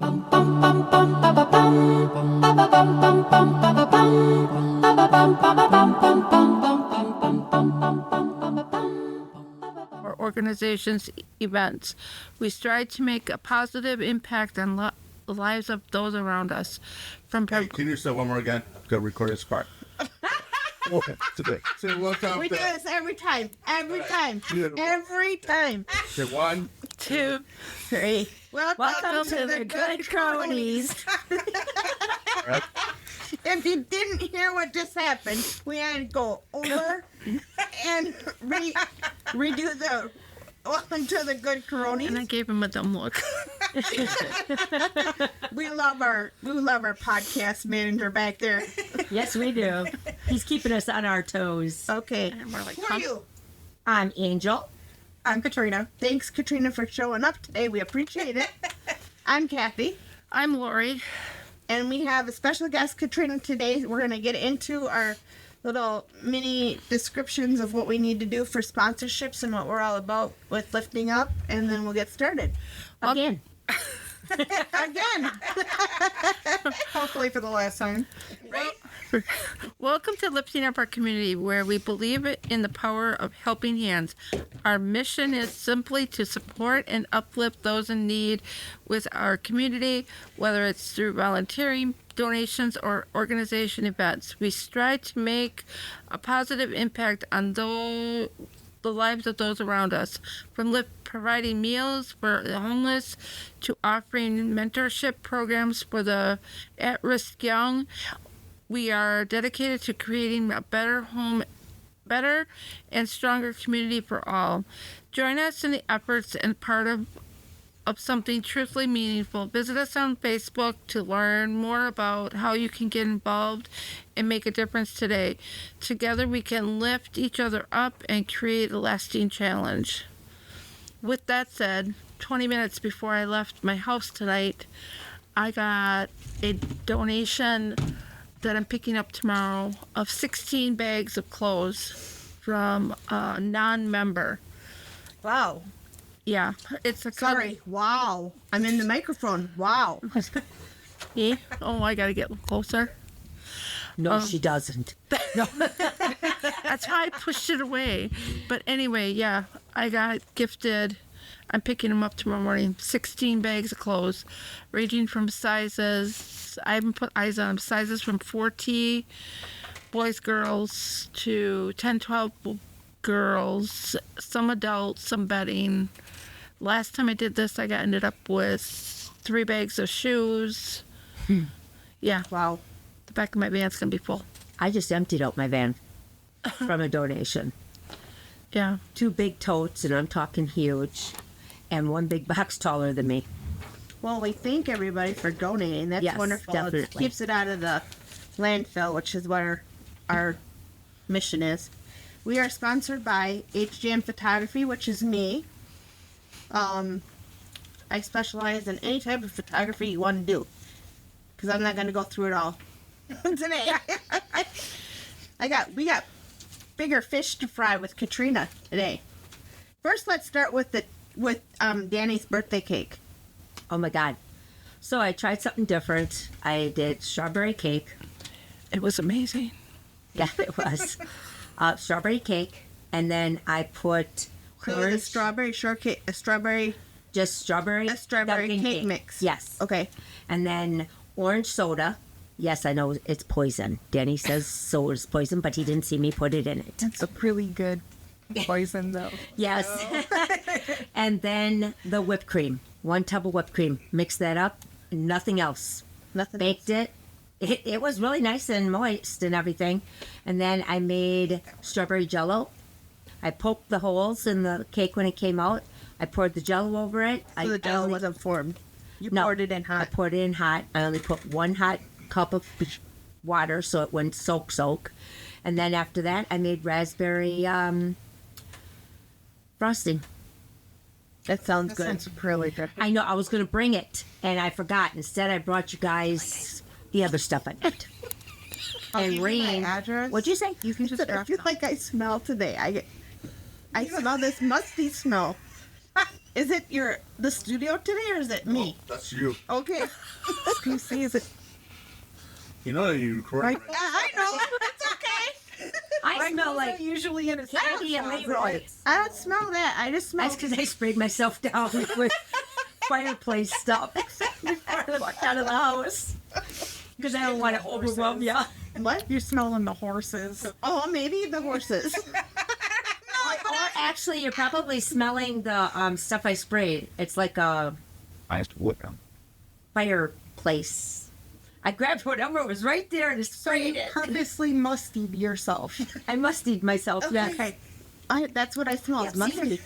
Or organizations' events. We strive to make a positive impact on the lives of those around us. Can you say one more again? Go record this part. Today. Say welcome. We do this every time. Every time. Say 1, 2, 3. Welcome to the Good Cronies. Right. If you didn't hear what just happened, we had to go over and redo the welcome to the Good Cronies. and I gave him a dumb look. We love our podcast manager back there. Yes, we do. He's keeping us on our toes. Okay. And we're like, Who are you? I'm Angel. I'm Katrina. Thanks, Katrina, for showing up today. We appreciate it. I'm Kathy. I'm Lori. And we have a special guest, Katrina, today. We're going to get into our little mini descriptions of what we need to do for sponsorships and what we're all about with lifting up, and then we'll get started. Again. Again. Hopefully for the last time. Right? Welcome to Lifting Up Our Community, where we believe in the power of helping hands. Our mission is simply to support and uplift those in need with our community, whether it's through volunteering, donations, or organization events. We strive to make a positive impact on the lives of those around us, from providing meals for the homeless to offering mentorship programs for the at-risk young. We are dedicated to creating a better and stronger community for all. Join us in the efforts and part of something truthfully meaningful. Visit us on Facebook to learn more about how you can get involved and make a difference today. Together we can lift each other up and create a lasting challenge. With that said, 20 minutes before I left my house tonight, I got a donation that I'm picking up tomorrow of 16 bags of clothes from a non-member. Wow. Yeah, it's a Sorry. Wow. I'm in the microphone. Wow. Yeah. Oh, I gotta get closer. No, she doesn't. That's how I pushed it away. But anyway, yeah, I got gifted. I'm picking them up tomorrow morning. 16 bags of clothes, ranging from sizes. I haven't put eyes on them. Sizes from 4T, boys, girls, to 10, 12 girls. Some adults, some bedding. Last time I did this, I ended up with 3 bags of shoes. Yeah. Wow. The back of my van's gonna be full. I just emptied out my van from a donation. Yeah. 2 big totes, and I'm talking huge, and 1 big box taller than me. Well, we thank everybody for donating. That's Yes, wonderful. definitely. It keeps it out of the landfill, which is what our mission is. We are sponsored by HGM Photography, which is me. I specialize in any type of photography you want to do, because I'm not going to go through it all today. We got bigger fish to fry with Katrina today. First, let's start with Danny's birthday cake. Oh my God. So I tried something different. I did strawberry cake. It was amazing. Yeah, it was. Strawberry cake. And then I put So the strawberry shortcake, strawberry dunking cake mix. Yes. Okay. And then orange soda. Yes, I know it's poison. Danny says soda's poison, but he didn't see me put it in it. It's a really good poison, though. Yes. And then the whipped cream. 1 tub of whipped cream. Mix that up. Nothing else. Nothing. Baked it. It was really nice and moist and everything. And then I made strawberry jello. I poked the holes in the cake when it came out. I poured the jello over it. So the jello wasn't formed. You No, poured it in I hot. poured it in hot. I only put 1 hot cup of water so it wouldn't soak. And then after that, I made raspberry frosting. That sounds That good. sounds really good. I know I was going to bring it, and I forgot. Instead, I brought you guys the other stuff I did. And Rain, Address? what'd you say? You can just I drop feel like I smell today. I smell this musty smell. Is it the studio today or is it me? That's you. Okay. PC is it? You know that you record. Right. I know. It's okay. I smell like usually in a candy and Leroy. I don't smell that. I just smell. That's because I sprayed myself down with fireplace stuff before I walked out of the house. Because I don't want to overwhelm you. What? You're smelling the horses. Oh, maybe the horses. Or actually, you're probably smelling the stuff I sprayed. It's like a fireplace. I grabbed whatever was right there and sprayed it. Purposely mustied yourself. I mustied myself. Okay. Yeah. That's what I smell. It's musty.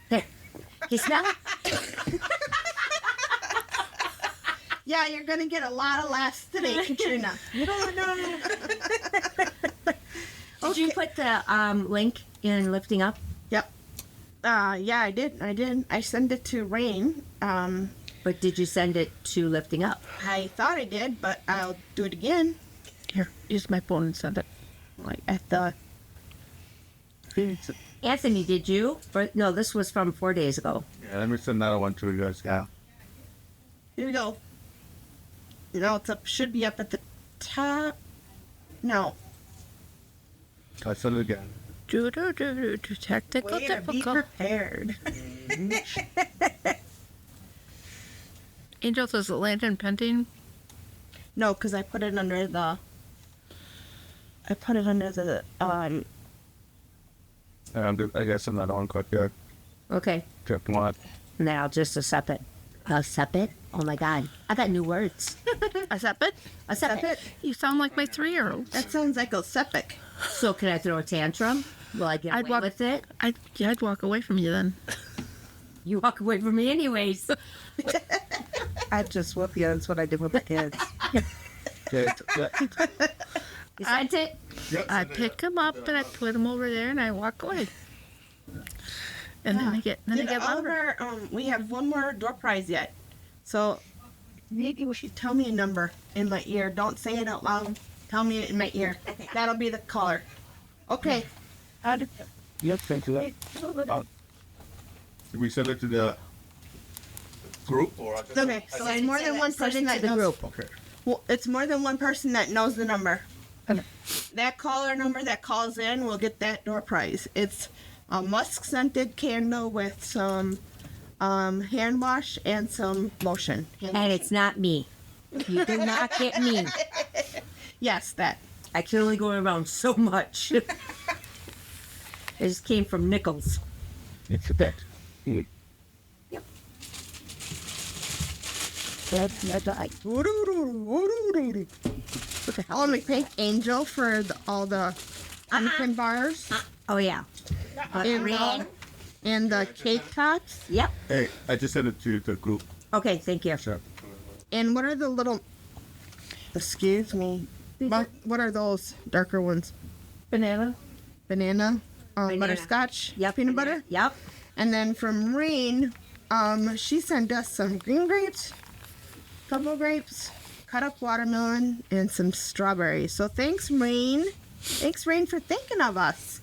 There. You smell? Yeah, you're gonna get a lot of laughs today, Katrina. You don't know. Did you put the link in Lifting Up? Yep. Yeah, I did. I sent it to Rain. But did you send it to Lifting Up? I thought I did, but I'll do it again. Here, use my phone and send it. Like at the. Anthony, did you? No, this was from 4 days ago. Yeah, let me send another one to you guys. Yeah. Here we go. You know, it's up. Should be up at the top. No. I send it again. Technical Way to be difficult. prepared. Angels, is it Landon pending? No, because I put it under the. I put it under the. I guess send that on quick. Yeah. Okay. Check one. And then I'll just accept it. Accept it? Oh my God. I got new words. Accept it? Accept it. You sound like my 3-year-old. That sounds like a septic. So can I throw a tantrum? Will I get away with it? I'd walk away from you then. You walk away from me anyways. I'd just whoop you. That's what I did with the kids. Okay. You sent it? Yep, I send it, pick him up and I put him over there and I walk away. And then I get louder. We have one more door prize yet. So maybe we should tell me a number in my ear. Don't say it out loud. Tell me it in my ear. That'll be the caller. Okay. Yep, thank you. Did we send it to the group or? I just- Okay. So it's more than one person that the knows. group. Okay. Well, it's more than one person that knows the number. Okay. That caller number that calls in will get that door prize. It's a musk scented candle with some hand wash and some lotion. And it's not me. You do not get me. Yes, that. I can only go around so much. It just came from Nichols. It's a bit. Yep. I want to thank Angel for all the pumpkin bars Oh, yeah. and, Rain. and the cake tops. Yep. Hey, I just sent it to the group. Okay, thank you. Sure. And what are the little... Excuse me. What are those darker ones? Banana. Banana, Banana. butterscotch, Yep. peanut butter. Yep. And then from Rain, she sent us some green grapes, couple grapes, cut up watermelon, and some strawberries. So thanks, Rain. Thanks, Rain, for thinking of us.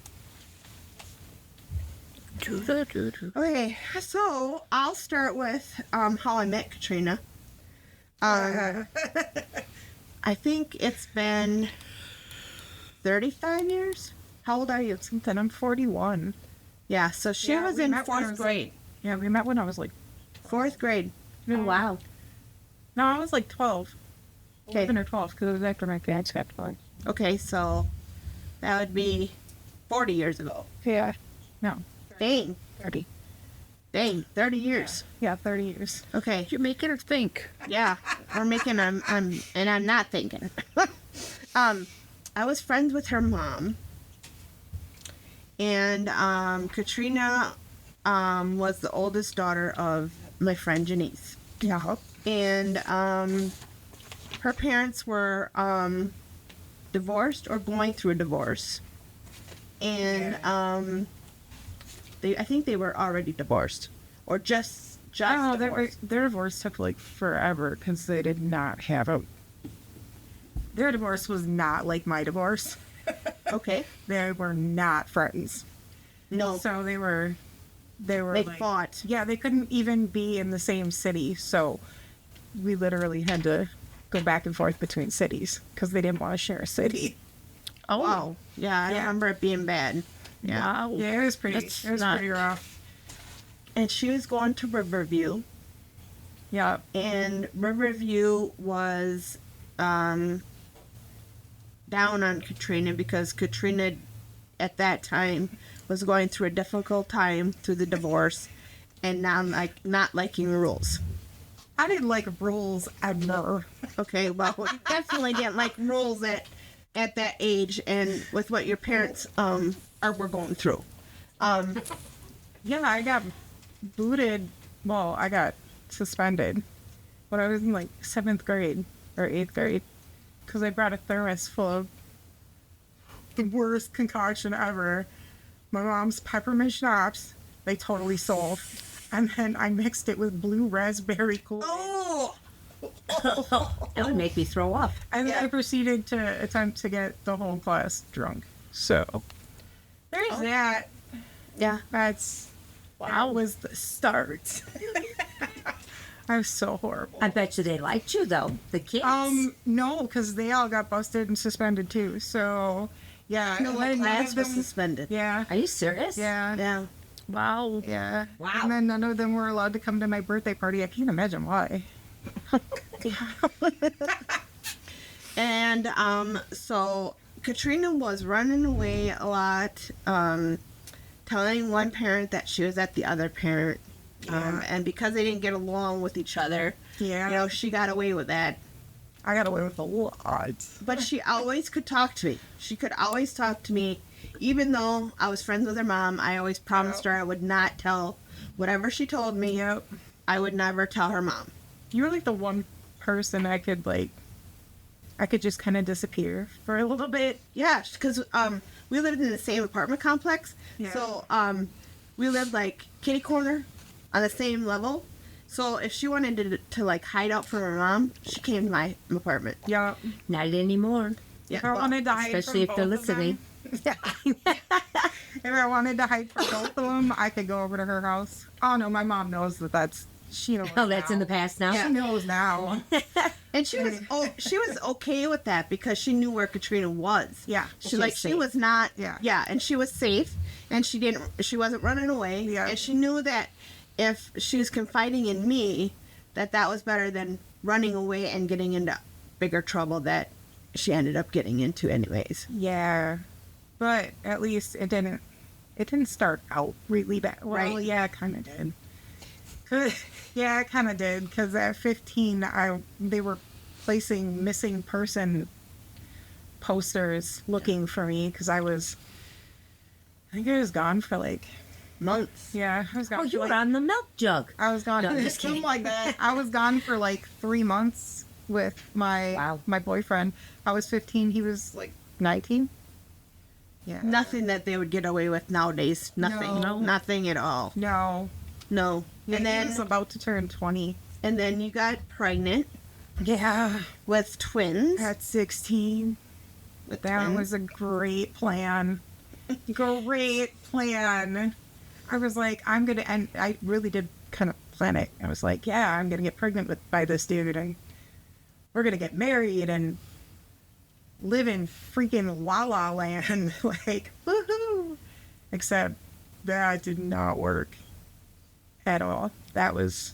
Okay, so I'll start with how I met Katrina. I think it's been 35 years. How old are you? Something. I'm 41. Yeah, so she Yeah, was we in met when I 4th was grade. Yeah, we met when I was like, 4th grade. Wow. no, I was like 12. Okay. 11 or 12, because it was after my parents got born. Okay, so that would be 40 years ago. Yeah. No, Dang, 30. 30 years. Yeah, 30 years. Okay, You're making her think. yeah, we're making. I'm not thinking. I was friends with her mom, and Katrina was the oldest daughter of my friend Janice. Yeah. And her parents were divorced or going through a divorce, and I think they were already divorced, or just Oh, divorced. their divorce took like forever because they did not have a. Their divorce was not like my divorce. Okay, They were not friends. no, So they were they were They like, fought. yeah, they couldn't even be in the same city. So we literally had to go back and forth between cities because they didn't want to share a city. Oh, Wow. Yeah, I Yeah. remember it being bad. Yeah. wow. Yeah, it was pretty. That's It was not- pretty rough. And she was going to Riverview, Yeah. and Riverview was down on Katrina because Katrina at that time was going through a difficult time through the divorce and now not liking rules. I didn't like rules ever. Okay, well, you definitely didn't like rules at that age and with what your parents were going through. Yeah, I got booted. Well, I got suspended when I was in like 7th grade or 8th grade because I brought a thermos full of the worst concoction ever. My mom's peppermint schnapps. They totally sold. And then I mixed it with blue raspberry Kool-Aid. Oh! That would make me throw up. And then Yeah. I proceeded to attempt to get the whole class drunk. So there's that. Yeah. That was the start. I was so horrible. I bet you they liked you though, the kids. No, because they all got busted and suspended too. So, yeah. No, and my then none class of was them- suspended. Yeah. Are you serious? Yeah. Yeah. Wow. Yeah. Wow. And then none of them were allowed to come to my birthday party. I can't imagine why. And so Katrina was running away a lot, telling one parent that she was at the other parent. And because they didn't get along with each other, Yeah. she got away with that. I got away with a lot. But she always could talk to me. She could always talk to me. Even though I was friends with her mom, I always promised her I would not tell whatever she told me. Yep. I would never tell her mom. You were like the one person I could just kind of disappear for a little bit. Yeah, because we lived in the same apartment complex. Yeah. So we lived like kitty corner on the same level. So if she wanted to like hide out from her mom, she came to my apartment. Yeah. Not anymore. Yeah, If I wanted to hide Especially from if they're both of them- listening. If I wanted to hide from both of them, I could go over to her house. Oh no, my mom knows that's she knows. Oh, that's now. in the past now? She knows now. and she was okay with that because she knew where Katrina was. Yeah. She was not. Yeah. and she was safe, and she wasn't running away. Yeah. And she knew that if she was confiding in me, that was better than running away and getting into bigger trouble that she ended up getting into anyways. Yeah. But at least it didn't start out really bad. Well, Right. yeah, it kind of did. Yeah, it kind of did. Because at 15, they were placing missing person posters looking for me because I think I was gone for like, Months. yeah, I was gone Oh, for you were like, on the milk jug. I was gone. No, I'm just Something kidding. like that. I was gone for like 3 months with Wow. my boyfriend. I was 15. He was like 19. Yeah. Nothing that they would get away with nowadays. Nothing. No. Nothing at all. No. No. Yeah, And he then was about to turn 20. you got pregnant Yeah. with twins. At 16. With That twins. was a great plan. Great plan. I was like, and I really did kind of plan it. I was like, yeah, I'm going to get pregnant by this dude, and we're going to get married and live in freaking La La Land. Like, woohoo. Except that did not work at all. That was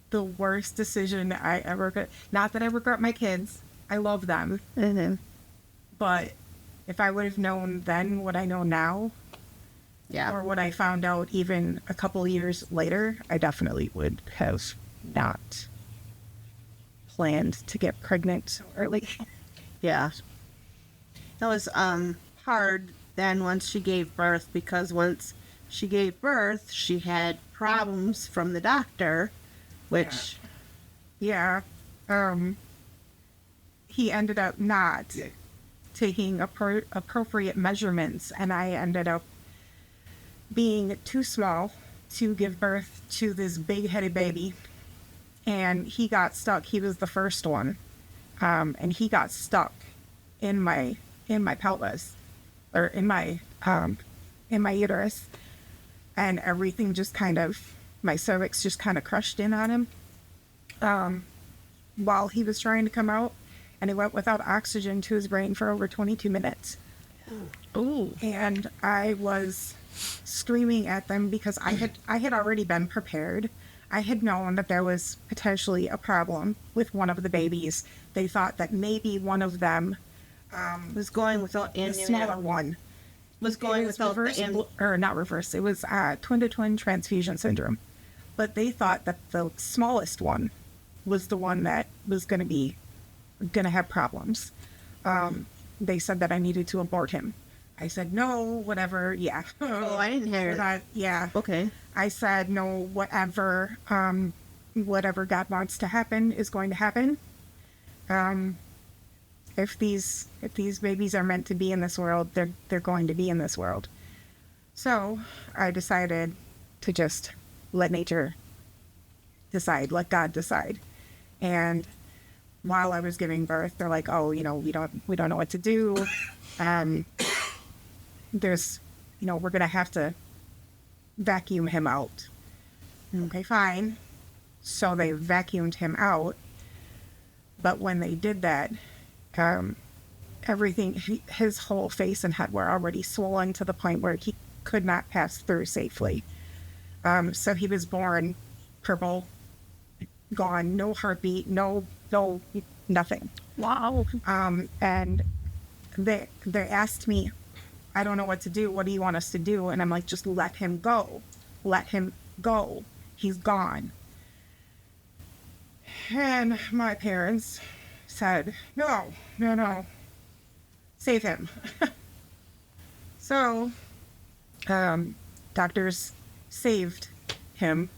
the worst decision I ever could. Not that I regret my kids. I love them. Mhm. But if I would have known then what I know now, Yeah. or what I found out even a couple years later, I definitely would have not planned to get pregnant so early. Yeah. That was hard then once she gave birth, because once she gave birth, she had problems from the doctor, which Yeah. He ended up not taking appropriate measurements, and I ended up being too small to give birth to this big-headed baby. And he got stuck. He was the first one. And he got stuck in my pelvis, or in my uterus. and everything just kind of, my cervix just kind of crushed in on him while he was trying to come out, and he went without oxygen to his brain for over 22 minutes. Ooh. And I was screaming at them because I had already been prepared. I had known that there was potentially a problem with one of the babies. They thought that maybe one of them, Was going without the smaller one, was going it was without reverse, the or not reverse. It was twin-to-twin transfusion syndrome. But they thought that the smallest one was the one that was going to have problems. They said that I needed to abort him. I said, no, whatever, yeah. Oh, I didn't hear it. Yeah. Okay. I said, no, whatever God wants to happen is going to happen. If these babies are meant to be in this world, they're going to be in this world. So I decided to just let nature decide, let God decide. And while I was giving birth, they're like, oh, we don't know what to do. There's, we're going to have to vacuum him out. Okay, fine. So they vacuumed him out. But when they did that, his whole face and head were already swollen to the point where he could not pass through safely. So he was born purple, gone, no heartbeat, no, nothing. Wow. And they asked me, I don't know what to do. What do you want us to do? And I'm like, just let him go. Let him go. He's gone. And my parents said, no. Save him. So, doctors saved him.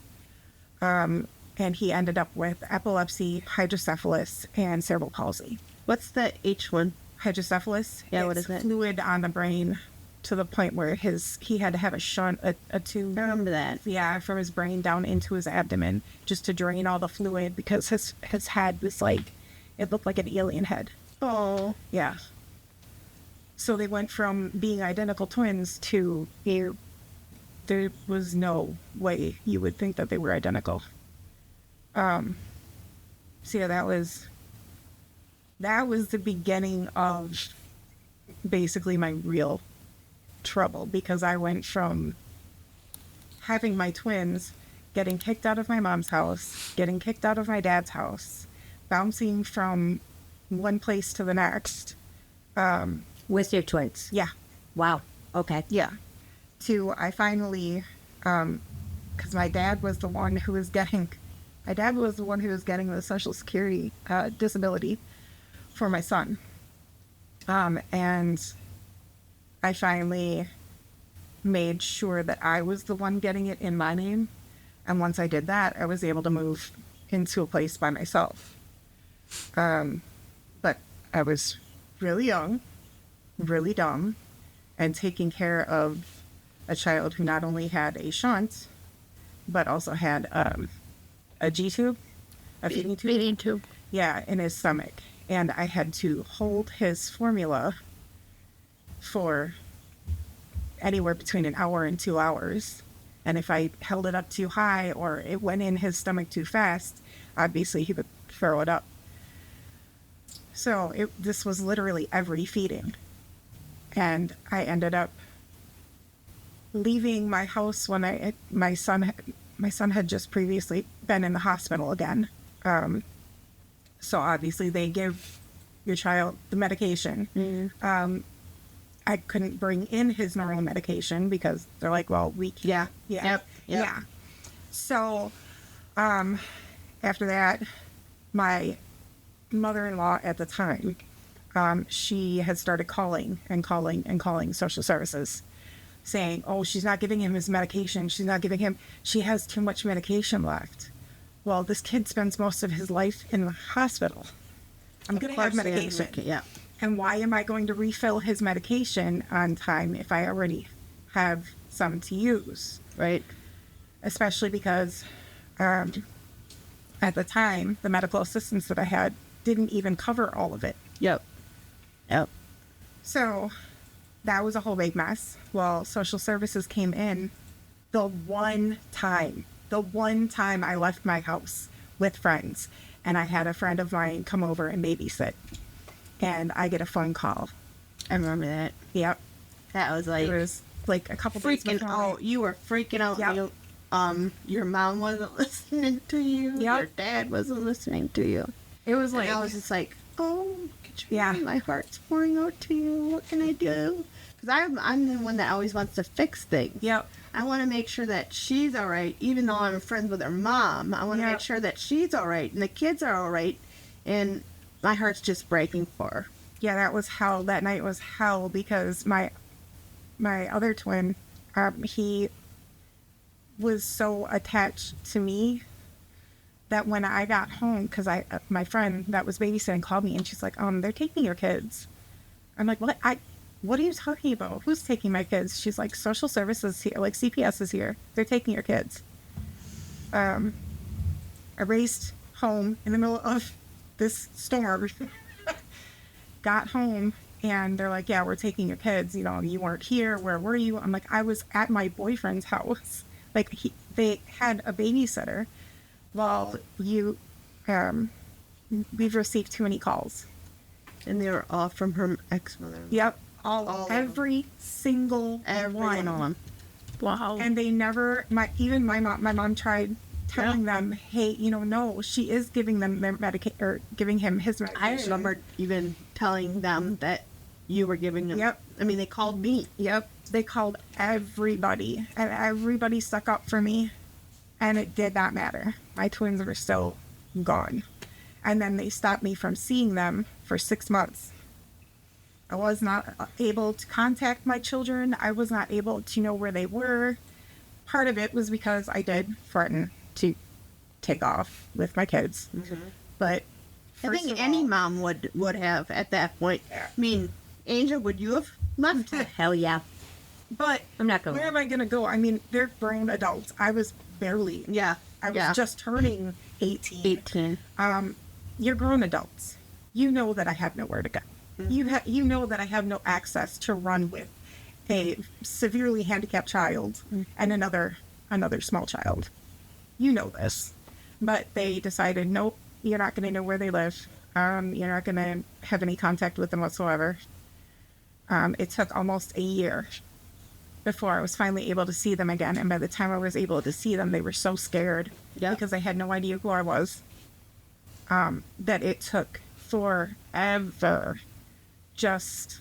And he ended up with epilepsy, hydrocephalus, and cerebral palsy. What's the H one? Hydrocephalus. Yeah, what it's is that? Fluid on the brain to the point where he had to have a shunt, a tube. I remember that. Yeah, from his brain down into his abdomen just to drain all the fluid because his head was like, it looked like an alien head. Oh. Yeah. So they went from being identical twins to there was no way you would think that they were identical. So yeah, that was the beginning of basically my real trouble, because I went from having my twins, getting kicked out of my mom's house, getting kicked out of my dad's house, bouncing from one place to the next. With your twins. Yeah. Wow. Okay. Yeah. I finally, because my dad was the one who was getting the Social Security disability for my son. And I finally made sure that I was the one getting it in my name. And once I did that, I was able to move into a place by myself. But I was really young, really dumb, and taking care of a child who not only had a shunt, but also had a G-tube, a feeding tube. Yeah, in his stomach. And I had to hold his formula for anywhere between an hour and 2 hours. And if I held it up too high or it went in his stomach too fast, obviously he would throw it up. So this was literally every feeding. And I ended up leaving my house when my son had just previously been in the hospital again. So obviously they give your child the medication. Mm-hmm. I couldn't bring in his normal medication because they're like, well, we can't. Yep. Yeah. So after that, my mother-in-law at the time, she had started calling social services saying, oh, she's not giving him his medication. She has too much medication left. Well, this kid spends most of his life in the hospital. I'm going to have medication. Yeah. And why am I going to refill his medication on time if I already have some to use? Right. Especially because at the time, the medical assistance that I had didn't even cover all of it. Yep. So that was a whole big mess. Well, social services came in the one time I left my house with friends and I had a friend of mine come over and babysit, and I get a phone call. I remember that. Yep. That was like It was like a couple days freaking before. out. You were freaking out. Yep. Your mom wasn't listening to you. Yep. Your dad wasn't listening to you. It was Like like, I was just like, oh, Katrina, Yeah. my heart's pouring out to you. What can I do? Because I'm the one that always wants to fix things. yep. I want to make sure that she's all right, even though I'm friends with her mom. I want to Yeah. make sure that she's all right and the kids are all right. And my heart's just breaking for her. Yeah, that was hell. That night was hell because my other twin, he was so attached to me that when I got home, because my friend that was babysitting called me and she's like, they're taking your kids. I'm like, what are you talking about? Who's taking my kids? She's like, social services here, like CPS is here. They're taking your kids. I raced home in the middle of this storm. Got home and they're like, yeah, we're taking your kids. You know, you weren't here. Where were you? I'm like, I was at my boyfriend's house. Like they had a babysitter. Well, we've received too many calls. And they were all from her ex-mother. Yep. All of them. Every single Every one. one of them. Wow. And they never, my mom tried telling them, hey, no, she is giving them their medication, or giving him his medication. I remember even telling them that you were giving them. Yep. I mean, they called me. Yep. They called everybody, and everybody stuck up for me, and it did not matter. My twins were still gone. And then they stopped me from seeing them for 6 months. I was not able to contact my children. I was not able to know where they were. Part of it was because I did threaten to take off with my kids. But I first think of any all- mom would have at that point. I mean, Angel, would you have left? Hell yeah. But I'm not going. where am I going to go? I mean, they're grown adults. I was barely. Yeah. I was just turning 18. 18. You're grown adults. You know that I have nowhere to go. You know that I have no access to run with a severely handicapped child and another small child. You know this. But they decided, nope, you're not going to know where they live. You're not going to have any contact with them whatsoever. It took almost a year before I was finally able to see them again. And by the time I was able to see them, they were so scared because they had no idea who I was. That it took forever just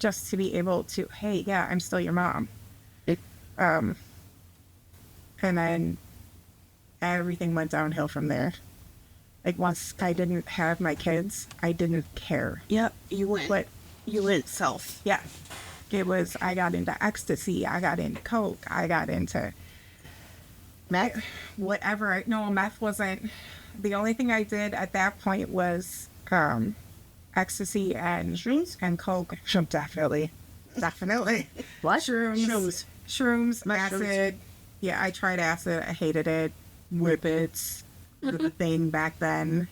to be able to, hey, yeah, I'm still your mom. And then everything went downhill from there. Like once I didn't have my kids, I didn't care. Yep. You went. But You went self. yeah, it was, I got into ecstasy, I got into coke, I got into Meth? whatever. No, meth wasn't. The only thing I did at that point was ecstasy and Shrooms? and coke. Definitely. What? Shrooms, Mushrooms. acid. Yeah, I tried acid. I hated it. Whippets, the thing back then.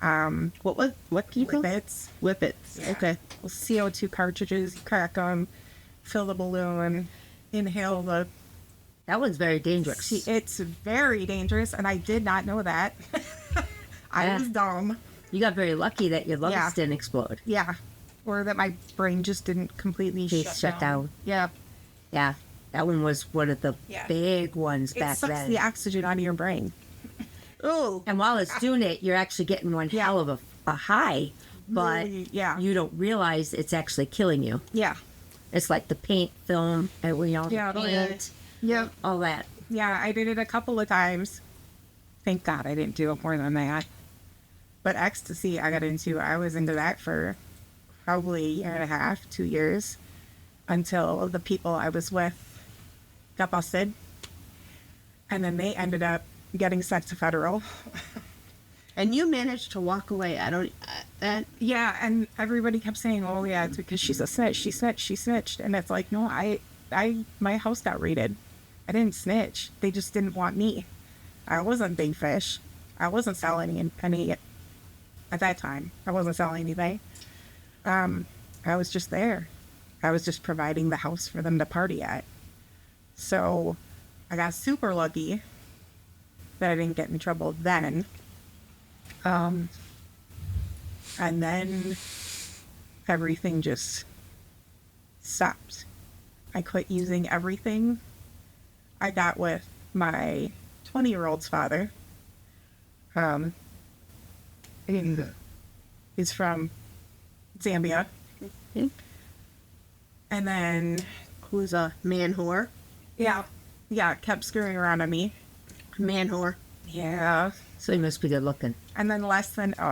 What can you call it? Whippets. Whippets. Yeah. Okay. CO2 cartridges. You crack them, fill the balloon, inhale the. That one's very dangerous. See, it's very dangerous, and I did not know that. I Yeah. was dumb. You got very lucky that your lungs Yeah. didn't explode. Yeah. Or that my brain just didn't completely Just shut down. Yeah. Yeah. That one was one of the Yeah. big ones It back sucks then. the oxygen out of your brain. Oh. And while it's doing it, you're actually getting one hell of a high, but Really, yeah. you don't realize it's actually killing you. Yeah. It's like the paint film, and we all Yeah, the yeah. paint, Yep. all that. Yeah, I did it a couple of times. Thank God I didn't do it more than that. But ecstasy, I was into that for probably a year and a half, 2 years, until the people I was with got busted. And then they ended up getting sent to federal. And you managed to walk away. I don't. That. Yeah, and everybody kept saying, "Oh yeah, it's because she's a snitch. She snitched." And it's like, no, my house got raided. I didn't snitch. They just didn't want me. I wasn't Big Fish. I wasn't selling any at that time. I wasn't selling anything. I was just there. I was just providing the house for them to party at. So I got super lucky that I didn't get in trouble then. And then everything just stopped. I quit using everything I got with my 20-year-old's father. He's from Zambia. Okay. And then, Who's a man whore? yeah, kept screwing around on me. Man whore. Yeah. So he must be good looking. And then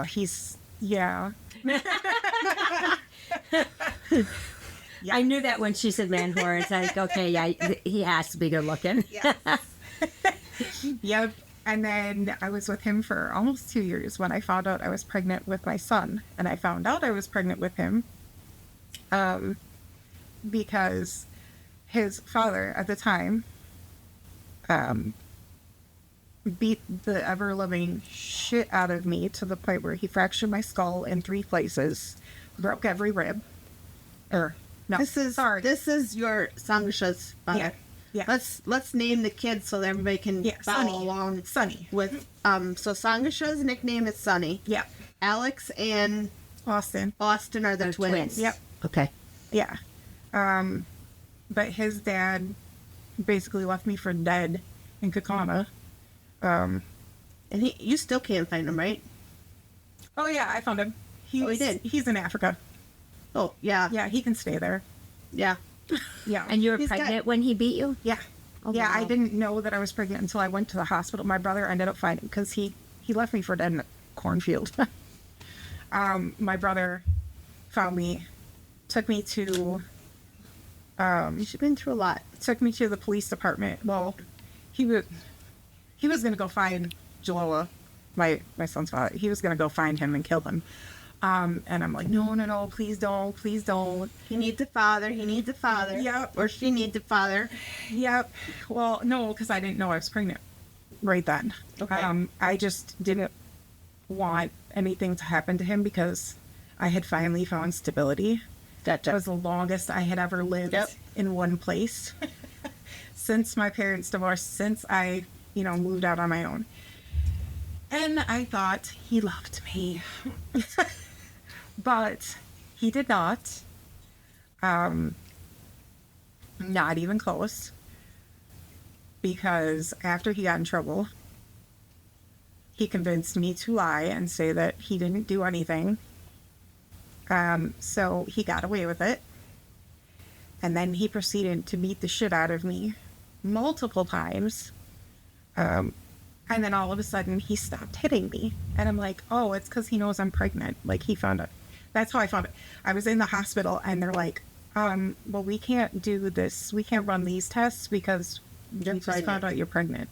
he's, yeah. I knew that when she said man whore. It's like, okay, yeah, he has to be good looking. Yes. Yep. And then I was with him for almost 2 years when I found out I was pregnant with my son. And I found out I was pregnant with him because his father at the time beat the ever-loving shit out of me to the point where he fractured my skull in 3 places, broke every rib. No, This is your Sangasha's father. Yeah. Let's name the kids so that everybody can follow Sonny. along. Sonny. With so Sangasha's nickname is Sonny. Yeah. Alex and Austin. Austin are the They're twins. twins. Yep. Okay. Yeah. But his dad basically left me for dead in Kakana. And you still can't find him, right? Oh yeah, I found him. Oh, he did? He's in Africa. Oh yeah. Yeah, he can stay there. Yeah. Yeah. And you were He's got- pregnant when he beat you? Yeah. Oh, Yeah, I wow. didn't know that I was pregnant until I went to the hospital. My brother ended up finding because he left me for dead in a cornfield. My brother found me, took me to You've been through a lot. the police department. Well, he was gonna go find Jalala, my son's father. He was gonna go find him and kill him. And I'm like, no, please don't. He needs a father. He needs a father. Yep. Or she needs a father. Yep. Well, no, because I didn't know I was pregnant right then. Okay. I just didn't want anything to happen to him because I had finally found stability. That was the longest I had ever lived in one place since my parents divorced, since I, moved out on my own. And I thought he loved me. But he did not. Not even close. Because after he got in trouble, he convinced me to lie and say that he didn't do anything. So he got away with it. And then he proceeded to beat the shit out of me multiple times. And then all of a sudden he stopped hitting me. And I'm like, oh, it's because he knows I'm pregnant. Like, he found it. That's how I found it. I was in the hospital and they're like, well, we can't do this. We can't run these tests because we just found out you're pregnant.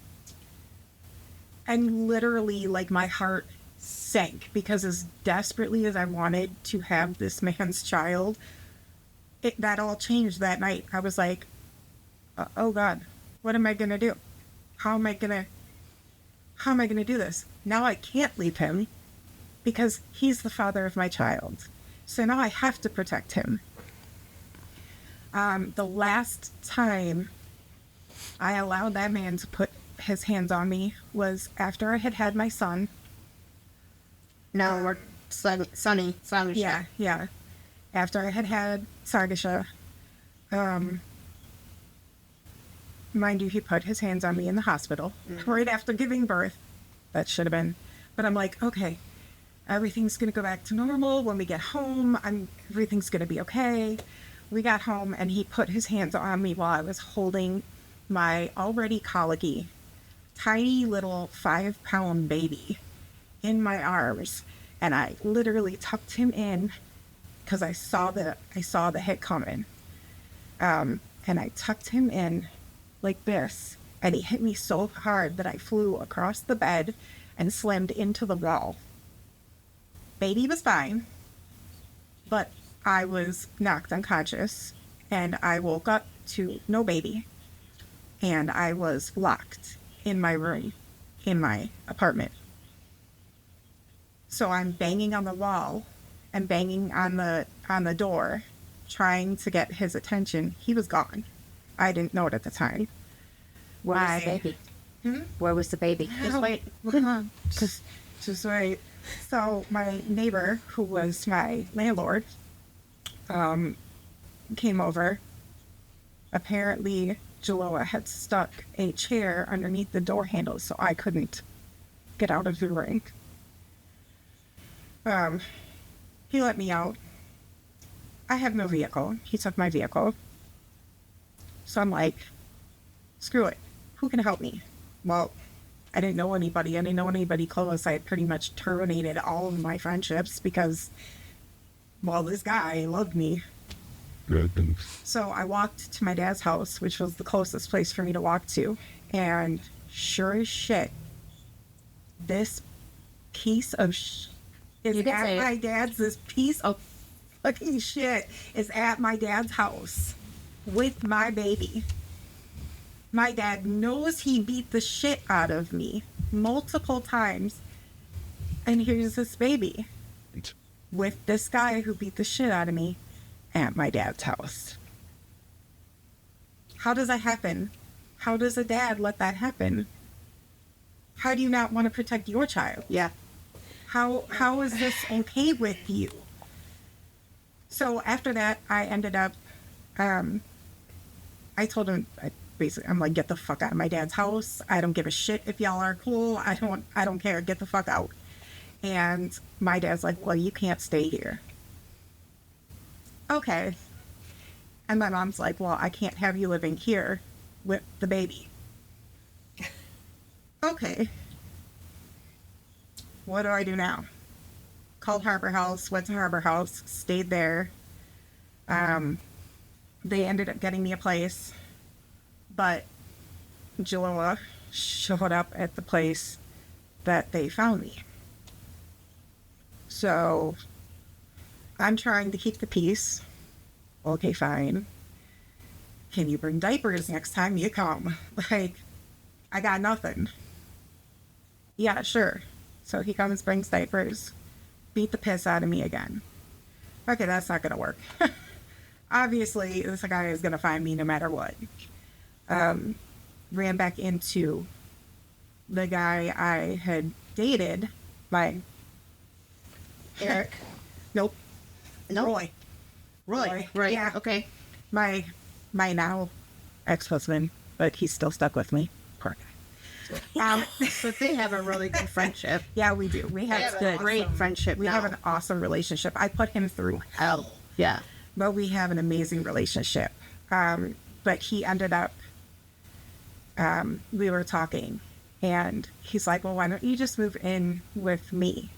And literally, like, my heart sank because as desperately as I wanted to have this man's child, that all changed that night. I was like, oh God, what am I going to do? How am I going to do this? Now I can't leave him because he's the father of my child. So now I have to protect him. The last time I allowed that man to put his hands on me was after I had had my son. Now we're Sonny. Yeah. After I had had Sargasha, mind you, he put his hands on me in the hospital right after giving birth. That should have been. But I'm like, okay, everything's going to go back to normal when we get home. Everything's going to be okay. We got home and he put his hands on me while I was holding my already colicky, tiny little 5-pound baby in my arms. And I literally tucked him in because I saw the hit coming. And I tucked him in like this. And he hit me so hard that I flew across the bed and slammed into the wall. Baby was fine, but I was knocked unconscious and I woke up to no baby. And I was locked in my room, in my apartment. So I'm banging on the wall and banging on the door, trying to get his attention. He was gone. I didn't know it at the time. Where was Why? the baby? Hmm? Where was the baby? Just wait. Just right. So my neighbor, who was my landlord, came over. Apparently, Jalloa had stuck a chair underneath the door handle, so I couldn't get out of the ring. He let me out. I have no vehicle. He took my vehicle. So I'm like, screw it. Who can help me? Well, I didn't know anybody. I didn't know anybody close. I had pretty much terminated all of my friendships because, well, this guy loved me. Good. So I walked to my dad's house, which was the closest place for me to walk to. And sure as shit, this piece of is You can at say it. my dad's. This piece of fucking shit is at my dad's house with my baby. My dad knows he beat the shit out of me multiple times. And here's this baby with this guy who beat the shit out of me at my dad's house. How does that happen? How does a dad let that happen? How do you not want to protect your child? Yeah. How is this okay with you? So after that, I ended up, I told him, I'm like, get the fuck out of my dad's house. I don't give a shit if y'all are cool. I don't care. Get the fuck out. And my dad's like, well, you can't stay here. Okay. And my mom's like, well, I can't have you living here with the baby. Okay. What do I do now? Called Harbor House, went to Harbor House, stayed there. They ended up getting me a place, but Jalloa showed up at the place that they found me. So I'm trying to keep the peace. Okay, fine. Can you bring diapers next time you come? Like, I got nothing. Yeah, sure. So he comes, brings diapers, beat the piss out of me again. Okay, that's not gonna work. Obviously, this guy is gonna find me no matter what. Ran back into the guy I had dated, Eric. nope, No. Roy. Roy. Right. Yeah. Okay. My now ex-husband, but he's still stuck with me. Poor guy. But they have a really good friendship. Yeah, we do. We They have have a great friendship. We have an awesome relationship. I put him through hell, Yeah. but we have an amazing relationship. But he ended up, we were talking, and he's like, well, why don't you just move in with me?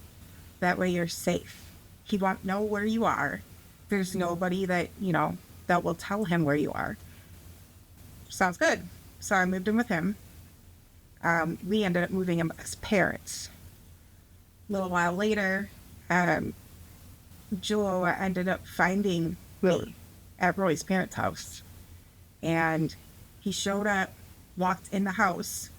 That way you're safe. He won't know where you are. There's nobody that, that will tell him where you are. Sounds good. So I moved in with him. We ended up moving in with his parents. A little while later, Jalloa ended up finding me at Roy's parents' house. And he showed up, walked in the house,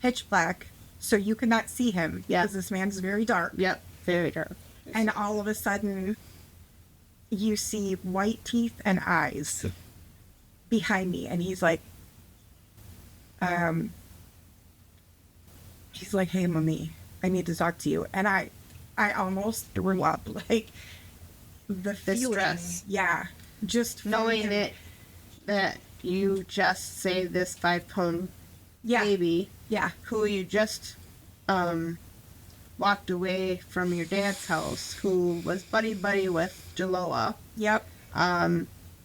pitch black, so you could not see him. Yeah. Because this man's very dark. Yep. Very dark. And all of a sudden, you see white teeth and eyes behind me. And he's like, hey, mommy, I need to talk to you. And I almost threw up. Like, the feeling. stress. Yeah. Just Knowing fucking- that you just saved this 5-pound Yeah. baby Yeah. who you just walked away from your dad's house, who was buddy with Jalloa. Yep.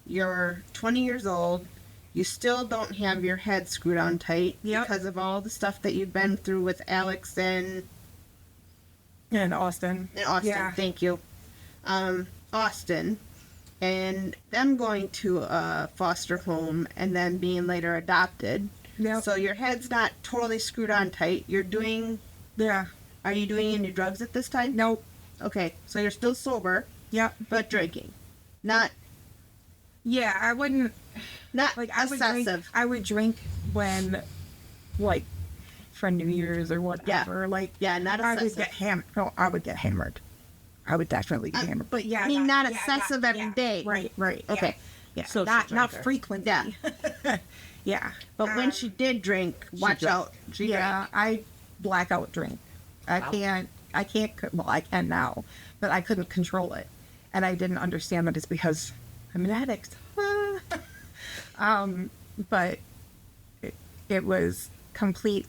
You're 20 years old. You still don't have your head screwed on tight Yep. because of all the stuff that you've been through with Alex and Austin. Austin. Yeah. Thank you. Austin. And them going to a foster home and then being later adopted. Yep. So your head's not totally screwed on tight. You're doing... Yeah. Are you doing any drugs at this time? Nope. Okay, so you're still sober, Yep. but drinking. Not Yeah, I wouldn't... Like, excessive. I would drink when, like, for New Year's or whatever. Like, Yeah, not I would excessive. get hammered. No, I would get hammered. I would definitely get hammered. But yeah, I mean, not excessive every yeah. day. Right. Okay. Yeah, Social not drinker. frequently. Yeah. Yeah. But when she did drink, watch out. She Yeah, I blackout drink. I can't, well, I can now, but I couldn't control it. And I didn't understand that it's because I'm an addict. But it was complete,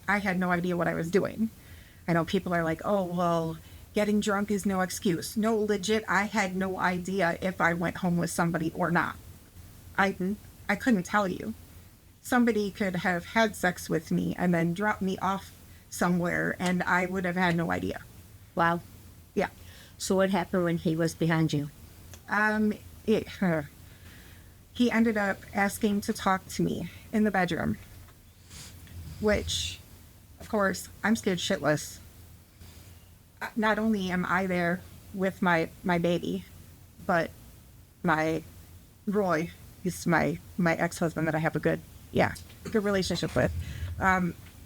I had no idea what I was doing. I know people are like, oh, well, getting drunk is no excuse. No, legit, I had no idea if I went home with somebody or not. I couldn't tell you. Somebody could have had sex with me and then dropped me off somewhere, and I would have had no idea. Wow. Yeah. So what happened when he was behind you? He ended up asking to talk to me in the bedroom, which, of course, I'm scared shitless. Not only am I there with my baby, but my Roy, he's my ex-husband that I have a good relationship with.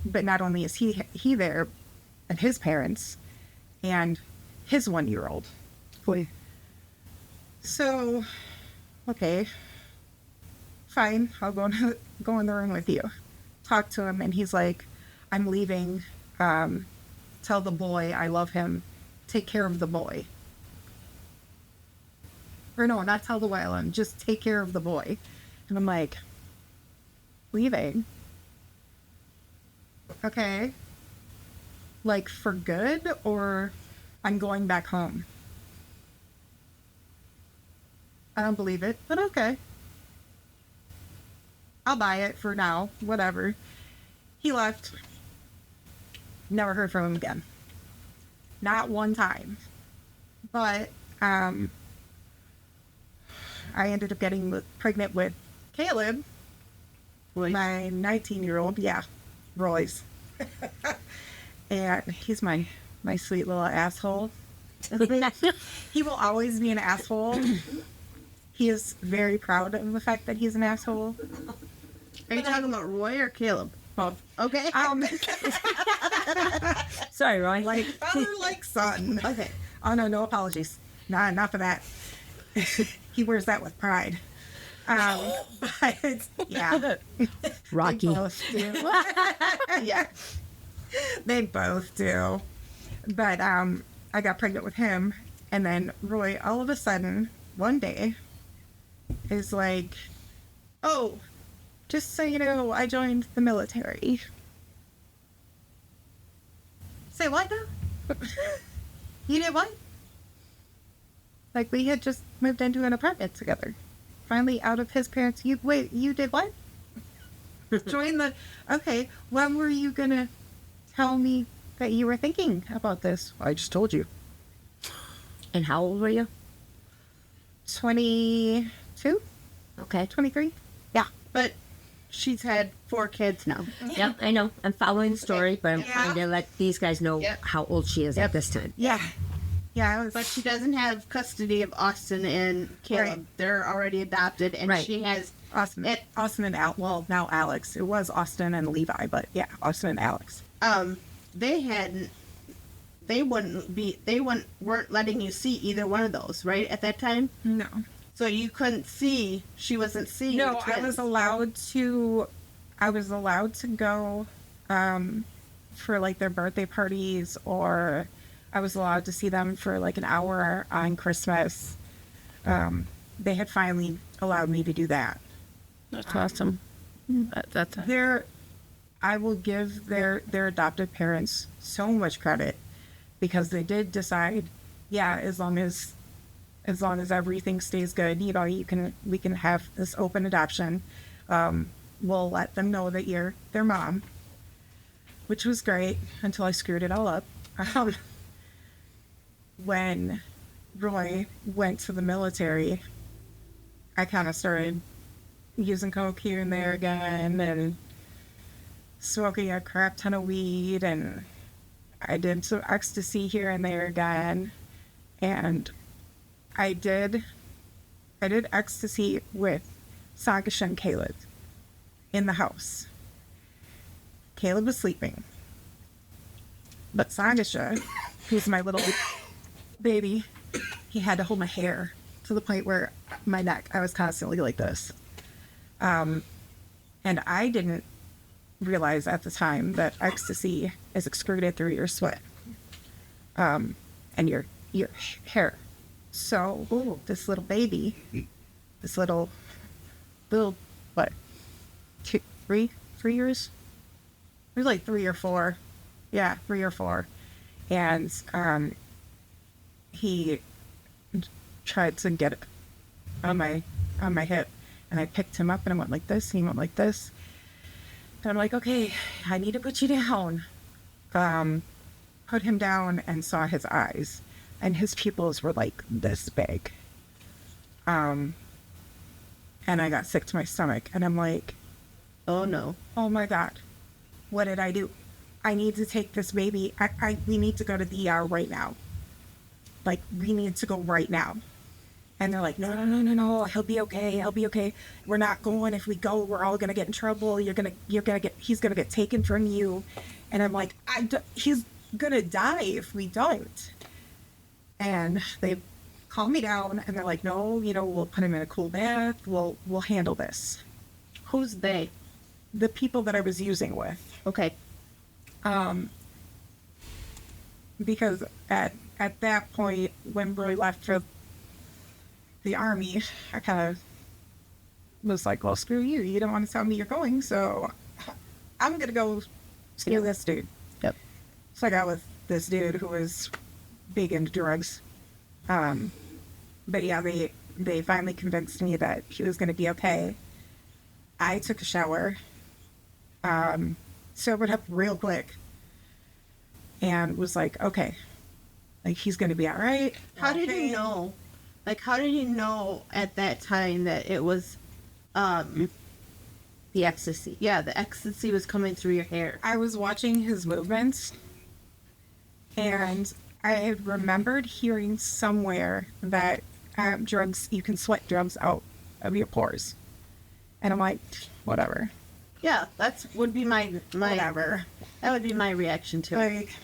But not only is he there, and his parents, and his 1-year-old. Boy. So, okay, fine. I'll go in the room with you. Talk to him, and he's like, "I'm leaving. Tell the boy I love him. Take care of the boy." Or no, not tell the boy I love him. Just take care of the boy. And I'm like, leaving? Okay. Like for good, or I'm going back home? I don't believe it, but okay. I'll buy it for now, whatever. He left. Never heard from him again. Not one time. But, I ended up getting pregnant with Caleb, my 19-year-old. Yeah, Roy's. And he's my sweet little asshole. He will always be an asshole. He is very proud of the fact that he's an asshole. Are you talking about Roy or Caleb? Both. Okay. Sorry, Roy. Like father, like son. Okay. Oh no apologies. Nah, not for that. He wears that with pride. But yeah, Rocky. They both do. Yeah, they both do. But I got pregnant with him, and then Roy, all of a sudden, one day, is like, "Oh, just so you know, I joined the military." Say what now? You did what? Like, we had just moved into an apartment together. Finally out of his parents. You did what? Join the... Okay, when were you gonna tell me that you were thinking about this? I just told you. And how old were you? 22? Okay. 23? Yeah. But she's had 4 kids now. Yep, I know. I'm following the story, but I'm Yeah. trying to let these guys know Yep. how old she is at this time. Yeah. Yeah, I was... But she doesn't have custody of Austin and Caleb. Right. They're already adopted, and Right. she has... Austin and well, now Alex. It was Austin and Levi, but yeah, Austin and Alex. They weren't letting you see either one of those, right, at that time? No. So you couldn't see, she wasn't seeing No, the I twins. was allowed to go for like their birthday parties, or I was allowed to see them for like an hour on Christmas. They had finally allowed me to do that. That's awesome. That's I will give their adoptive parents so much credit, because they did decide, yeah, as long as everything stays good, you know, we can have this open adoption. We'll let them know that you're their mom, which was great until I screwed it all up. When Roy went to the military, I kind of started using coke here and there again, and smoking a crap ton of weed, and I did some ecstasy here and there again, and I did ecstasy with Sagasha and Caleb in the house. Caleb was sleeping, but Sagasha, who's my little baby, he had to hold my hair to the point where my neck, I was constantly like this. And I didn't realize at the time that ecstasy is excreted through your sweat, and your hair. So this little baby, this little, what, 3 years? It was like 3 or 4. Yeah, 3 or 4. And he tried to get it on my hip, and I picked him up and I went like this, and he went like this. And I'm like, okay, I need to put you down. Put him down and saw his eyes, and his pupils were like this big. And I got sick to my stomach, and I'm like, Oh no. oh my God, what did I do? I need to take this baby. We need to go to the ER right now. Like, we need to go right now. And they're like, no, he'll be okay. He'll be okay. We're not going. If we go, we're all going to get in trouble. He's going to get taken from you. And I'm like, he's going to die if we don't. And they calm me down, and they're like, no, we'll put him in a cool bath. We'll handle this. Who's they? The people that I was using with. Okay. Because at that point, when we left for the army, I kind of was like, well, screw you. You don't want to tell me you're going, so I'm going to go scare this dude. Yep. So I got with this dude who was big into drugs. But yeah, they finally convinced me that he was going to be okay. I took a shower, sobered up real quick, and was like, okay, like, he's going to be all right. How did you know? Like, how did you know at that time that it was, The ecstasy. yeah, the ecstasy was coming through your hair? I was watching his movements, and I had remembered hearing somewhere that drugs, you can sweat drugs out of your pores. And I'm like, whatever. Yeah, would be my Whatever. That would be my reaction to it. Like,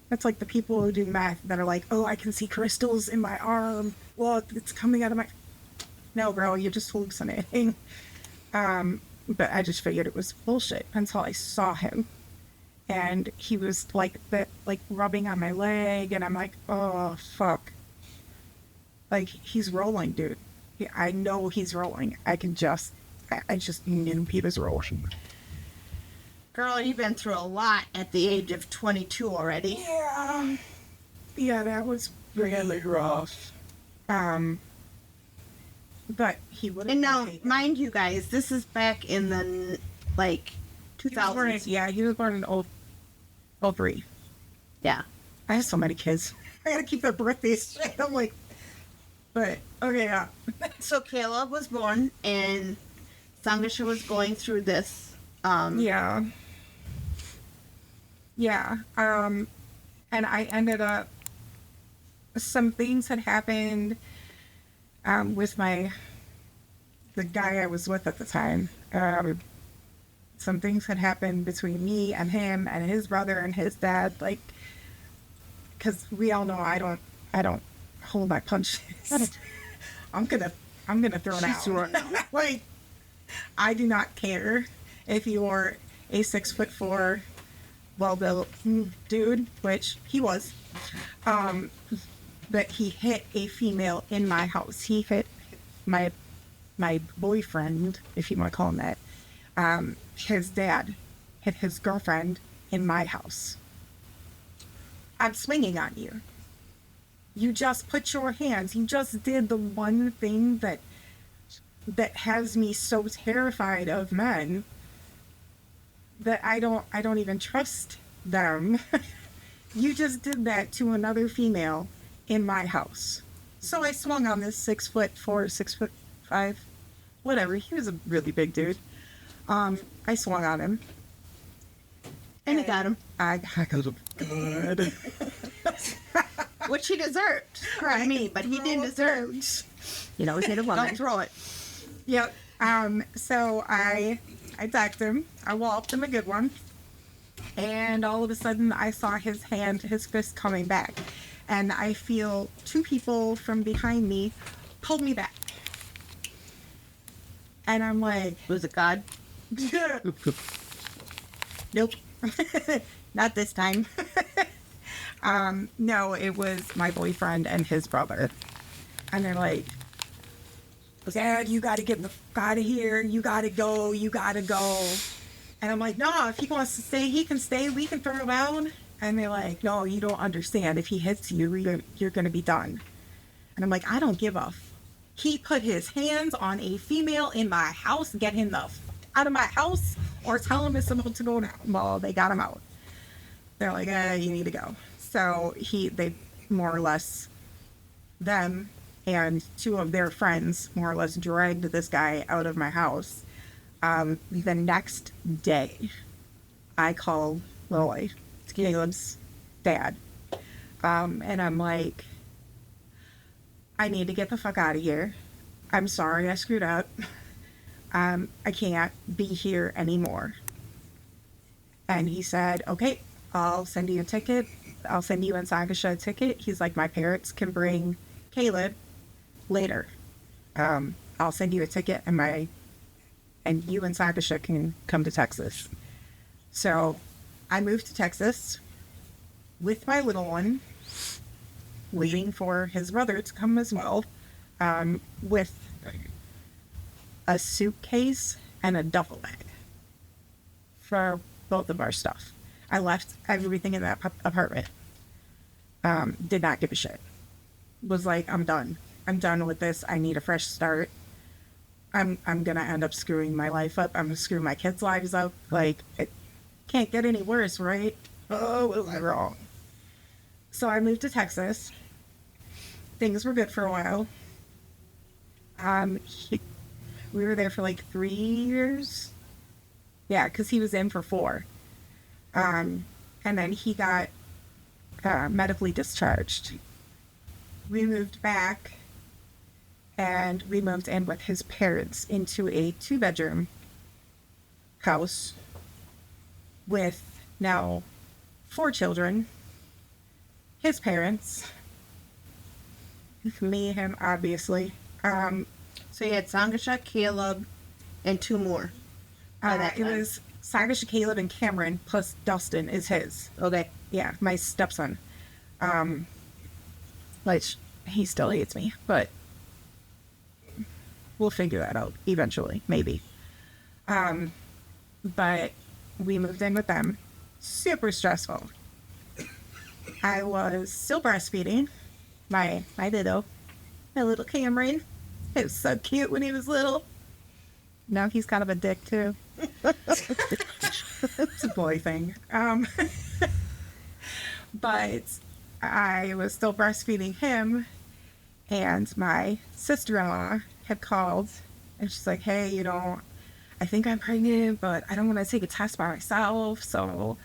that's like the people who do meth that are like, oh, I can see crystals in my arm. Look, it's coming out of my... No, bro, you're just hallucinating. But I just figured it was bullshit until I saw him. And he was like rubbing on my leg, and I'm like, oh, fuck. Like, he's rolling, dude. I know he's rolling. I just knew he was rolling. Girl, you've been through a lot at the age of 22 already. Yeah, that was really rough. But he would. And now, mind you guys, this is back in the, like, 2000s. He was born in 03. Yeah. I have so many kids. I gotta keep their birthdays straight. I'm like, but, okay, yeah. So Caleb was born, and Sangasha was going through this. Yeah. And I ended up, some things had happened with the guy I was with at the time. Some things had happened between me and him and his brother and his dad, like, because we all know I don't hold my punches. I'm gonna throw it out. Like, I do not care if you're a 6'4", well-built dude, which he was. But he hit a female in my house. He hit my boyfriend, if you want to call him that. His dad hit his girlfriend in my house. I'm swinging on you. You just put your hands. You just did the one thing that has me so terrified of men that I don't even trust them. You just did that to another female in my house. So I swung on this 6'4", 6'5", whatever. He was a really big dude. I swung on him. And he got him. I got him good. Which he deserved. Right. Me, but he didn't deserve. You know, hit a woman. Don't throw it. Yep. So I decked him. I walloped him a good one. And all of a sudden, I saw his fist coming back. And I feel two people from behind me pulled me back. And I'm like, Was it God? nope. Not this time. No, it was my boyfriend and his brother. And they're like, Dad, you got to get the fuck out of here. You got to go. You got to go. And I'm like, no, if he wants to stay, he can stay. We can throw him out. And they're like, no, you don't understand. If he hits you, you're going to be done. And I'm like, I don't give a f. He put his hands on a female in my house. Get him the f out of my house or tell him it's about to go down. Well, they got him out. They're like, you need to go. So they more or less, them and two of their friends more or less dragged this guy out of my house. The next day, I called Lily, Caleb's dad. And I'm like, I need to get the fuck out of here. I'm sorry I screwed up. I can't be here anymore. And he said, okay, I'll send you a ticket. I'll send you and Sagasha a ticket. He's like, my parents can bring Caleb later. I'll send you a ticket and you and Sagasha can come to Texas. So I moved to Texas with my little one, waiting for his brother to come as well, with a suitcase and a duffel bag for both of our stuff. I left everything in that apartment. Did not give a shit. Was like, I'm done. I'm done with this. I need a fresh start. I'm gonna end up screwing my life up. I'm gonna screw my kids' lives up. Like, it can't get any worse, right? Oh, what was I wrong? So I moved to Texas. Things were good for a while. We were there for like 3 years. Yeah, because he was in for 4. And then he got medically discharged. We moved back, and we moved in with his parents into a 2-bedroom house with now 4 children. His parents, me, him, obviously. So you had Sangasha, Caleb, and 2 more. It was Sagasha, Caleb, and Cameron, plus Dustin is his. Okay. Yeah, my stepson. Which, he still hates me, but we'll figure that out eventually, maybe. But we moved in with them. Super stressful. I was still breastfeeding my little Cameron. He was so cute when he was little. Now he's kind of a dick too. It's a boy thing. But I was still breastfeeding him, and my sister-in-law had called, and she's like, hey, I think I'm pregnant, but I don't want to take a test by myself, so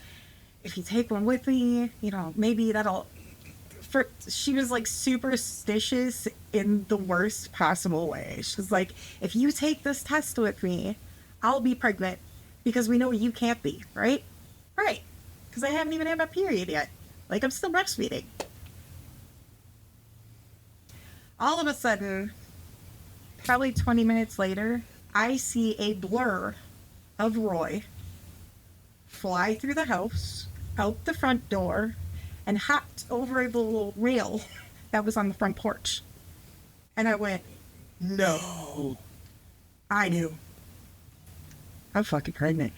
if you take one with me, maybe that'll... She was like superstitious in the worst possible way. She was like, if you take this test with me, I'll be pregnant, because we know you can't be, right? Right. Because I haven't even had my period yet. Like, I'm still breastfeeding. All of a sudden, probably 20 minutes later, I see a blur of Roy fly through the house, out the front door, and hopped over the little rail that was on the front porch. And I went, no. I knew. I'm fucking pregnant.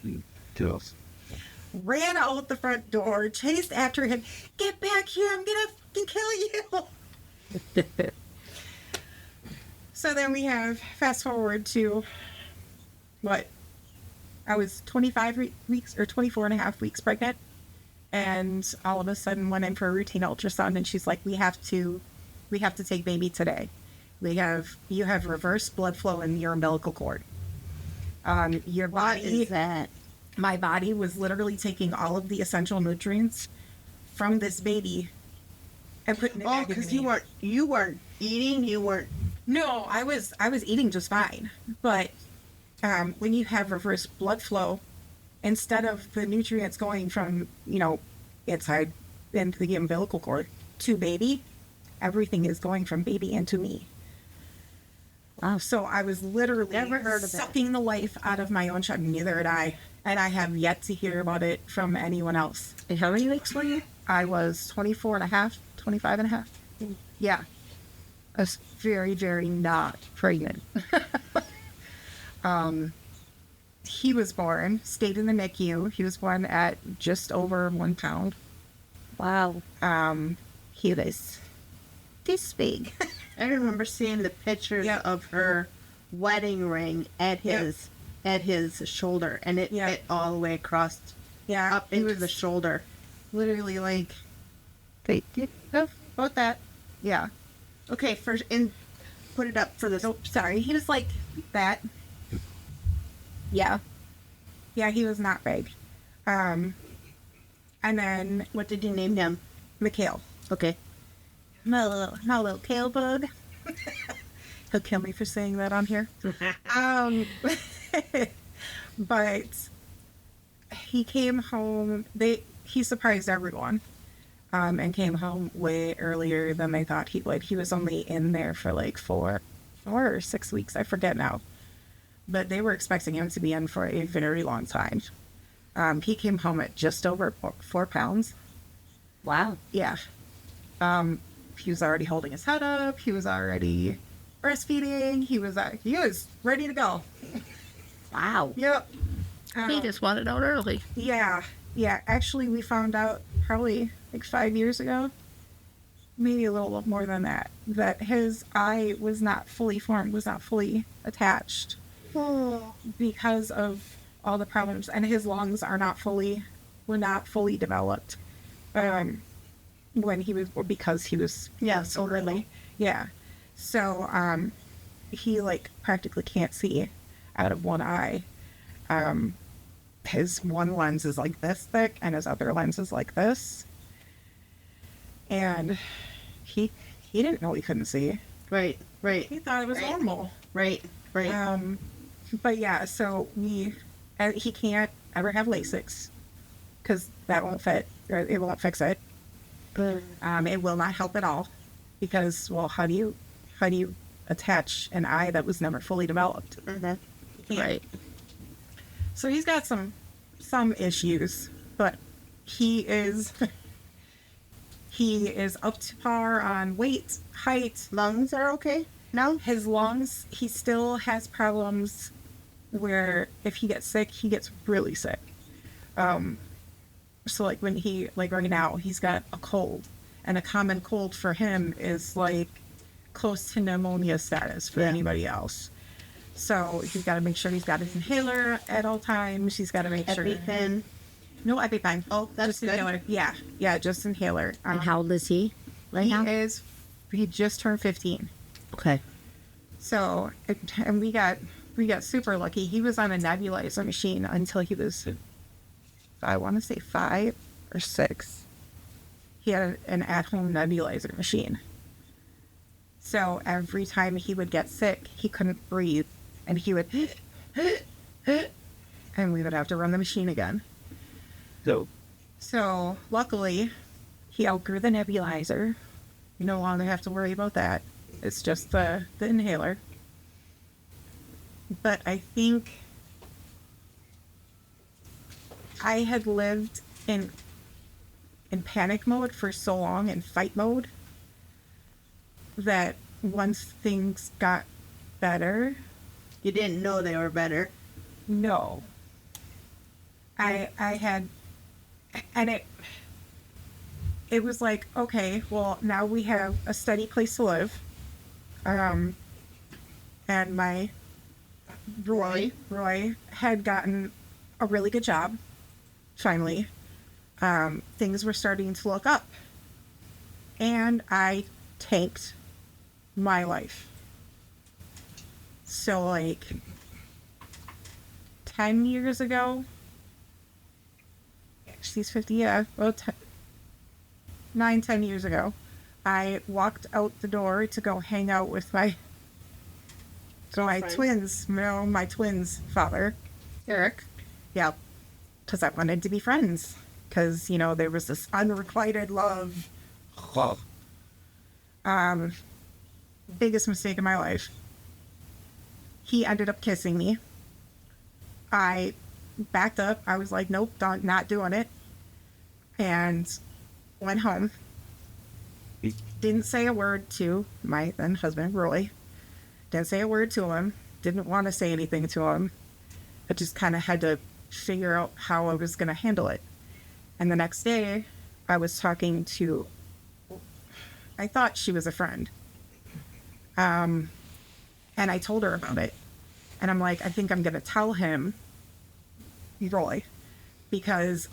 Ran out the front door, chased after him. Get back here, I'm gonna fucking kill you. So then we have, fast forward to, I was 25 weeks or 24 and a half weeks pregnant. And all of a sudden went in for a routine ultrasound, and she's like, we have to take baby today. You have reverse blood flow in your umbilical cord. Your body... What is that? My body was literally taking all of the essential nutrients from this baby and putting it back in me. because you weren't eating, No, I was eating just fine. But when you have reverse blood flow, instead of the nutrients going from, inside into the umbilical cord to baby, everything is going from baby into me. Wow. So I was literally Never heard of it. sucking the life out of my own child. Neither had I. And I have yet to hear about it from anyone else. And how many weeks were you? I was 24 and a half, 25 and a half. Yeah. I was very, very not pregnant. He was born, stayed in the NICU. He was born at just over 1 pound. Wow. He was this big. I remember seeing the pictures Yeah. of her wedding ring at his shoulder, and it Yeah. fit all the way across Yeah. up he into was the shoulder. literally like, they did about that. Yeah. Okay, first and put it up for this. Oh, sorry. He was like that. Yeah. Yeah, he was not big. And then What did you name him? Mikhail. Okay. My little kale bug. He'll kill me for saying that on here. But he came home. He surprised everyone, and came home way earlier than they thought he would. He was only in there for like 4 or 6 weeks. I forget now, but they were expecting him to be in for a very long time. He came home at just over 4 pounds. Wow. Yeah. He was already holding his head up. He was already breastfeeding. He was ready to go. Wow. Yep. He just wanted out early. Yeah. Yeah. Actually, we found out probably like 5 years ago, maybe a little more than that his eye was not fully formed, was not fully attached because of all the problems, and his lungs were not fully developed. Because he was so early. Yeah. So he like practically can't see out of one eye. His one lens is like this thick and his other lens is like this. And he didn't know he couldn't see. Right. He thought it was normal. Right. But yeah, so he can't ever have LASIX because that won't fit, or it won't fix it. It will not help at all because, well, how do you attach an eye that was never fully developed? Right. So he's got some issues, but he is up to par on weight, height. Lungs are okay now? His lungs, he still has problems where if he gets sick, he gets really sick. So like right now, he's got a cold, and a common cold for him is like close to pneumonia status for anybody else. So he's got to make sure he's got his inhaler at all times. He's got to make sure. EpiPen. No EpiPen. Oh, that's just good. inhaler. Yeah, just inhaler. And how old is he right now? He just turned 15. Okay. So, and we got super lucky. He was on a nebulizer machine until he was, I want to say 5 or 6. He had an at-home nebulizer machine. So every time he would get sick, he couldn't breathe, and he would, and we would have to run the machine again. So luckily, he outgrew the nebulizer. You no longer have to worry about that. It's just the inhaler. But I think I had lived in panic mode for so long, in fight mode, that once things got better, You didn't know they were better. no. I had, and it was like, okay, well, now we have a steady place to live. And my Roy had gotten a really good job, finally. Things were starting to look up. And I tanked my life. So, like, 10 years ago, she's 50, yeah, well, 10 years ago, I walked out the door to go hang out with my twins' father, Eric. Yeah, because I wanted to be friends. Because, there was this unrequited love. Biggest mistake in my life. he ended up kissing me. I backed up. I was like, nope, not doing it. And went home. Didn't say a word to my then husband, Roy. Didn't say a word to him. Didn't want to say anything to him. I just kind of had to figure out how I was going to handle it. And the next day, I was talking to, I thought she was a friend. And I told her about it. And I'm like, I think I'm going to tell him, Roy, because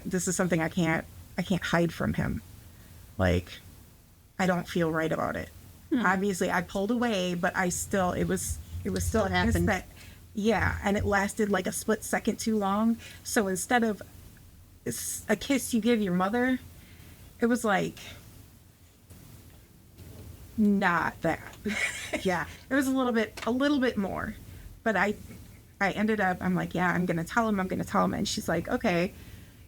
this is something I can't hide from him. Like, I don't feel right about it. Obviously, I pulled away, but it was still happened. Yeah, and it lasted like a split second too long. So instead of a kiss you give your mother, it was like not that. Yeah, it was a little bit more. But I ended up, I'm like, yeah, I'm gonna tell him. And she's like, okay,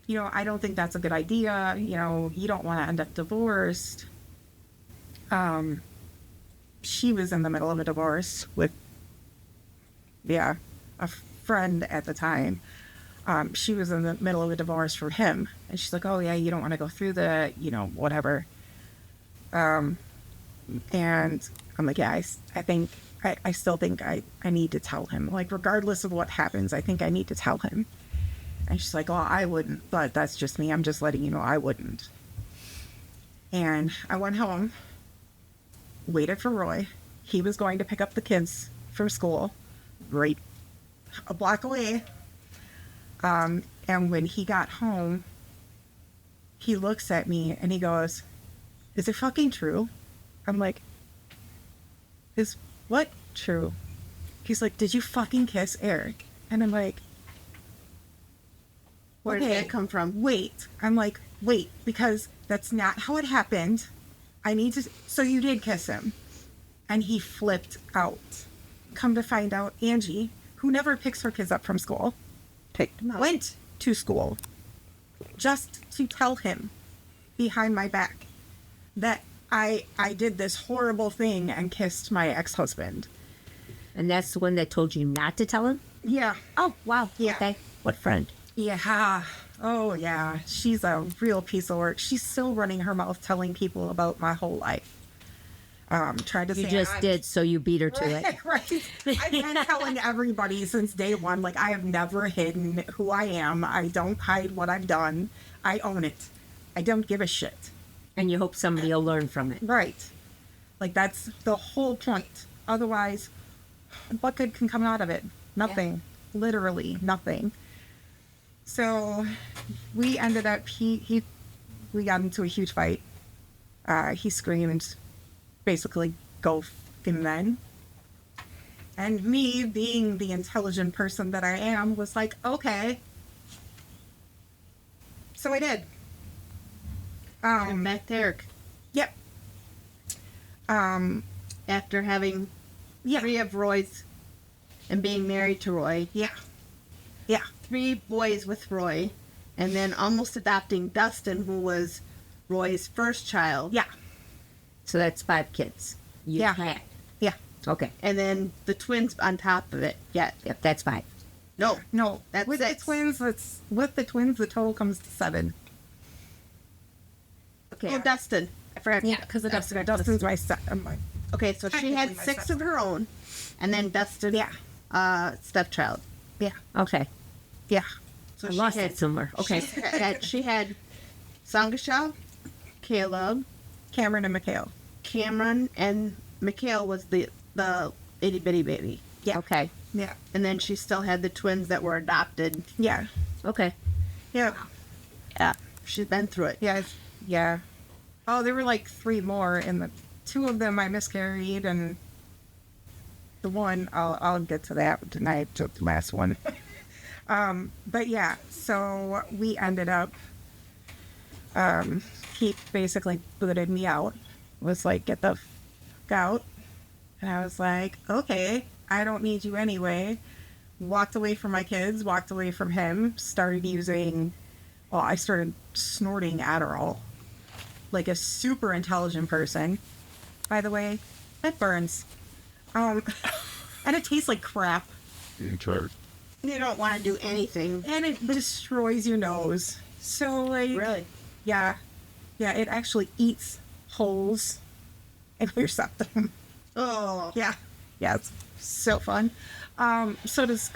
I don't think that's a good idea. You don't want to end up divorced. She was in the middle of a divorce with, a friend at the time. She was in the middle of a divorce from him. And she's like, oh, yeah, you don't want to go through the, whatever. And I'm like, yeah, I still think I need to tell him. Like, regardless of what happens, I think I need to tell him. And she's like, oh, I wouldn't. But that's just me. I'm just letting you know I wouldn't. And I went home, waited for Roy. He was going to pick up the kids from school, right a block away. And when he got home, he looks at me and he goes, is it fucking true? I'm like, is what true? He's like, did you fucking kiss Eric? And I'm like, Where did that come from? Wait. I'm like, wait, because that's not how it happened. So you did kiss him. And he flipped out. Come to find out, Angie, who never picks her kids up from school, went to school just to tell him behind my back that I did this horrible thing and kissed my ex-husband. And that's the one that told you not to tell him? Yeah. Oh, wow. Yeah. Okay. What friend? Yeah. Oh, yeah. She's a real piece of work. She's still running her mouth telling people about my whole life. Tried to You say just did, so you beat her to it. Right. I've been telling everybody since day one, like, I have never hidden who I am. I don't hide what I've done. I own it. I don't give a shit. And you hope somebody will learn from it. Right. Like, that's the whole point. Otherwise, what good can come out of it? Nothing. Yeah. Literally nothing. So we ended up, we got into a huge fight. He screamed, basically, go f***ing then. And me, being the intelligent person that I am, was like, okay. So I did. Back to Eric. Yep. After having 3 of Roy's and being married to Roy. Yeah. Yeah. 3 boys with Roy. And then almost adopting Dustin, who was Roy's first child. Yeah. So that's 5 kids. You Yeah. had. Yeah. Okay. And then the twins on top of it. Yeah. Yep, that's 5. No, that's with 6. the twins, the total comes to 7. Okay. Oh, Dustin. I forgot. Yeah, because Dustin's my son. Okay, so she had 6 of her own, and then Dustin, stepchild. Yeah. Okay. Yeah. So I lost it somewhere. Okay. She had Sangasha, Caleb, Cameron and Mikhail. Cameron, and Mikhail was the itty bitty baby. Yeah. Okay. Yeah. And then she still had the twins that were adopted. Yeah. Okay. Yeah. Yeah, she's been through it. Yeah. Yeah. Oh, there were like 3 more, and the 2 of them I miscarried, and the one I'll get to that tonight. To the last one. But yeah, so we ended up. He basically booted me out. Was like, get the f*** out, and I was like, okay, I don't need you anyway. Walked away from my kids. Walked away from him. Started using. Well, I started snorting Adderall. Like a super intelligent person. By the way, that burns. And it tastes like crap. In charge. You don't want to do anything. And it destroys your nose. So, like... Really? Yeah. Yeah, it actually eats holes in your septum. Oh. Yeah. Yeah, it's so fun. So does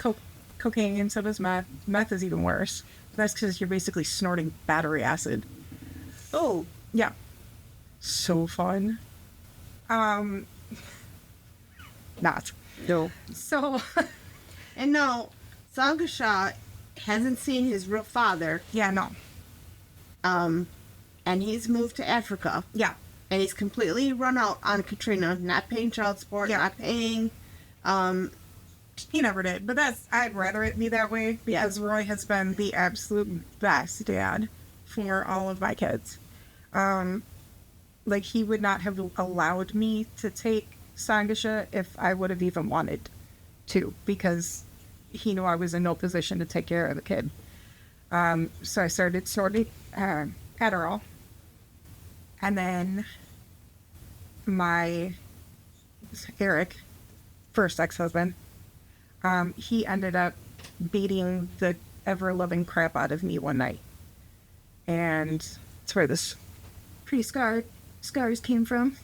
cocaine, and so does meth. Meth is even worse. That's because you're basically snorting battery acid. Oh. Yeah. So fun. Not. No. So, And no, Sangasha hasn't seen his real father, yeah, no. and he's moved to Africa, Yeah. and he's completely run out on Katrina, not paying child support, Yeah. not paying, He never did. But I'd rather it be that way because Roy has been the absolute best dad for all of my kids. Like, he would not have allowed me to take Sangasha if I would have even wanted to, because he knew I was in no position to take care of the kid. So I started snorting Adderall. And then my Eric, first ex-husband, he ended up beating the ever-loving crap out of me one night. And that's where this pretty scars came from.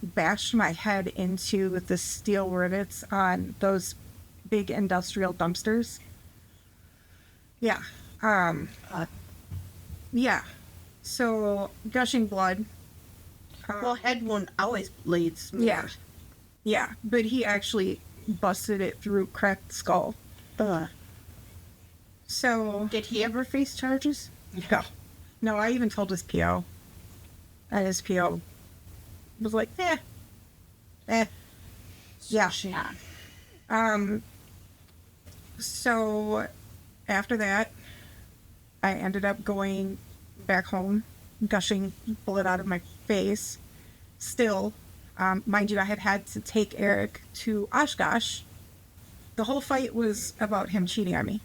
Bashed my head into the steel rivets on those big industrial dumpsters. Yeah. Yeah. So, gushing blood. well, head wound always bleeds. Yeah. Yeah. But he actually busted it through cracked skull. So, Did he ever face charges? no. No, I even told his PO. And his PO was like, yeah. Yeah. So after that, I ended up going back home, gushing blood out of my face. Still, mind you, I had to take Eric to Oshkosh. The whole fight was about him cheating on me.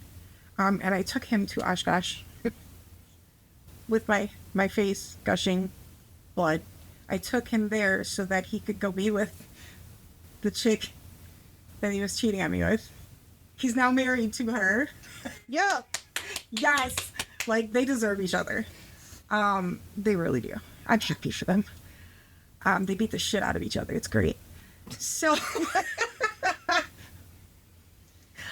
And I took him to Oshkosh with my face gushing blood. I took him there so that he could go be with the chick that he was cheating on me with. He's now married to her. Yeah. Yes! Like, they deserve each other. They really do. I'm happy for them. They beat the shit out of each other. It's great. So...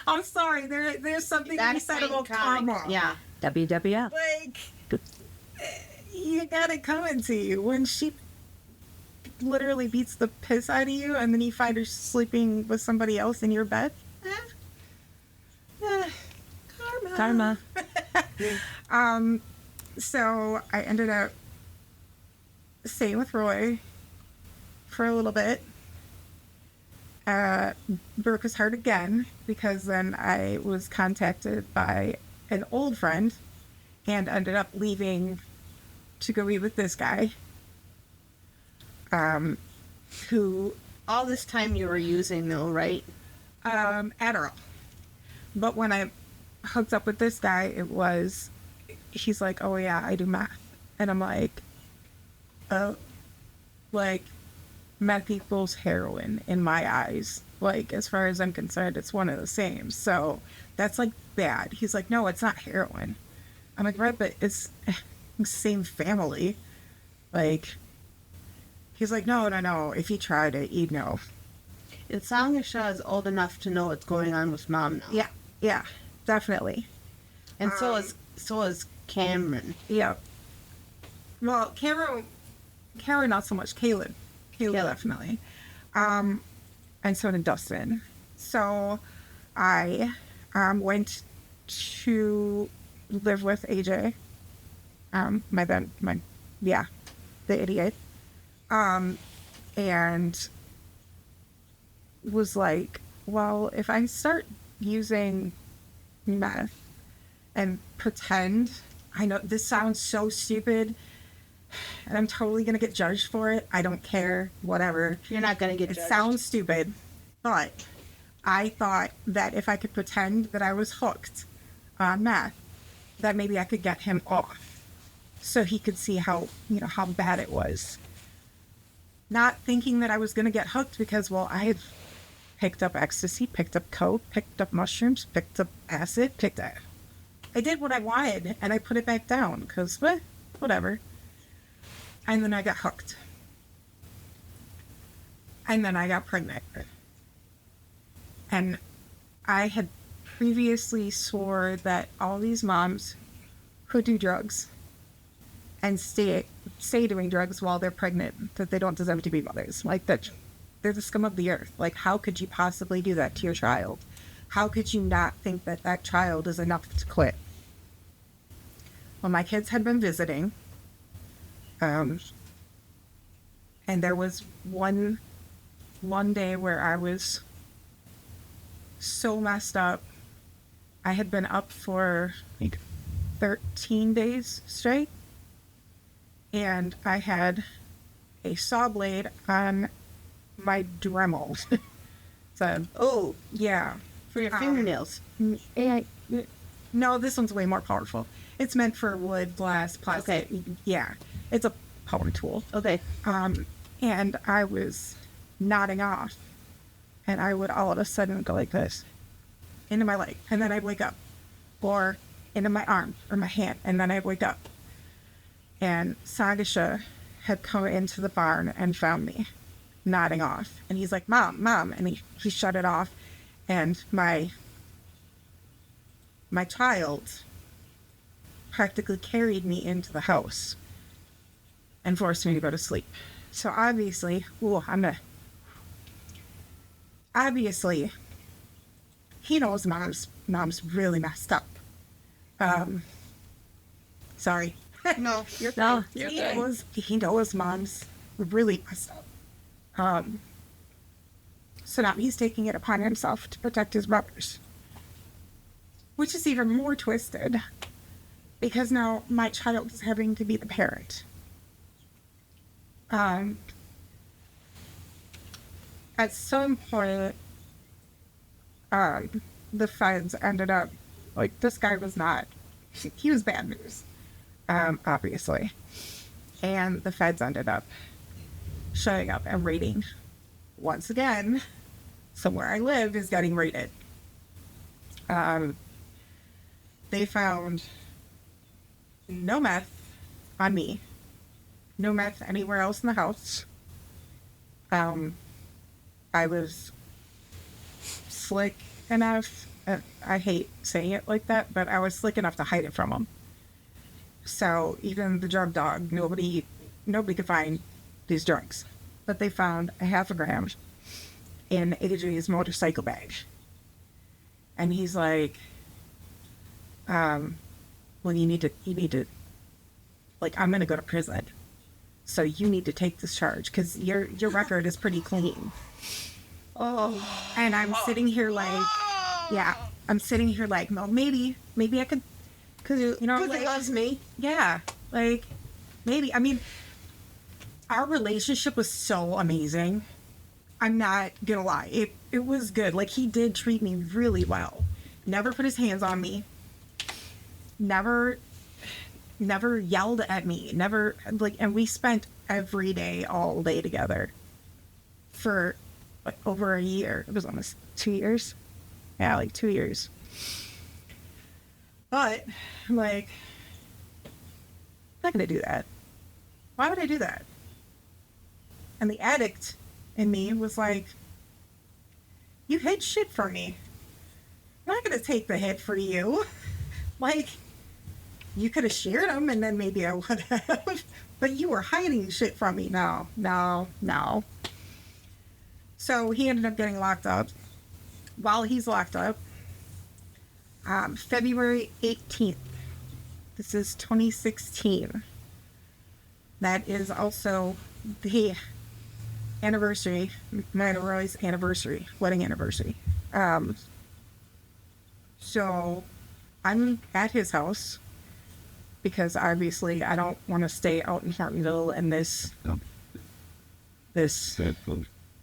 I'm sorry. There's something to be said about karma. Yeah. WWF. Like, you got it coming to you. When she literally beats the piss out of you and then you find her sleeping with somebody else in your bed. Karma. So I ended up staying with Roy for a little bit. Broke his heart again because then I was contacted by an old friend and ended up leaving to go be with this guy. Who All this time you were using, though, right? Adderall. But when I hooked up with this guy, he's like, oh yeah, I do meth. And I'm like, oh, like, meth equals heroin in my eyes. Like, as far as I'm concerned, it's one and the same. So that's like bad. He's like, no, it's not heroin. I'm like, right, but it's the same family. Like, he's like, no. If you tried it, you'd know. And Sangasha is old enough to know what's going on with mom now. Yeah, definitely. And so is Cameron. Yeah. Well, Cameron, not so much. Caleb, definitely. And so did Dustin. So I went to live with AJ. The idiot. And was like, well, if I start using meth and pretend, I know this sounds so stupid and I'm totally gonna get judged for it. I don't care, whatever. You're not going to get It judged. sounds stupid, but I thought that if I could pretend that I was hooked on meth, that maybe I could get him off so he could see how bad it was. Not thinking that I was going to get hooked because, well, I picked up ecstasy, picked up coke, picked up mushrooms, picked up acid, I did what I wanted, and I put it back down, because, whatever. And then I got hooked. And then I got pregnant. And I had previously swore that all these moms who do drugs and stay doing drugs while they're pregnant, that they don't deserve to be mothers. Like, that they're the scum of the earth. Like, how could you possibly do that to your child? How could you not think that that child is enough to quit? Well, my kids had been visiting, and there was one day where I was so messed up. I had been up for 13 days straight, and I had a saw blade on my Dremel. So, Oh, yeah. for your fingernails. No, this one's way more powerful. It's meant for wood, glass, plastic. Okay. Yeah, it's a power tool. Okay. And I was nodding off, and I would all of a sudden go like this into my leg, and then I'd wake up, or into my arm or my hand, and then I'd wake up. And Sagasha had come into the barn and found me nodding off, and he's like, "Mom, Mom," and he shut it off, and my child practically carried me into the house and forced me to go to sleep. So obviously, obviously, he knows mom's really messed up. Sorry. No, you're No. fine. He knows mom's really messed up. So now he's taking it upon himself to protect his brothers. Which is even more twisted, because now my child is having to be the parent. At some point, the feds ended up, like, this guy was not, he was bad news, obviously. And the feds ended up showing up and raiding. Once again, somewhere I live is getting raided. They found no meth on me, no meth anywhere else in the house. I was slick enough, I hate saying it like that, but I was slick enough to hide it from them. So even the drug dog, nobody could find these drugs. But they found a 0.5 gram in Adrian's motorcycle bag. And he's like, well, you need to, like, I'm gonna go to prison, so you need to take this charge, because your record is pretty clean. Oh. And I'm sitting here like, yeah, well, maybe I could, because, you know, Because like, he loves me. yeah, like, maybe, I mean, our relationship was so amazing. I'm not gonna lie, it was good. Like, he did treat me really well. Never put his hands on me. Never yelled at me. Never, like, and we spent every day, all day together for like over a year. It was almost 2 years. Yeah, like 2 years. But, like, I'm not gonna do that. Why would I do that? And the addict in me was like, you hid shit from me. I'm not gonna take the hit for you. Like, you could have shared them, and then maybe I would have. But you were hiding shit from me. No. So he ended up getting locked up. While he's locked up, February 18th, this is 2016. That is also the anniversary, mine and Roy's anniversary, wedding anniversary. So I'm at his house, because obviously I don't want to stay out in Hartonville in this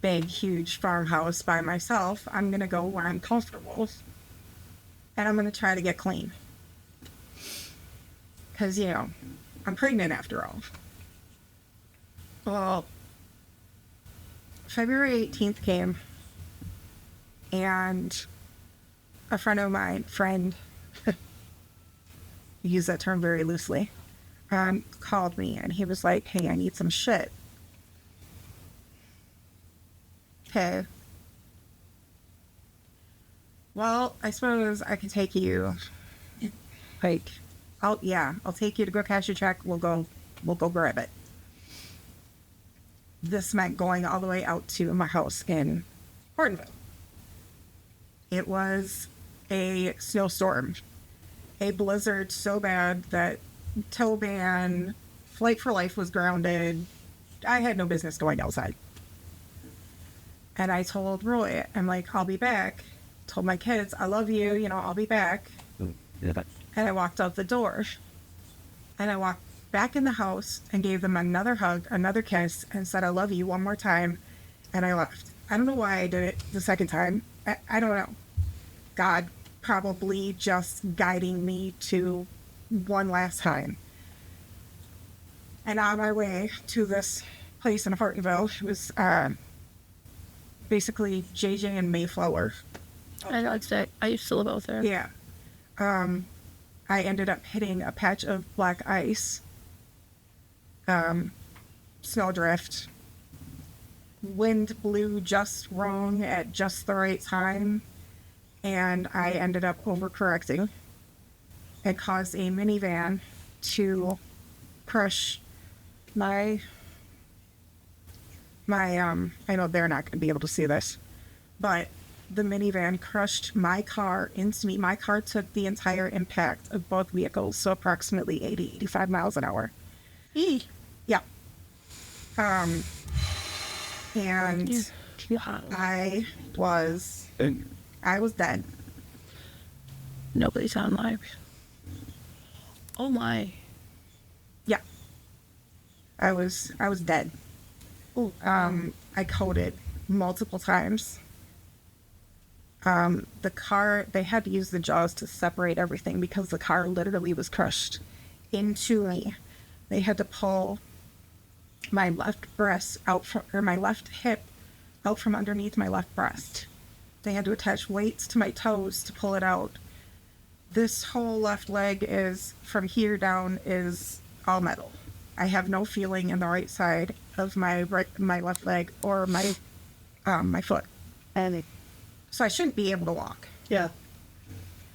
big, huge farmhouse by myself. I'm going to go where I'm comfortable, and I'm going to try to get clean. Because, you know, I'm pregnant after all. Well, February 18th came, And a friend of mine, use that term very loosely, called me and he was like, hey, I need some shit. Okay. Well, I suppose I could take you, like, I'll take you to go cash your check. We'll go grab it. This meant going all the way out to my house in Hortonville. It was a snowstorm, a blizzard so bad that tow ban, Flight for Life was grounded. I had no business going outside. And I told Roy, I'm like, I'll be back. Told my kids, I love you, I'll be back. And I walked out the door. And I walked back in the house and gave them another hug, another kiss, and said, I love you one more time. And I left. I don't know why I did it the second time. I don't know. God probably just guiding me to one last time. And on my way to this place in Hortonville, it was basically JJ and Mayflower. I know exactly. I used to live out there. Yeah. I ended up hitting a patch of black ice, snowdrift. Wind blew just wrong at just the right time, and I ended up overcorrecting and caused a minivan to crush my I know they're not going to be able to see this, but the minivan crushed my car into me. My car took the entire impact of both vehicles, so approximately 85 miles an hour. Eee. Yeah. And Yeah. I was dead. Nobody's on live. Oh my. Yeah. I was dead. Oh. I coded multiple times. The car, they had to use the jaws to separate everything because the car literally was crushed into me. They had to pull my left breast out from, or my left hip out from underneath my left breast. They had to attach weights to my toes to pull it out. This whole left leg is, from here down, is all metal. I have no feeling in the right side of my left leg or my foot. And So I shouldn't be able to walk. yeah.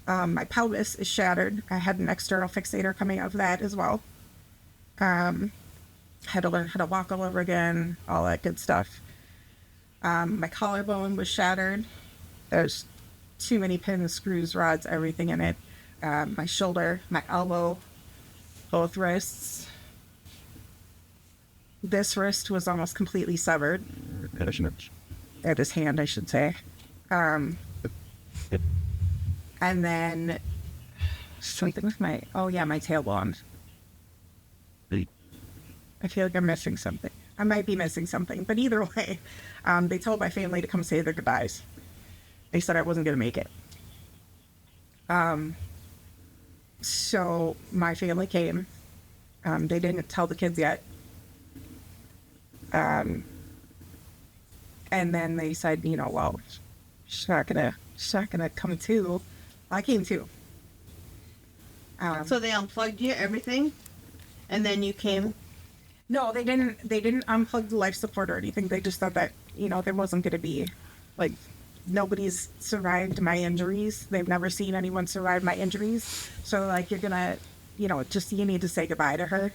My pelvis is shattered. I had an external fixator coming out of that as well. Had to learn how to walk all over again, all that good stuff. My collarbone was shattered. There's too many pins, screws, rods, everything in it. My shoulder, my elbow, both wrists. This wrist was almost completely severed. At his hand, I should say. And then something with my tailbone. I feel like I'm missing something. I might be missing something, but either way, they told my family to come say their goodbyes. They said I wasn't going to make it. So my family came. They didn't tell the kids yet. And then they said, well, she's not gonna come too. I came too. So they unplugged you, everything, and then you came. No, they didn't unplug the life support or anything. They just thought that, there wasn't going to be, like, nobody's survived my injuries. They've never seen anyone survive my injuries. So, like, you're going to, you need to say goodbye to her.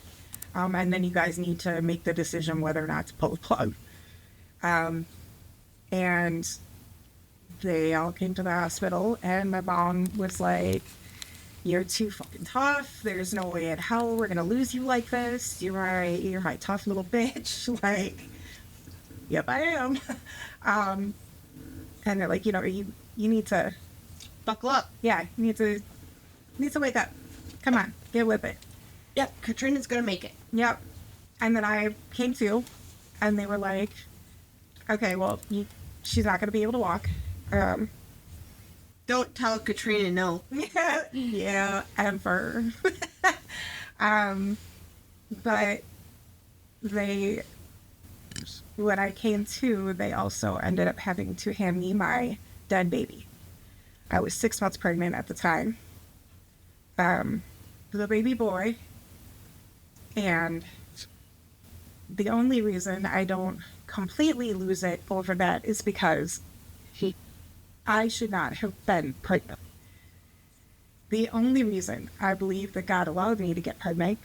And then you guys need to make the decision whether or not to pull the plug. And they all came to the hospital, and my mom was like, you're too fucking tough. There's no way in hell we're gonna lose you like this. You're my tough little bitch. Like, yep, I am. And they're like, you need to Buckle up. yeah, you need to wake up. Come on, get with it. Yep, Katrina's gonna make it. Yep. And then I came to, and they were like, okay, well, she's not gonna be able to walk. Don't tell Katrina no. Yeah, ever. But when I came to, they also ended up having to hand me my dead baby. I was 6 months pregnant at the time. The baby boy. And the only reason I don't completely lose it over that is because I should not have been pregnant. The only reason I believe that God allowed me to get pregnant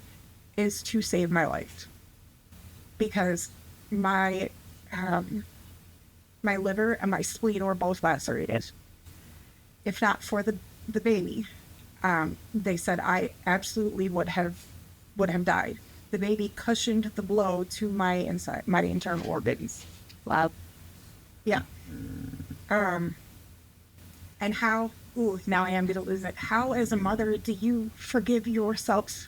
is to save my life. Because my liver and my spleen were both lacerated. If not for the baby, they said I absolutely would have died. The baby cushioned the blow to my internal organs. Wow. Yeah. And how, now I am going to lose it. How, as a mother, do you forgive yourself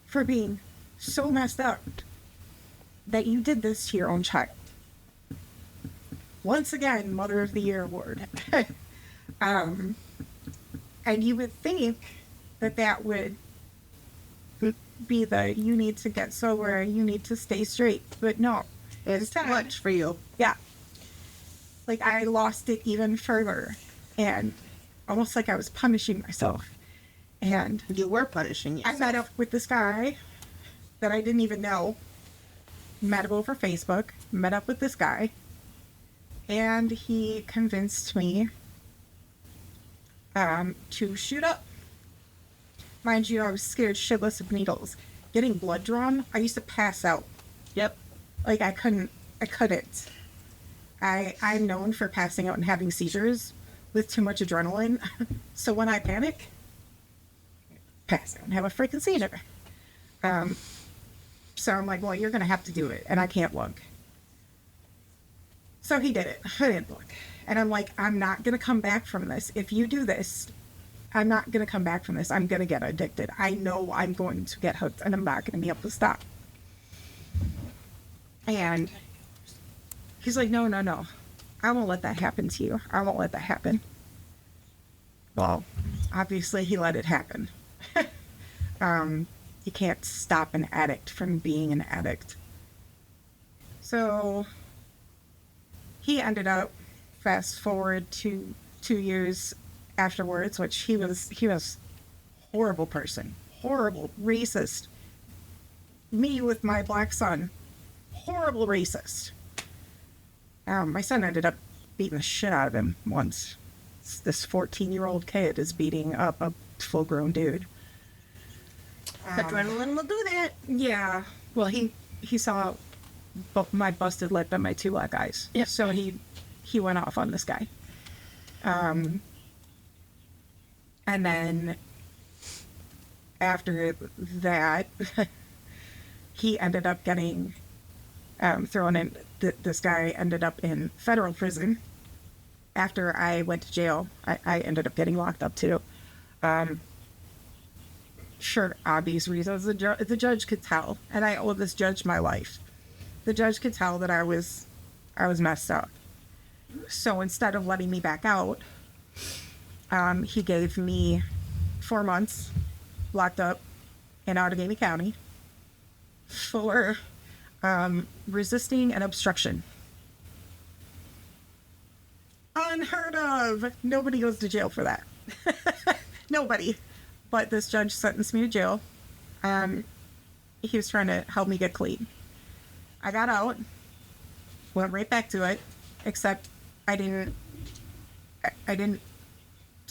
for being so messed up that you did this to your own child? Once again, Mother of the Year award. And you would think that would be you need to get sober, you need to stay straight, but no. It's too much for you. Yeah. Like, I lost it even further, and almost like I was punishing myself. And You were punishing yourself. I met up with this guy that I didn't even know. Met him over Facebook, met up with this guy, and he convinced me to shoot up. Mind you, I was scared shitless of needles. Getting blood drawn, I used to pass out. Yep. Like, I couldn't. I'm known for passing out and having seizures with too much adrenaline. So when I panic, pass out and have a freaking seizure. So I'm like, well, you're going to have to do it. And I can't look. So he did it. I didn't look. And I'm like, I'm not going to come back from this. If you do this, I'm not going to come back from this. I'm going to get addicted. I know I'm going to get hooked and I'm not going to be able to stop. And he's like, no. I won't let that happen to you. I won't let that happen. Well, obviously he let it happen. You can't stop an addict from being an addict. So he ended up, fast forward to 2 years afterwards, which he was horrible person, horrible, racist. Me with my black son, horrible racist. My son ended up beating the shit out of him once. This 14-year-old kid is beating up a full-grown dude. Adrenaline will do that. Yeah. Well, he saw my busted lip and my two black eyes. Yep. So he went off on this guy. And then after that, he ended up getting thrown in. This guy ended up in federal prison. After I went to jail, I ended up getting locked up too. Sure, obvious reasons. The judge could tell, and I owe this judge my life. The judge could tell that I was messed up. So instead of letting me back out, he gave me 4 months locked up in Outagamie County for resisting an obstruction. Unheard of. Nobody goes to jail for that. Nobody. But this judge sentenced me to jail. He was trying to help me get clean. I got out, went right back to it, except I didn't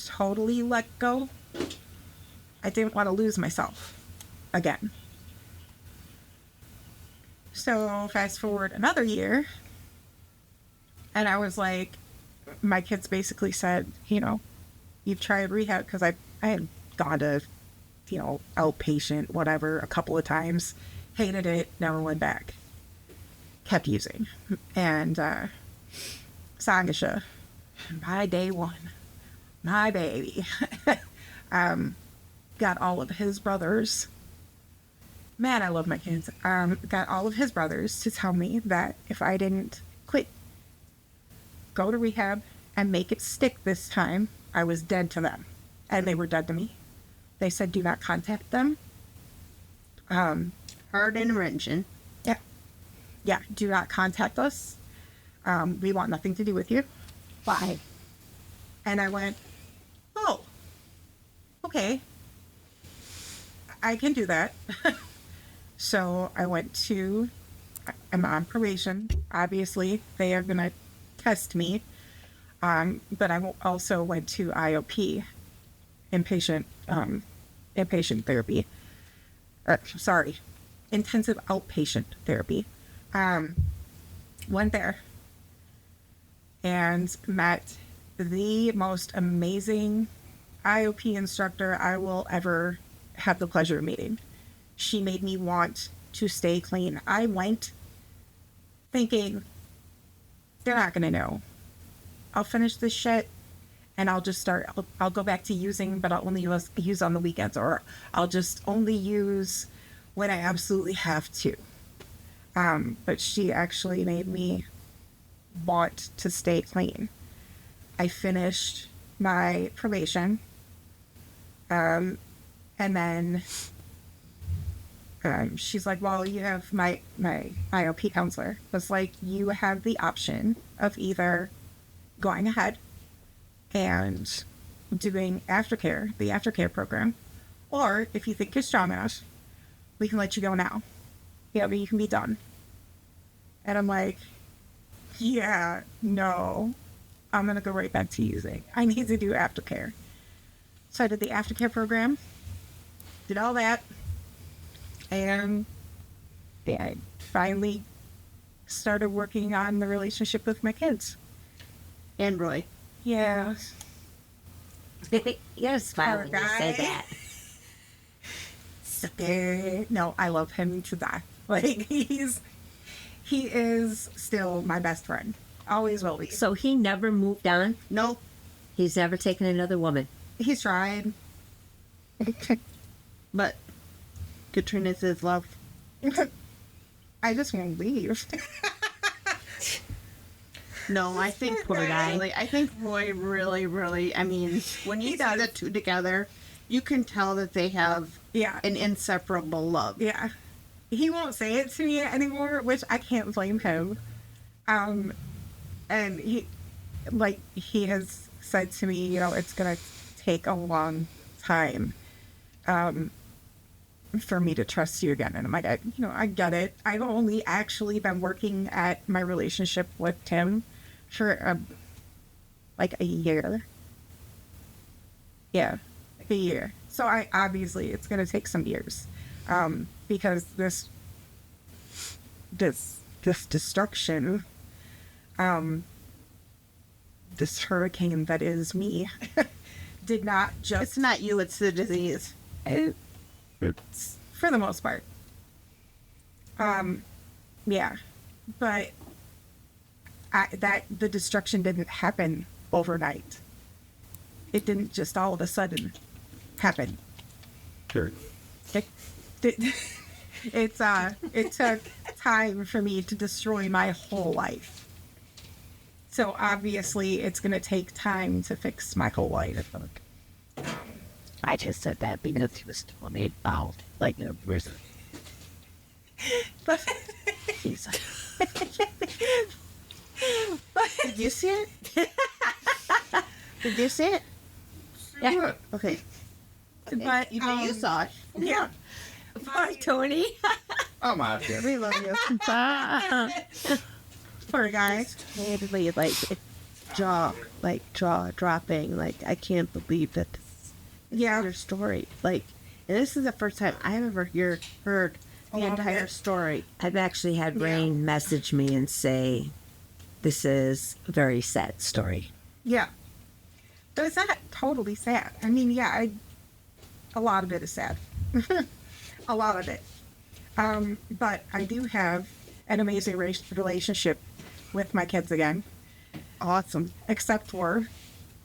totally let go. I didn't want to lose myself again. So fast forward another year, and I was like, my kids basically said, you've tried rehab, because I had gone to, outpatient, whatever, a couple of times, hated it, never went back, kept using. And Sangasha, my day one, my baby, got all of his brothers. Man, I love my kids. Got all of his brothers to tell me that if I didn't quit, go to rehab, and make it stick this time, I was dead to them. And they were dead to me. They said, do not contact them. Hard intervention. Yeah. Yeah, do not contact us. We want nothing to do with you. Bye. And I went, oh, okay, I can do that. So I went to, I'm on probation. Obviously, they are going to test me. But I also went to IOP, inpatient therapy. Intensive outpatient therapy. Went there and met the most amazing IOP instructor I will ever have the pleasure of meeting. She made me want to stay clean. I went thinking, they're not going to know. I'll finish this shit and I'll just start, I'll go back to using, but I'll only use on the weekends, or I'll just only use when I absolutely have to. But she actually made me want to stay clean. I finished my probation. And then she's like, well, you have my IOP counselor. It's like, you have the option of either going ahead and doing the aftercare program, or if you think you're strong enough, we can let you go now. Yeah, but you can be done. And I'm like, yeah, no, I'm going to go right back to using. I need to do aftercare. So I did the aftercare program, did all that, and I finally started working on the relationship with my kids. And Roy. Yeah. You're smiling when you say that. No, I love him to death. Like, he is still my best friend. Always will be. So he never moved on? No, He's never taken another woman? He's tried. but Katrina says love. I just won't leave. No, I think Poor guy. I think Roy really, I mean, when you see the two together, you can tell that they have Yeah. an inseparable love. Yeah. He won't say it to me anymore, which I can't blame him. And he has said to me, you know, it's going to take a long time for me to trust you again. And I'm like, I get it. I've only actually been working at my relationship with Tim for like a year. Yeah, like a year. So obviously it's going to take some years because this destruction, this hurricane that is me, did not just... It's not you, it's the disease. It's for the most part. Yeah, but the destruction didn't happen overnight. It didn't just all of a sudden happen. Sure. It took time for me to destroy my whole life. So obviously it's going to take time to fix my whole life. I just said that because he was telling me about, like, a person. But He's like, Did you see it? Did you see it? yeah. Okay. But You saw it. yeah. Bye, Tony. I'm out here. We love you. Poor guy. Literally, like, jaw dropping. Like, I can't believe that this is your story. Like, and this is the first time I've ever heard the entire story. I've actually had Rain message me and say, this is a very sad story. Yeah. But it's not totally sad. I mean, yeah, a lot of it is sad. A lot of it. But I do have an amazing relationship with my kids again. Awesome. Except for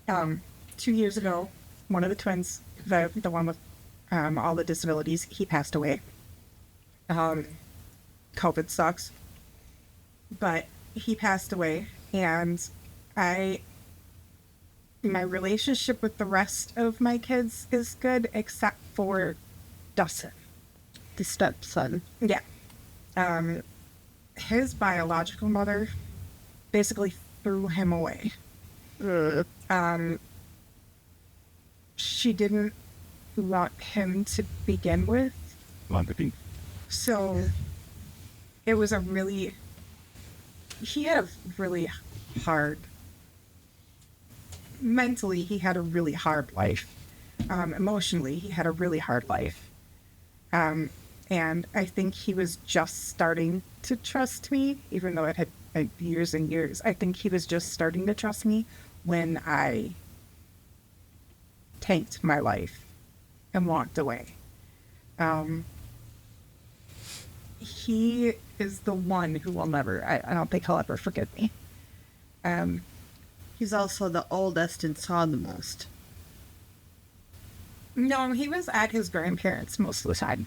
2 years ago, one of the twins, the one with all the disabilities, he passed away. COVID sucks. But he passed away, and my relationship with the rest of my kids is good, except for Dustin. The stepson. Yeah. His biological mother basically threw him away. she didn't want him to begin with. So it was he had a really hard, mentally, he had a really hard life. Emotionally, he had a really hard life. And I think he was just starting to trust me, even though it had years and years. I think he was just starting to trust me when I tanked my life and walked away. He is the one who will never, I don't think he'll ever forgive me. He's also the oldest and saw the most. No, he was at his grandparents most of the time.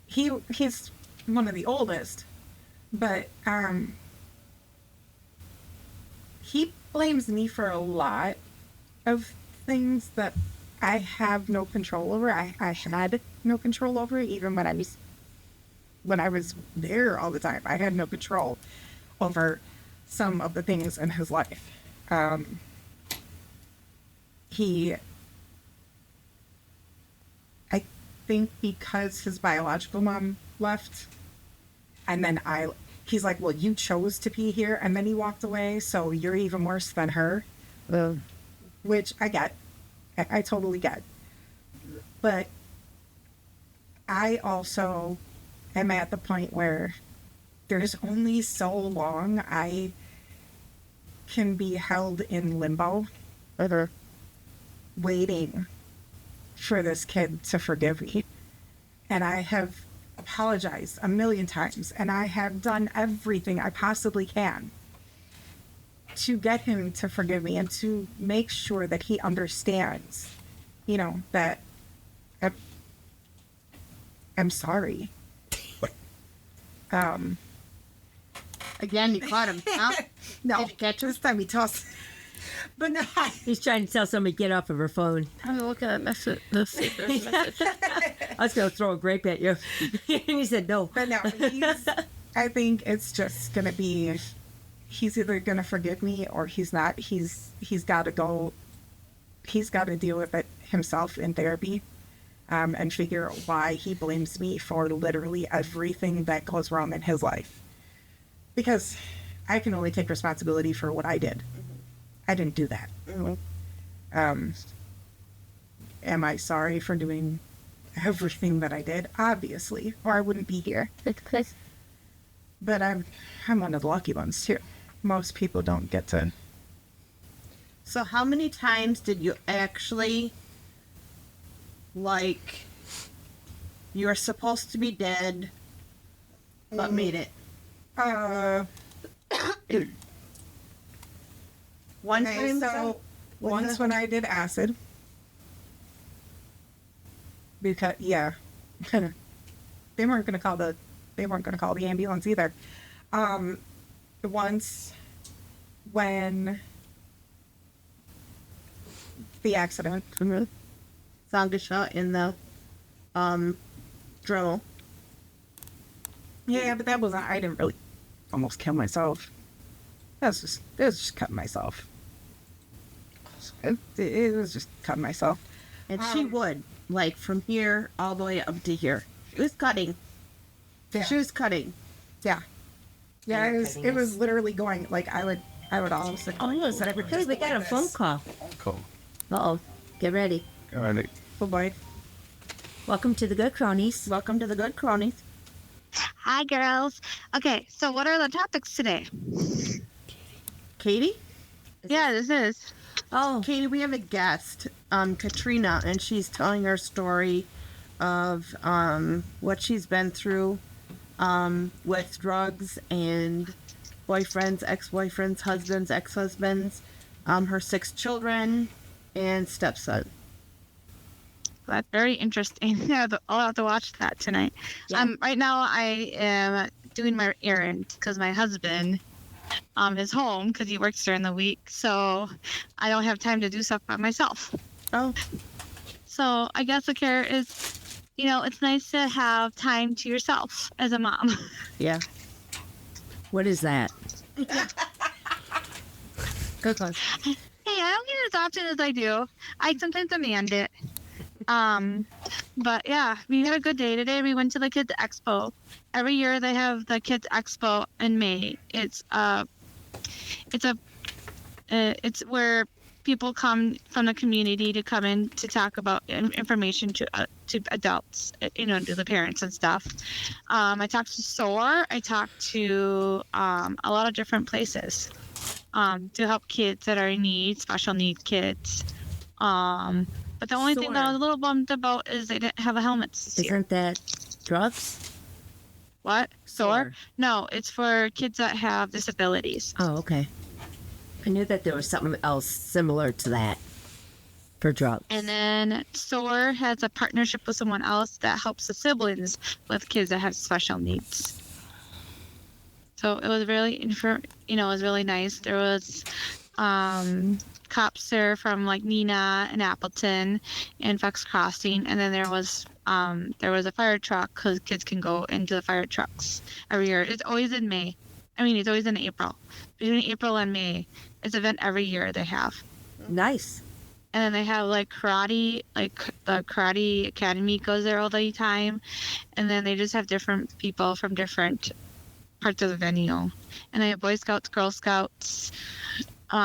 He's one of the oldest, but he blames me for a lot of things that I have no control over. I had no control over it, even when I was there all the time. I had no control over some of the things in his life. I think because his biological mom left, and then he's like, well, you chose to be here, and then he walked away, so you're even worse than her. Which I get. I totally get. But I also am at the point where there's only so long I can be held in limbo, waiting for this kid to forgive me. And I have apologized a million times, and I have done everything I possibly can to get him to forgive me and to make sure that he understands, that I'm sorry. Again, you caught him. Huh? No, Did you catch him? this time he tossed. But no, He's trying to tell somebody to get off of her phone. I'm gonna look at that message. Let's see if there's a message. I was going to throw a grape at you. And he said no. but no, I think it's just going to be, he's either going to forgive me or he's not. He's got to go, he's got to deal with it himself in therapy, and figure out why he blames me for literally everything that goes wrong in his life. Because I can only take responsibility for what I did. I didn't do that. Am I sorry for doing everything that I did? Obviously, or I wouldn't be here. But I'm one of the lucky ones too. Most people don't get to. So how many times did you actually, you were supposed to be dead, but made it? One Okay, time? so once when I did acid, because they weren't gonna call the ambulance either. Once when the accident, Zangasha in the Dremel. yeah, but that wasn't. I didn't really almost kill myself. It was just cutting myself. It was just cutting myself. And she would, from here all the way up to here. She was cutting. Yeah. She was cutting. Yeah. Yeah, it was literally going, I would almost say, Oh, no, hey, we got a phone call. Cool. Uh-oh. Get ready. All right. oh boy. Welcome to the Good Cronies. Welcome to the Good Cronies. Hi, girls. Okay, so what are the topics today? Katie? Yeah, this is. Oh, Katie, we have a guest, Katrina, and she's telling her story of what she's been through with drugs and boyfriends, ex-boyfriends, husbands, ex-husbands, her 6 children, and stepson. That's very interesting. I'll have to watch that tonight. Yeah. Right now I am doing my errand because my husband is home because he works during the week, so I don't have time to do stuff by myself. Oh, So I guess the care is, it's nice to have time to yourself as a mom. yeah. what is that? Good question. Hey, I don't get it as often as I do. I sometimes demand it. But yeah, we had a good day today. We went to the kids expo. Every year they have the kids expo in May. It's where people come from the community to come in to talk about information to adults, to the parents and stuff. I talked to SOAR. I talked to a lot of different places to help kids that are in need, special need kids. But the only thing that I was a little bummed about is they didn't have a helmets this year. Isn't that drugs? What? SOAR? SOAR. No, it's for kids that have disabilities. Oh, okay. I knew that there was something else similar to that for drugs. And then SOAR has a partnership with someone else that helps the siblings with kids that have special needs. So it was really, it was really nice. There was cops there from like Neenah and Appleton and Fox Crossing, and then there was a fire truck because kids can go into the fire trucks every year. It's always in May. It's always in April. Between April and May, it's an event every year they have. Nice. And then they have like karate, like the Karate Academy goes there all the time, and then they just have different people from different parts of the venue. And they have Boy Scouts, Girl Scouts. They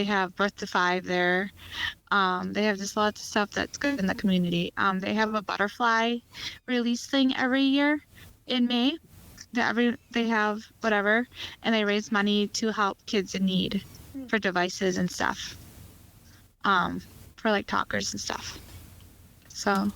have Birth to 5 there. They have just lots of stuff that's good in the community. They have a butterfly release thing every year in May. They have whatever, and they raise money to help kids in need for devices and stuff. For like talkers and stuff. So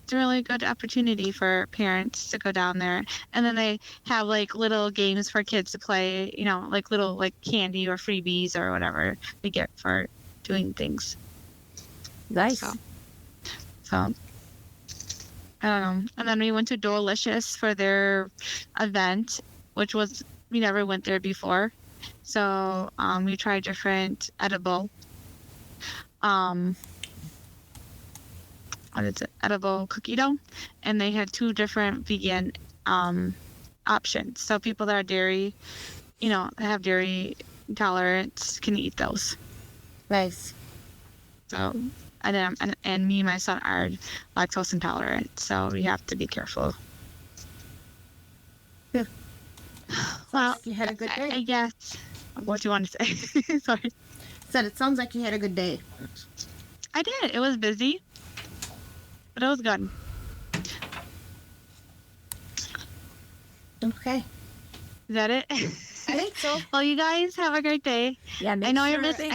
it's a really good opportunity for parents to go down there. And then they have like little games for kids to play, like little like candy or freebies or whatever they get for doing things. Nice. So I don't know. And then we went to Dolicious for their event, which was, we never went there before. So we tried different edible edible cookie dough, and they had 2 different vegan options. So people that are dairy, that have dairy intolerance can eat those. Nice. So and me and my son are lactose intolerant, so we have to be careful. Yeah. Well, You had a good day. I guess. What do you want to say? Sorry. Said it sounds like you had a good day. I did. It was busy, but it was good. Okay. Is that it? I think so. Well, you guys have a great day. Yeah, I know you're missing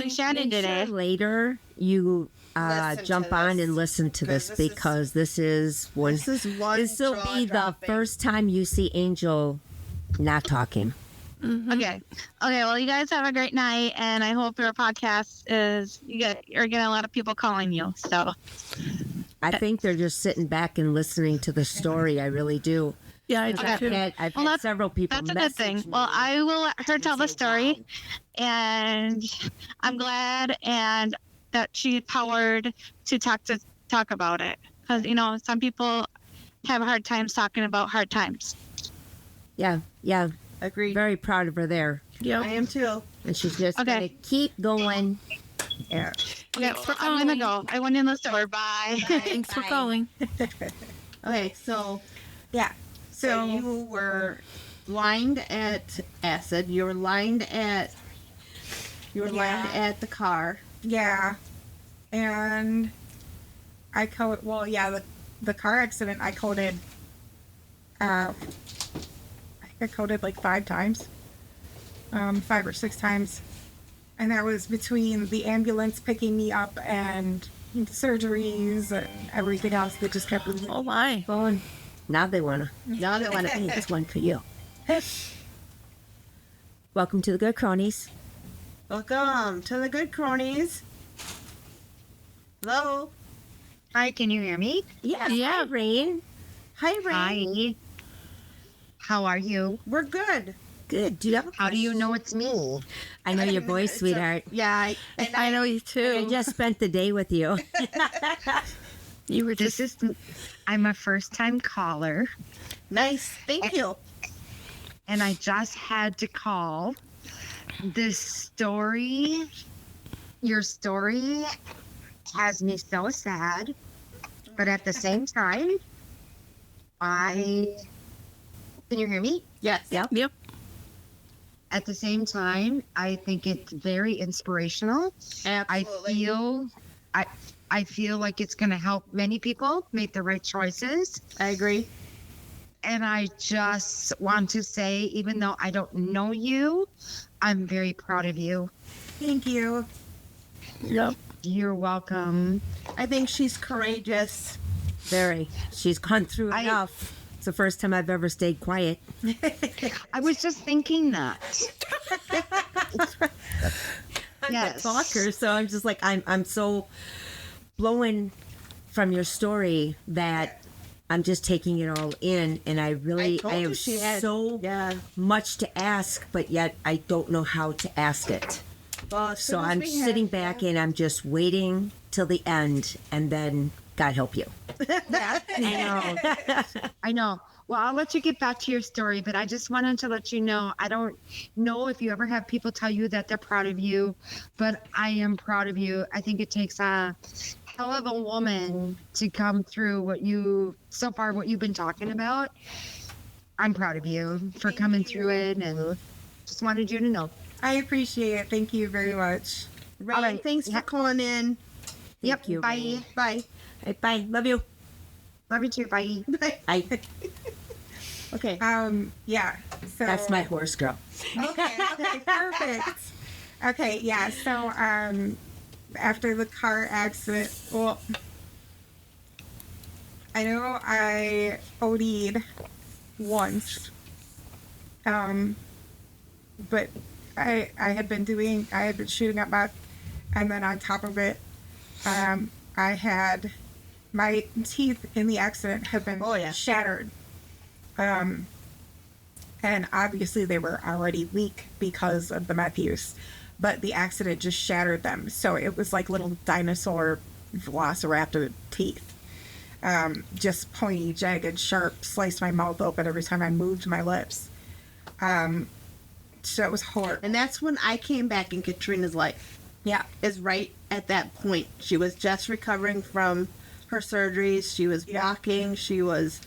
Shannon today. Later, you Listen jump to on this, and listen to this 'cause this is- because this is one. This is one. This will be the jaw-dropping. first time you see Angel not talking. Okay. Well, you guys have a great night, and I hope your podcast you're getting a lot of people calling you. So I think they're just sitting back and listening to the story. I really do. Yeah, I do Okay. too. I've Well, had several people that's a good thing. message me. Well, I will let her tell the say, story, wow. and I'm glad and that she powered to talk about it, because some people have hard times talking about hard times. Yeah. Agreed. Very proud of her there. I Yep. am too. And she's just Okay. going to keep going. Yeah. Okay, I'm gonna go. I went in the store. Bye. Thanks for calling. Okay, so Yeah. so you were lined at acid. You were lined at. Lined at the car. Yeah. And I coded, the car accident I coded, I think I coded like 5 times, 5 or 6 times. And that was between the ambulance picking me up and the surgeries and everything else that just kept moving. Oh my. Going. Now they want to. Now they want to Hey, this one for you. Welcome to the Good Cronies. Welcome to the Good Cronies. Hello. Hi, can you hear me? Yes. Yeah. Hi, Rain. Hi, Ray. Hi. How are you? We're good. Good. Do you have a How do you know it's me? I know your voice, It's a- sweetheart. Yeah. I know you I too. just spent the day with you. You were just. I'm a first time caller, Nice. Thank you. and I just had to call. This story your story has me so sad, but at the same time, can you hear me? Yes. Yep. At the same time, I think it's very inspirational. Absolutely. I feel like it's going to help many people make the right choices. I agree. And I just want to say, even though I don't know you, I'm very proud of you. Thank you. Yep. You're welcome. I think she's courageous. Very. She's gone through enough. It's the first time I've ever stayed quiet. I was just thinking that. I'm Yes. a talker, so I'm just like I'm so blown from your story that I'm just taking it all in, and I told you have she had- so yeah. much to ask, but yet I don't know how to ask it. Well, as So soon as I'm we have- sitting back and I'm just waiting till the end, and then God help you. I know. Well, I'll let you get back to your story, but I just wanted to let you know, I don't know if you ever have people tell you that they're proud of you, but I am proud of you. I think it takes a hell of a woman to come through what you've been talking about. I'm proud of you for coming through it, and just wanted you to know. I appreciate it. Thank you very much. Ray, All right. thanks for calling in. Yep. you, Bye. Ray. Bye. Hey, bye. Love you. Love you too. Bye. Bye. Okay. Yeah. So That's my horse girl. Okay, perfect. Okay, yeah. So after the car accident, well, I know I OD'd once. But I had been shooting up meth, and then on top of it, I had my teeth in the accident have been shattered. And obviously they were already weak because of the meth use, but the accident just shattered them. So it was like little dinosaur velociraptor teeth. Just pointy, jagged, sharp, sliced my mouth open every time I moved my lips. So it was horrible. And that's when I came back in Katrina's life. Yeah. Is right at that point. She was just recovering from her surgeries. She was walking. She was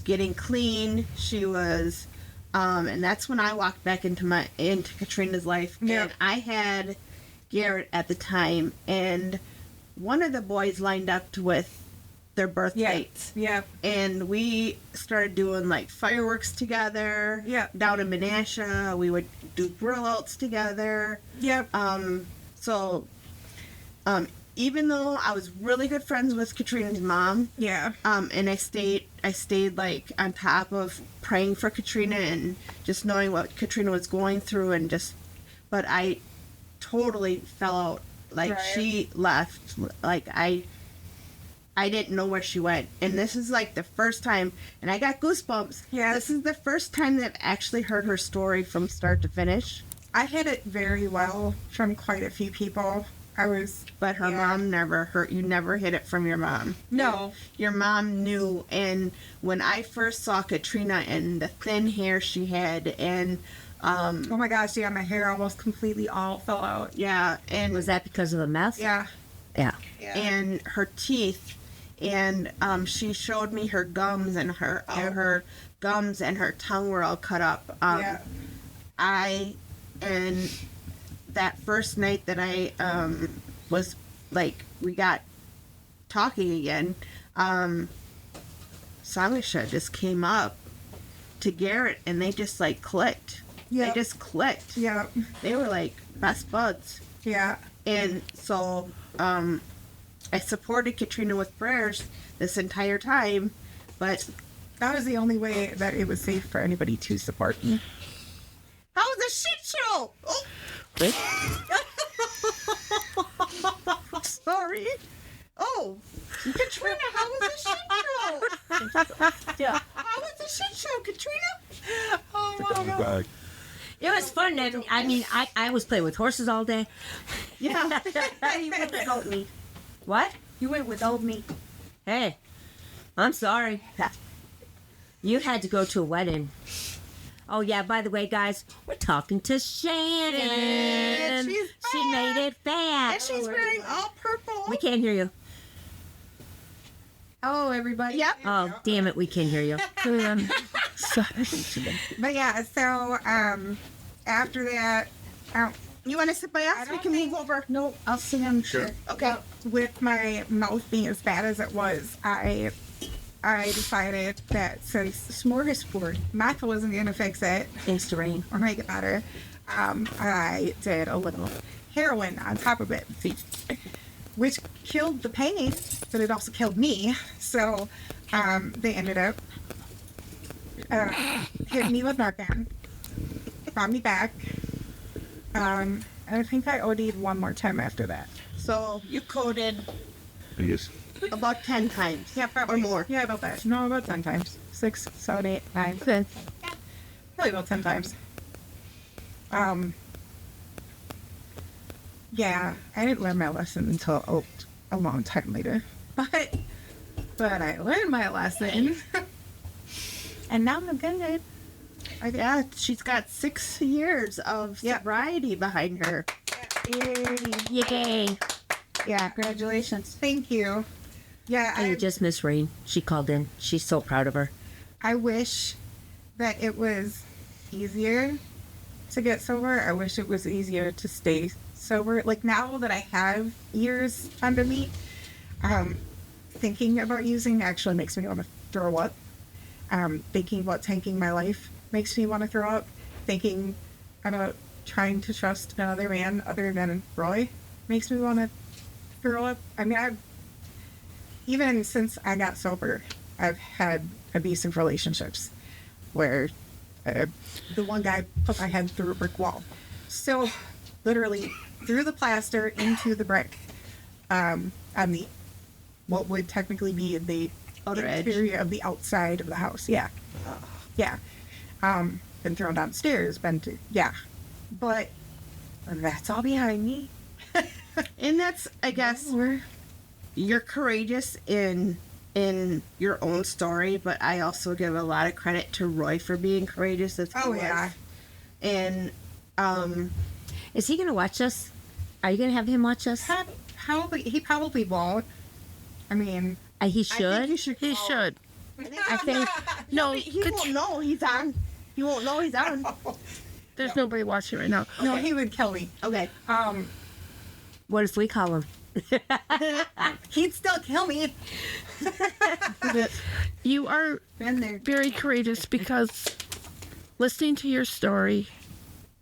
getting clean. She was and that's when I walked back into Katrina's life. Yeah. And I had Garrett at the time, and one of the boys lined up with their birth dates. Yeah. And we started doing like fireworks together. Yeah. Down in Menasha. We would do grill outs together. Yep. Even though I was really good friends with Katrina's mom, Yeah. and I stayed like on top of praying for Katrina and just knowing what Katrina was going through, but I totally fell out. Like Right. she left. Like I didn't know where she went. And this is like the first time, and I got goosebumps. Yeah. This is the first time that I've actually heard her story from start to finish. I hid it very well from quite a few people. But her mom never hurt. You never hid it from your mom. No. Your mom knew. And when I first saw Katrina and the thin hair she had, and Oh my gosh, yeah, my hair almost completely all fell out. yeah, and Was that because of the meth? Yeah. Yeah. and her teeth, and she showed me her gums, and her gums and her tongue were all cut up. And that first night that I was like, we got talking again, Samisha just came up to Garrett, and they just like clicked. Yeah. They just clicked. Yeah. They were like best buds. Yeah. And so I supported Katrina with prayers this entire time, but That was the only way that it was safe for anybody to support me. how was the shit show? Oh. Sorry. Oh, Katrina, how was the shit show? Yeah. How was the shit show, Katrina? Oh my god. It was fun. I mean, I was playing with horses all day. Yeah. You went without me. What? You went without me. Hey, I'm sorry. You had to go to a wedding. Oh, yeah, by the way, guys, we're talking to Shannon. And she's she back. made it back. And she's wearing all purple. We can't hear you. Hello, everybody. Yep. Oh, damn it, we can hear you. But yeah, so after that, You want to sit by us? We can move over. no, I'll sit down. Sure. Okay. With my mouth being as bad as it was, I decided that since smorgasbord math wasn't gonna fix it Thanks to rain. or make it better, I did a little heroin on top of it, which killed the pain, but it also killed me. So they ended up hitting me with Narcan, brought me back. And I think I OD'd one more time after that. So you coded Yes. about 10 times. Yeah, probably Or more. Yeah, about that. No, about 10 times. 6, 7, 8, 9, 10. Probably about 10 times. Yeah, I didn't learn my lesson until a long time later. But I learned my lesson. And now I'm good. Yeah, she's got 6 years of sobriety behind her. Yay. Yeah, congratulations. Thank you. Yeah, I just miss Rain. She called in. She's so proud of her. I wish that it was easier to get sober. I wish it was easier to stay sober. Like now that I have years under me, thinking about using actually makes me want to throw up. Thinking about taking my life makes me want to throw up. Thinking about trying to trust another man other than Roy makes me want to throw up. I mean, even since I got sober, I've had abusive relationships where the one guy put my head through a brick wall. So, literally, through the plaster into the brick on the, what would technically be the Outer edge. interior of the outside of the house. Yeah. Yeah. Been thrown downstairs, But that's all behind me. And that's, I guess, you're courageous in your own story, but I also give a lot of credit to Roy for being courageous as he Oh, was. yeah. And Is he going to watch us? Are you going to have him watch us? He probably won't. I mean, He I should. think you should He call- should. I think. No, He won't know he's on. He won't know he's on. there's nobody watching right now. no, he would kill me. Okay. What if we call him? He'd still kill me. You are Been there. very courageous because listening to your story,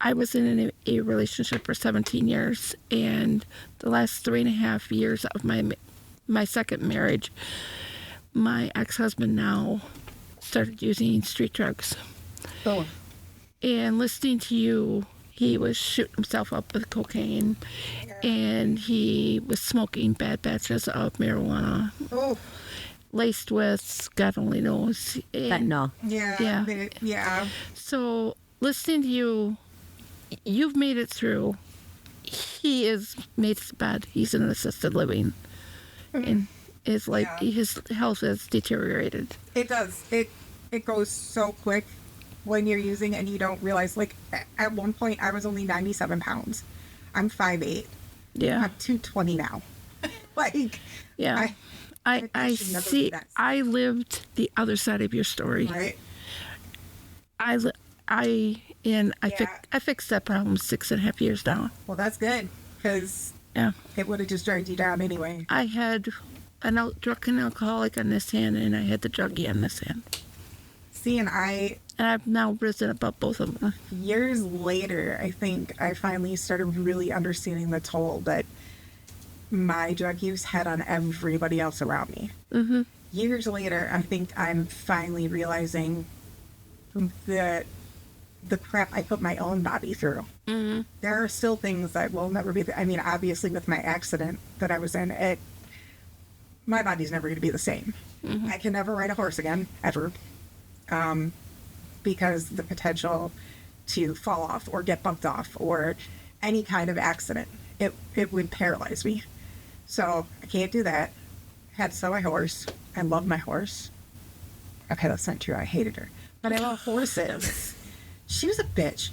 I was in a relationship for 17 years, and the last 3.5 years of my second marriage, my ex-husband now started using street drugs. Oh. And listening to you, he was shooting himself up with cocaine, and he was smoking bad batches of marijuana, Oh, laced with God only knows. And Fentanyl. yeah. Yeah. Yeah. so listening to you, you've made it through. He is made his bed. He's in assisted living, and his his health has deteriorated. It does. It goes so quick when you're using and you don't realize. Like, at one point, I was only 97 pounds. I'm 5'8". Yeah, I'm 220 now. Like, yeah. I should never see. do that. I lived the other side of your story. right? I fixed that problem 6.5 years down. Well, that's good, because Yeah, it would have just dragged you down anyway. I had an drunken alcoholic on this hand, and I had the druggie on this hand, See, and and I've now risen above both of them. years later, I think I finally started really understanding the toll that my drug use had on everybody else around me. Mm-hmm. Years later, I think I'm finally realizing that the crap I put my own body through. Mm-hmm. There are still things that will never be. I mean, obviously, with my accident that I was in, my body's never going to be the same. Mm-hmm. I can never ride a horse again, ever, because the potential to fall off or get bumped off or any kind of accident, it would paralyze me. So I can't do that. Had to sell my horse. I love my horse. Okay, that's not true. I hated her. But I love horses. She was a bitch.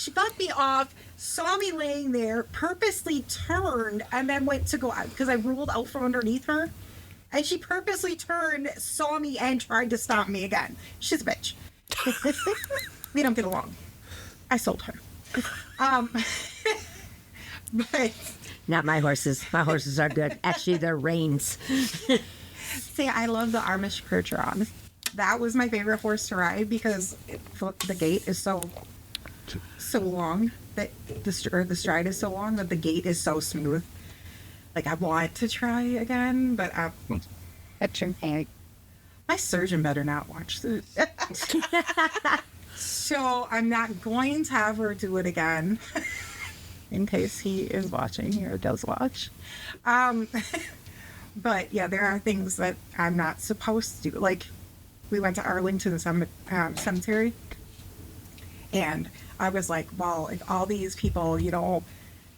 She cut me off, saw me laying there, purposely turned, and then went to go out because I rolled out from underneath her. And she purposely turned, saw me, and tried to stop me again. She's a bitch. We don't get along. I sold her. But Not my horses. My horses are good. Actually, they're reins. see, I love the Amish Percheron. That was my favorite horse to ride because the gait is so long that the stride is so long that the gait is so smooth. Like, I want to try again, but my surgeon better not watch this. So I'm not going to have her do it again. In case he is watching or does watch. But yeah, there are things that I'm not supposed to do. Like, we went to Arlington Cemetery, and I was like, well, if all these people, you know,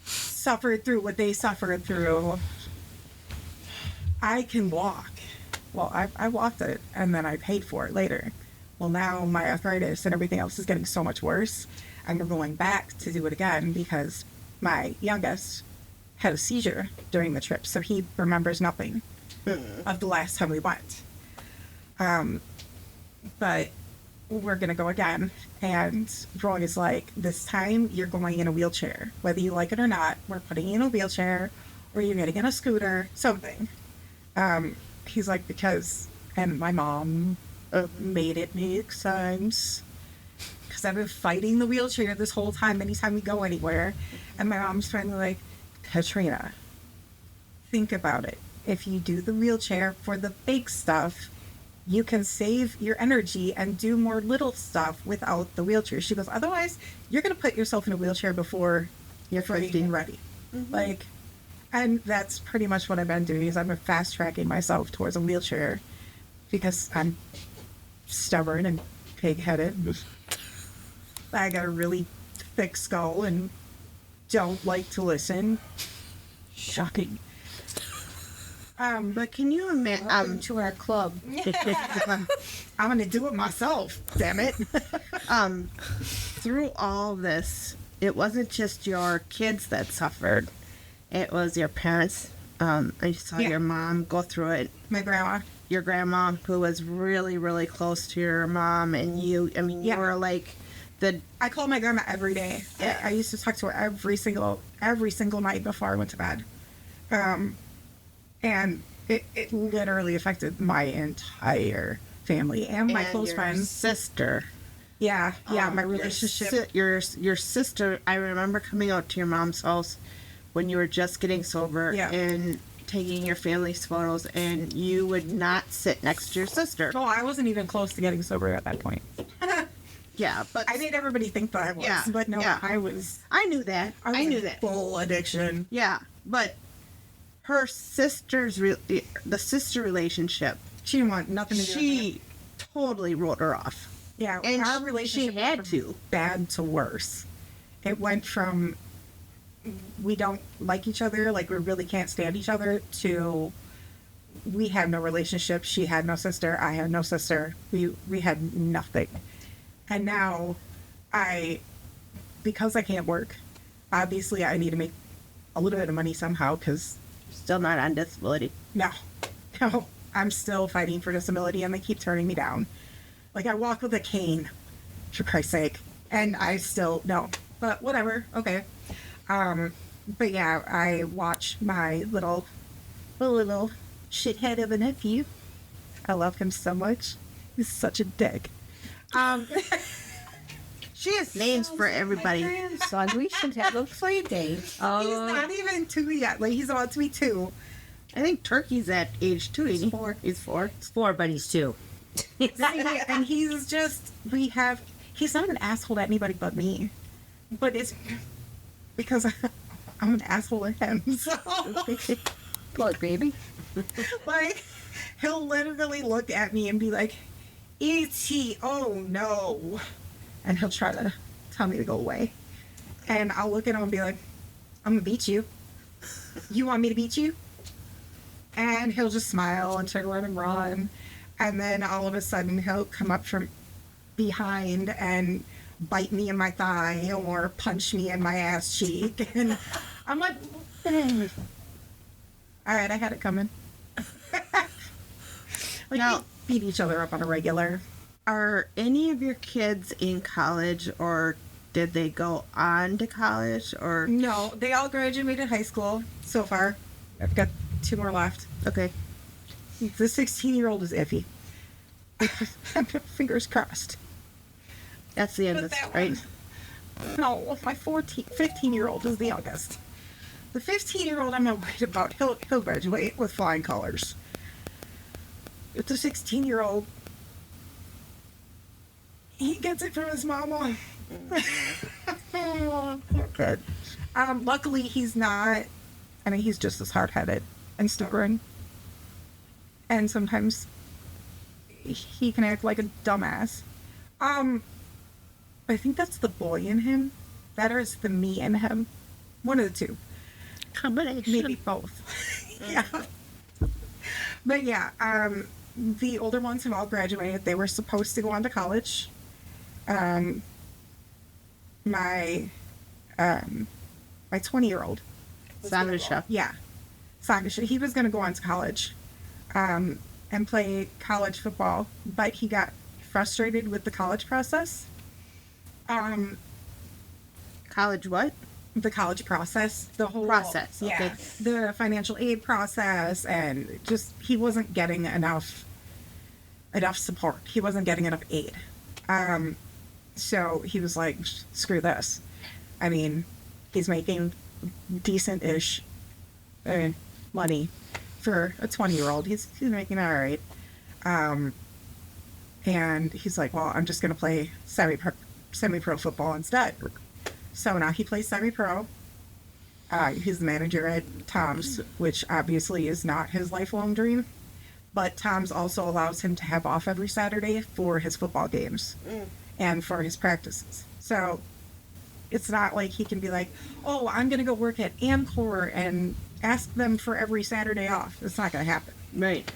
suffered through what they suffered through, I can walk. Well, I walked it, and then I paid for it later. Well, now my arthritis and everything else is getting so much worse, and we're going back to do it again because my youngest had a seizure during the trip, so he remembers nothing of the last time we went. But we're going to go again, and Roy is like, this time you're going in a wheelchair. Whether you like it or not, we're putting you in a wheelchair, or you're getting in a scooter, something. He's like, because, and my mom made it make sense. Because I've been fighting the wheelchair this whole time, anytime we go anywhere. And my mom's finally like, Katrina, think about it. If you do the wheelchair for the big stuff, you can save your energy and do more little stuff without the wheelchair. She goes, otherwise, you're going to put yourself in a wheelchair before you're freaking ready. Mm-hmm. Like, and that's pretty much what I've been doing, is I've been fast tracking myself towards a wheelchair because I'm stubborn and pig-headed. I got a really thick skull and don't like to listen. Shocking. But can you imagine to our club? I'm gonna do it myself. Damn it. Through all this, it wasn't just your kids that suffered. It was your parents. I saw your mom go through it. My grandma. Your grandma, who was really, really close to your mom, and you. I mean, you were like I called my grandma every day. Yeah. I used to talk to her every single night before I went to bed. And it literally affected my entire family and my close friends. Sister. Yeah, my relationship. Your sister, I remember coming out to your mom's house when you were just getting sober and taking your family's photos, and you would not sit next to your sister. Oh, I wasn't even close to getting sober at that point. Yeah, but I made everybody think that I was. Yeah, but no, yeah. I was. I knew that. I knew that. Full addiction. Yeah, but her sister's the sister relationship. She didn't want nothing to do with it. She totally wrote her off. Yeah, And our relationship she had went from to. bad to worse. It went from we don't like each other, like we really can't stand each other, to we have no relationship. She had no sister. I had no sister. We had nothing. And now because I can't work, obviously I need to make a little bit of money somehow, because Still not on disability. no, I'm still fighting for disability, and they keep turning me down. Like, I walk with a cane, for Christ's sake, and I still, no, but whatever, okay. But yeah, I watch my little shithead of a nephew. I love him so much. He's such a dick. She has names for everybody. Son, we should have a play date. He's not even 2 yet. Like, he's about to be 2. I think Turkey's at age 2, isn't he? 4. He's 4. It's 4, but he's 2. And he's just, he's not an asshole to anybody but me. But it's because I'm an asshole to him. So, Look, baby. like, he'll literally look at me and be like, E.T., oh no. And he'll try to tell me to go away. And I'll look at him and be like, I'm gonna beat you. You want me to beat you? And he'll just smile and turn around and run. And then all of a sudden he'll come up from behind and bite me in my thigh or punch me in my ass cheek. And I'm like, all right, I had it coming. Like, Now- we beat each other up on a regular. Are any of your kids in college, or did they go on to college, or No, they all graduated high school so far. I've got 2 more left. okay? The 16-year-old is iffy. Fingers crossed. That's the end But of that it, right? No, my 15-year-old is the youngest. The 15-year-old I'm not worried about. He'll graduate with flying colors. It's the 16-year-old. He gets it from his mama. Good. Luckily, he's not. I mean, he's just as hard-headed and stubborn. And sometimes he can act like a dumbass. I think that's the boy in him. That or it's the me in him. One of the two. Combination. Maybe both. Yeah. But yeah, the older ones have all graduated. They were supposed to go on to college. My 20-year-old. Sandwich. Yeah. Sagasha. He was going to go on to college and play college football, but he got frustrated with the college process. College what? The college process, the whole Process, yeah, okay. the financial aid process, and just he wasn't getting enough support. He wasn't getting enough aid. So he was like, screw this. I mean, he's making decent-ish money for a 20-year-old. He's making all right. And he's like, well, I'm just going to play semi-pro football instead. So now he plays semi-pro. He's the manager at Tom's, which obviously is not his lifelong dream. But Tom's also allows him to have off every Saturday for his football games and for his practices. So it's not like he can be like, oh, I'm going to go work at Amcor and ask them for every Saturday off. It's not going to happen. Right.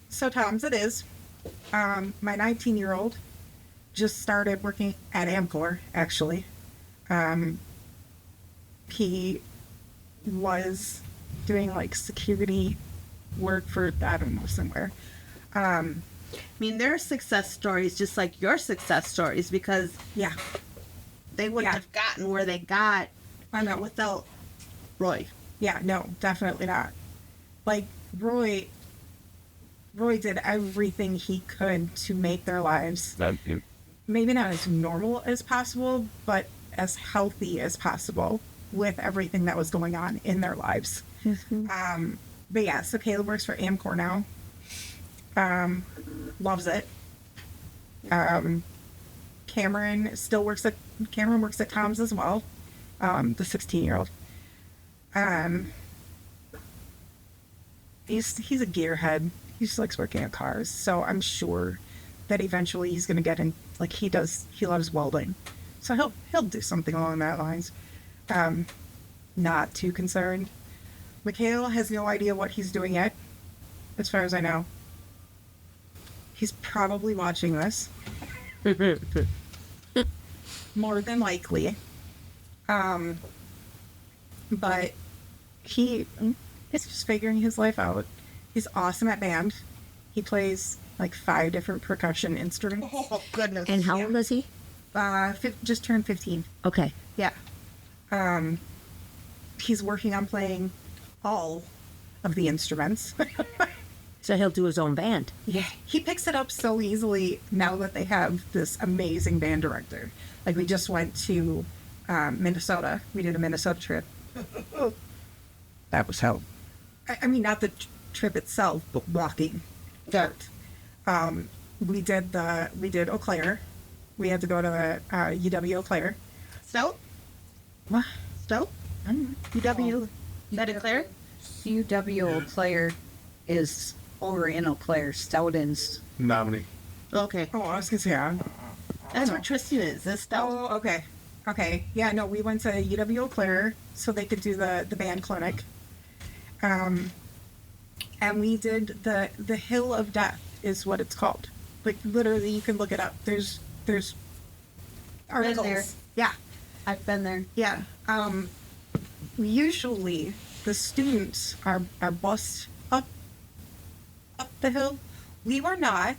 So Tom's it is. My 19-year-old just started working at Amcor, actually. He was doing like security work for, I don't know, somewhere. I mean, there are success stories just like your success stories, because Yeah, they wouldn't Yeah. have gotten where they got I know. without Roy. Yeah, no, definitely not. Like, Roy did everything he could to make their lives maybe not as normal as possible, but as healthy as possible with everything that was going on in their lives. But yeah, so Caleb works for Amcor now. Loves it. Cameron works at Tom's as well. The 16-year-old. He's a gearhead. He just likes working on cars. So I'm sure that eventually he's going to get in, like he loves welding. So he'll do something along that lines. Not too concerned. Mikhail has no idea what he's doing yet, as far as I know. He's probably watching this. More than likely. But he's just figuring his life out. He's awesome at band. He plays like 5 different percussion instruments. Oh, goodness. And how old is he? Just turned 15. Okay. Yeah. He's working on playing all of the instruments. So he'll do his own band. Yeah. He picks it up so easily now that they have this amazing band director. Like, we just went to Minnesota. We did a Minnesota trip. That was hell. I mean, not the trip itself, but walking dirt. We did Eau Claire. We had to go to UW Eau Claire. Stout? What? Stout? I don't know. UW? That Eau Claire? UW Eau Claire is over in Eau Claire. Stoughton's. Nominee. Okay. Oh, I was gonna say. That's where Tristan is. That's Stout. Oh, okay. Okay. Yeah, no, we went to UW Eau Claire so they could do the band clinic. And we did the Hill of Death is what it's called. Like, literally, you can look it up. There's articles. there. Yeah. I've been there. Yeah. Usually the students are bused up the hill. We were not.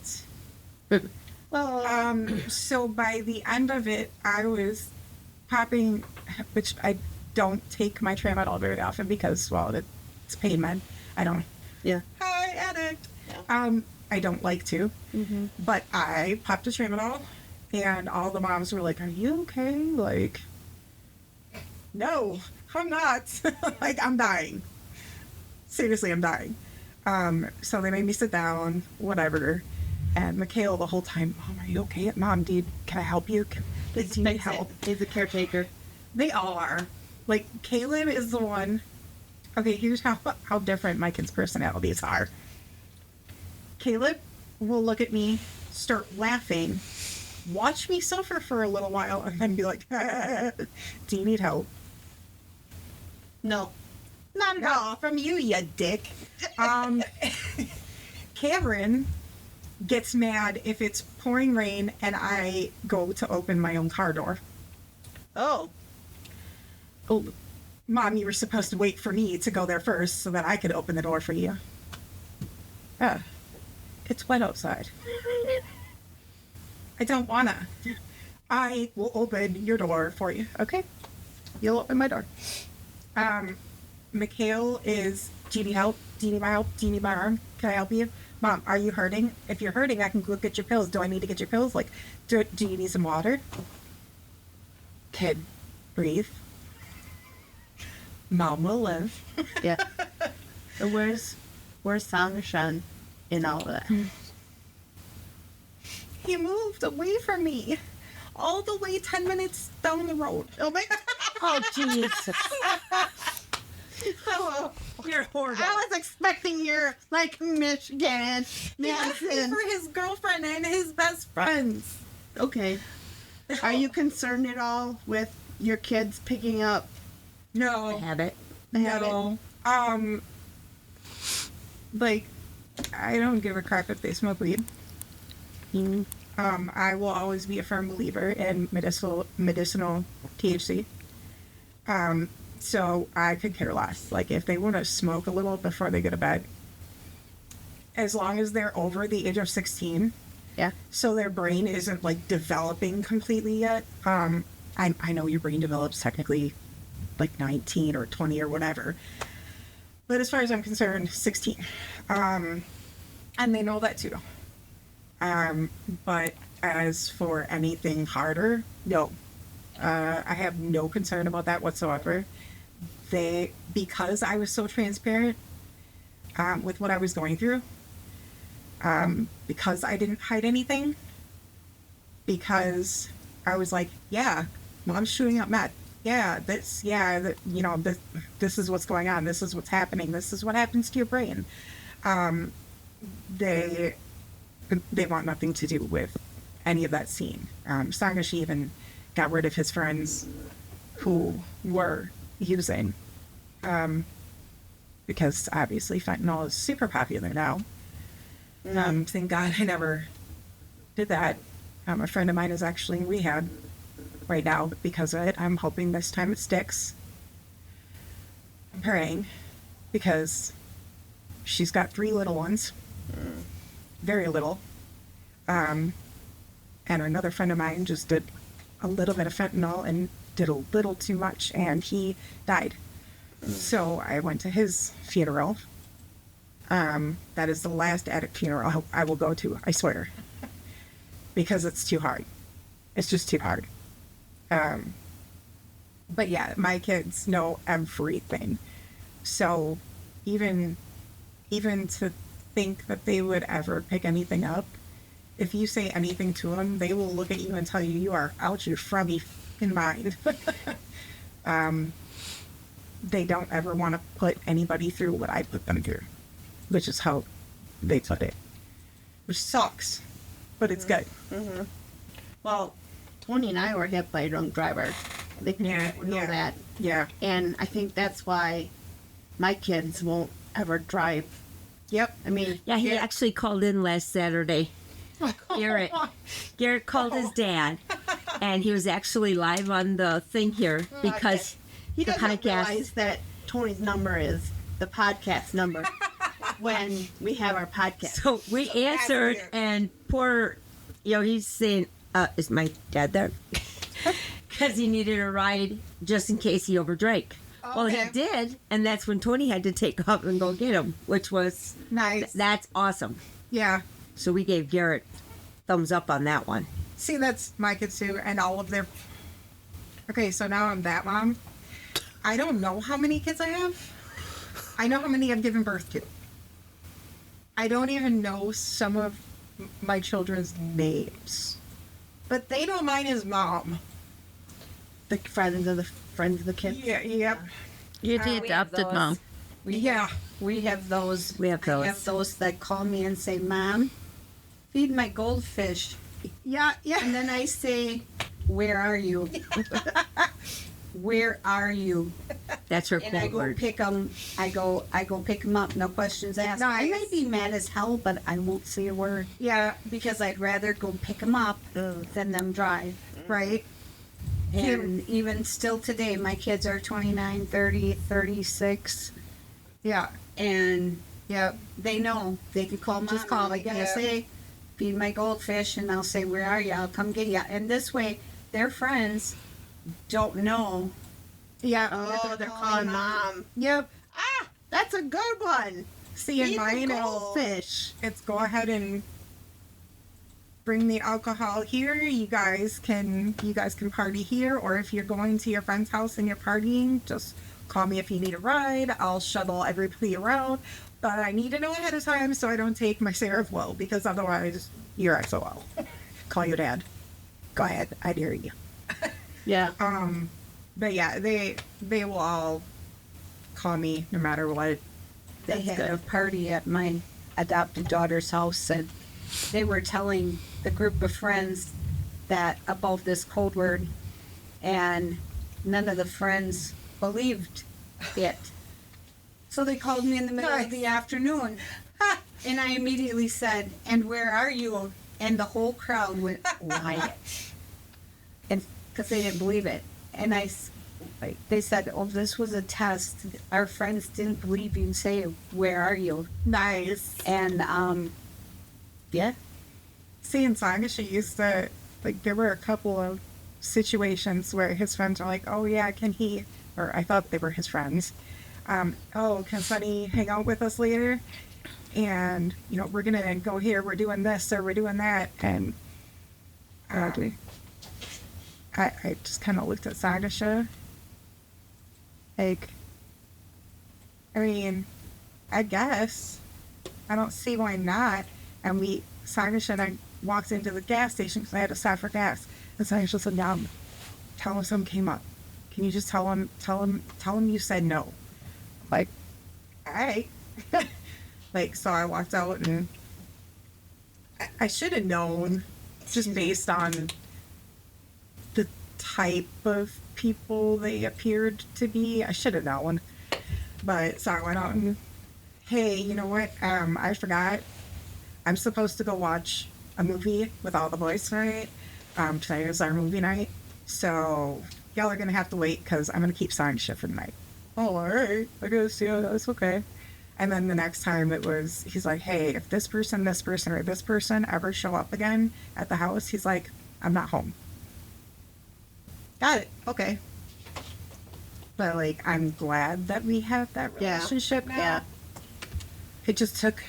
Well, So by the end of it, I was popping, which I don't take my tramadol very often because, well, it's pain med. I don't. Yeah. Hi, addict. I don't like to, but I popped a tramadol, and all the moms were like, "Are you okay?" Like, no, I'm not. Like, I'm dying. Seriously, I'm dying. So they made me sit down, whatever. And Mikhail the whole time, Mom, are you okay? Mom, can I help you? Do you need help? He's a caretaker. They all are. Like, Caleb is the one. Okay, here's how different my kids' personalities are. Caleb will look at me, start laughing, watch me suffer for a little while, and then be like, do you need help? no. Not at all. From you, you dick. Cameron gets mad if it's pouring rain and I go to open my own car door. Oh, Oh, Mom, you were supposed to wait for me to go there first so that I could open the door for you. It's wet outside. I don't wanna. I will open your door for you, okay? You'll open my door. Mikhail is, do you need help? Do you need my help? Do you need my arm? Can I help you? Mom, are you hurting? If you're hurting, I can go get your pills. Do I need to get your pills? Like, do you need some water? Kid, breathe. Mom will live. yeah. So where's Sangashan in all of that? He moved away from me. All the way 10 minutes down the road. Oh my! Oh, Jesus. Oh, You're horrible. I was expecting your like Michigan, He asked me Madison. for his girlfriend and his best friends. Okay. Are you concerned at all with your kids picking up No. Habit. the habit? No. Like, I don't give a crap if they smoke weed. I will always be a firm believer in medicinal THC. So I could care less. Like, if they want to smoke a little before they go to bed, as long as they're over the age of 16, Yeah. so their brain isn't like developing completely yet. I know your brain develops technically like 19 or 20 or whatever, but as far as I'm concerned, 16. And they know that too. But as for anything harder, no. I have no concern about that whatsoever. Because I was so transparent with what I was going through, because I didn't hide anything, because I was like, yeah, Mom's shooting up meth. Yeah, this is what's going on. This is what's happening. This is what happens to your brain. They want nothing to do with any of that scene. Sangash even got rid of his friends who were using, because obviously fentanyl is super popular now. Thank God I never did that. A friend of mine is actually in rehab right now because of it. I'm hoping this time it sticks. I'm praying because she's got 3 little ones, very little. And another friend of mine just did a little bit of fentanyl and did a little too much, and he died. So I went to his funeral. That is the last addict funeral I will go to, I swear. Because it's too hard. It's just too hard. But yeah, my kids know everything. So even to think that they would ever pick anything up, if you say anything to them, they will look at you and tell you you are out your frummy f***ing mind. They don't ever want to put anybody through what I put them through, which is how they put it. Which sucks, but it's good. Mm-hmm. Well, Tony and I were hit by a drunk driver. They know that. Yeah. And I think that's why my kids won't ever drive. Yep. I mean, Yeah, he actually called in last Saturday. Garrett called his dad. And he was actually live on the thing here because He the doesn't podcast. realize that Tony's number is the podcast number when we have our podcast. So we answered, and poor, he's saying, "Is my dad there?" Because he needed a ride just in case he overdrank. Well, he did, and that's when Tony had to take off and go get him, which was Nice. that's awesome. Yeah. So we gave Garrett thumbs up on that one. See, that's my kids too, and all of their. Okay, so now I'm that mom. I don't know how many kids I have. I know how many I've given birth to. I don't even know some of my children's names, but they know mine is mom. The friends of the kids. Yeah, yep. You're the we have adopted those. mom. Yeah. We have those. We have those. I have those that call me and say, "Mom, feed my goldfish." Yeah, yeah. And then I say, "Where are you? Where are you?" That's her And I quote go word. pick them. I go pick them up. No questions asked. I Nice. might be mad as hell, but I won't say a word Yeah. because I'd rather go pick them up than them drive. Right. And even still today, my kids are 29, 30, 36, Yeah. and Yep. they know they can call mom. Just call I me, gotta yeah. say, feed my goldfish, and I'll say, "Where are you? I'll come get you." And this way, their friends don't know. Yeah. Oh, they're calling mom. Yep. Ah, that's a good one. See, in Feed the mine, goldfish. it's go ahead and bring the alcohol here. You guys can party here, or if you're going to your friend's house and you're partying, just call me if you need a ride. I'll shuttle everybody around, but I need to know ahead of time so I don't take my share of woe, because otherwise you're SOL. Call your dad. Go ahead, I dare you. Yeah. But yeah, they will all call me no matter what. They had a party at my adopted daughter's house, and they were telling the group of friends that about this code word, and none of the friends believed it. So they called me in the middle of the afternoon, and I immediately said, "And where are you?" And the whole crowd went quiet, and because they didn't believe it. And they said, "Oh, this was a test. Our friends didn't believe you say, 'Where are you?'" Nice. And yeah, See, in Saga, she used to, like, there were a couple of situations where his friends were like, "Oh, yeah, can he," or I thought they were his friends, "Oh, can Sonny hang out with us later? And, we're going to go here, we're doing this, or we're doing that." And I just kind of looked at Sagasha. Like, I mean, I guess. I don't see why not. And Sagasha and I walked into the gas station because I had to stop for gas. And Sagasha said, "Yum, tell him something came up. Can you just tell him you said no?" Like, all right. So I walked out, and I should have known, just based on the type of people they appeared to be. I should have known. But so I went out and, "Hey, you know what? I forgot. I'm supposed to go watch a movie with all the boys tonight. Tonight is our movie night. So y'all are going to have to wait because I'm going to keep signing shit for tonight." "Oh, all right. I guess, yeah, that's okay." And then the next time he's like, "Hey, if this person, or this person ever show up again at the house," he's like, "I'm not home." Got it. Okay. But, I'm glad that we have that relationship now. Yeah. It just took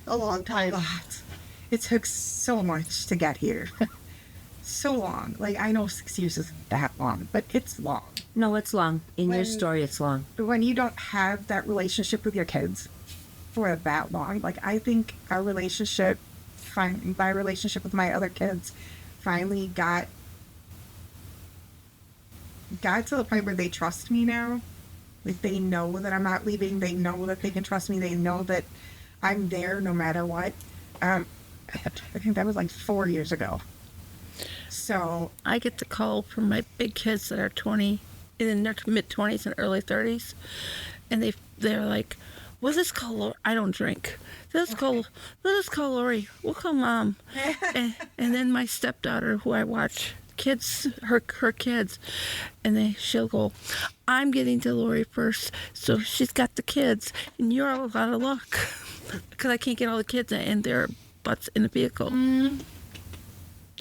A long time. a lot. It took so much to get here. So long. I know 6 years isn't that long, but it's long. No, it's long. In your When- story, it's long. But when you don't have that relationship with your kids for that long, I think our relationship, my relationship with my other kids, finally got to the point where they trust me now. They know that I'm not leaving. They know that they can trust me. They know that I'm there no matter what. I think that was 4 years ago. So I get the call from my big kids that are 20, in their mid-20s and early 30s, and they're like, "Well, let's call Lori. I don't drink. Let us call Lori. We'll call Mom." and then my stepdaughter, who I watch kids, her kids, and she'll go, I'm getting to Lori first, so she's got the kids, and you're all out of luck because I can't get all the kids and their butts in the vehicle.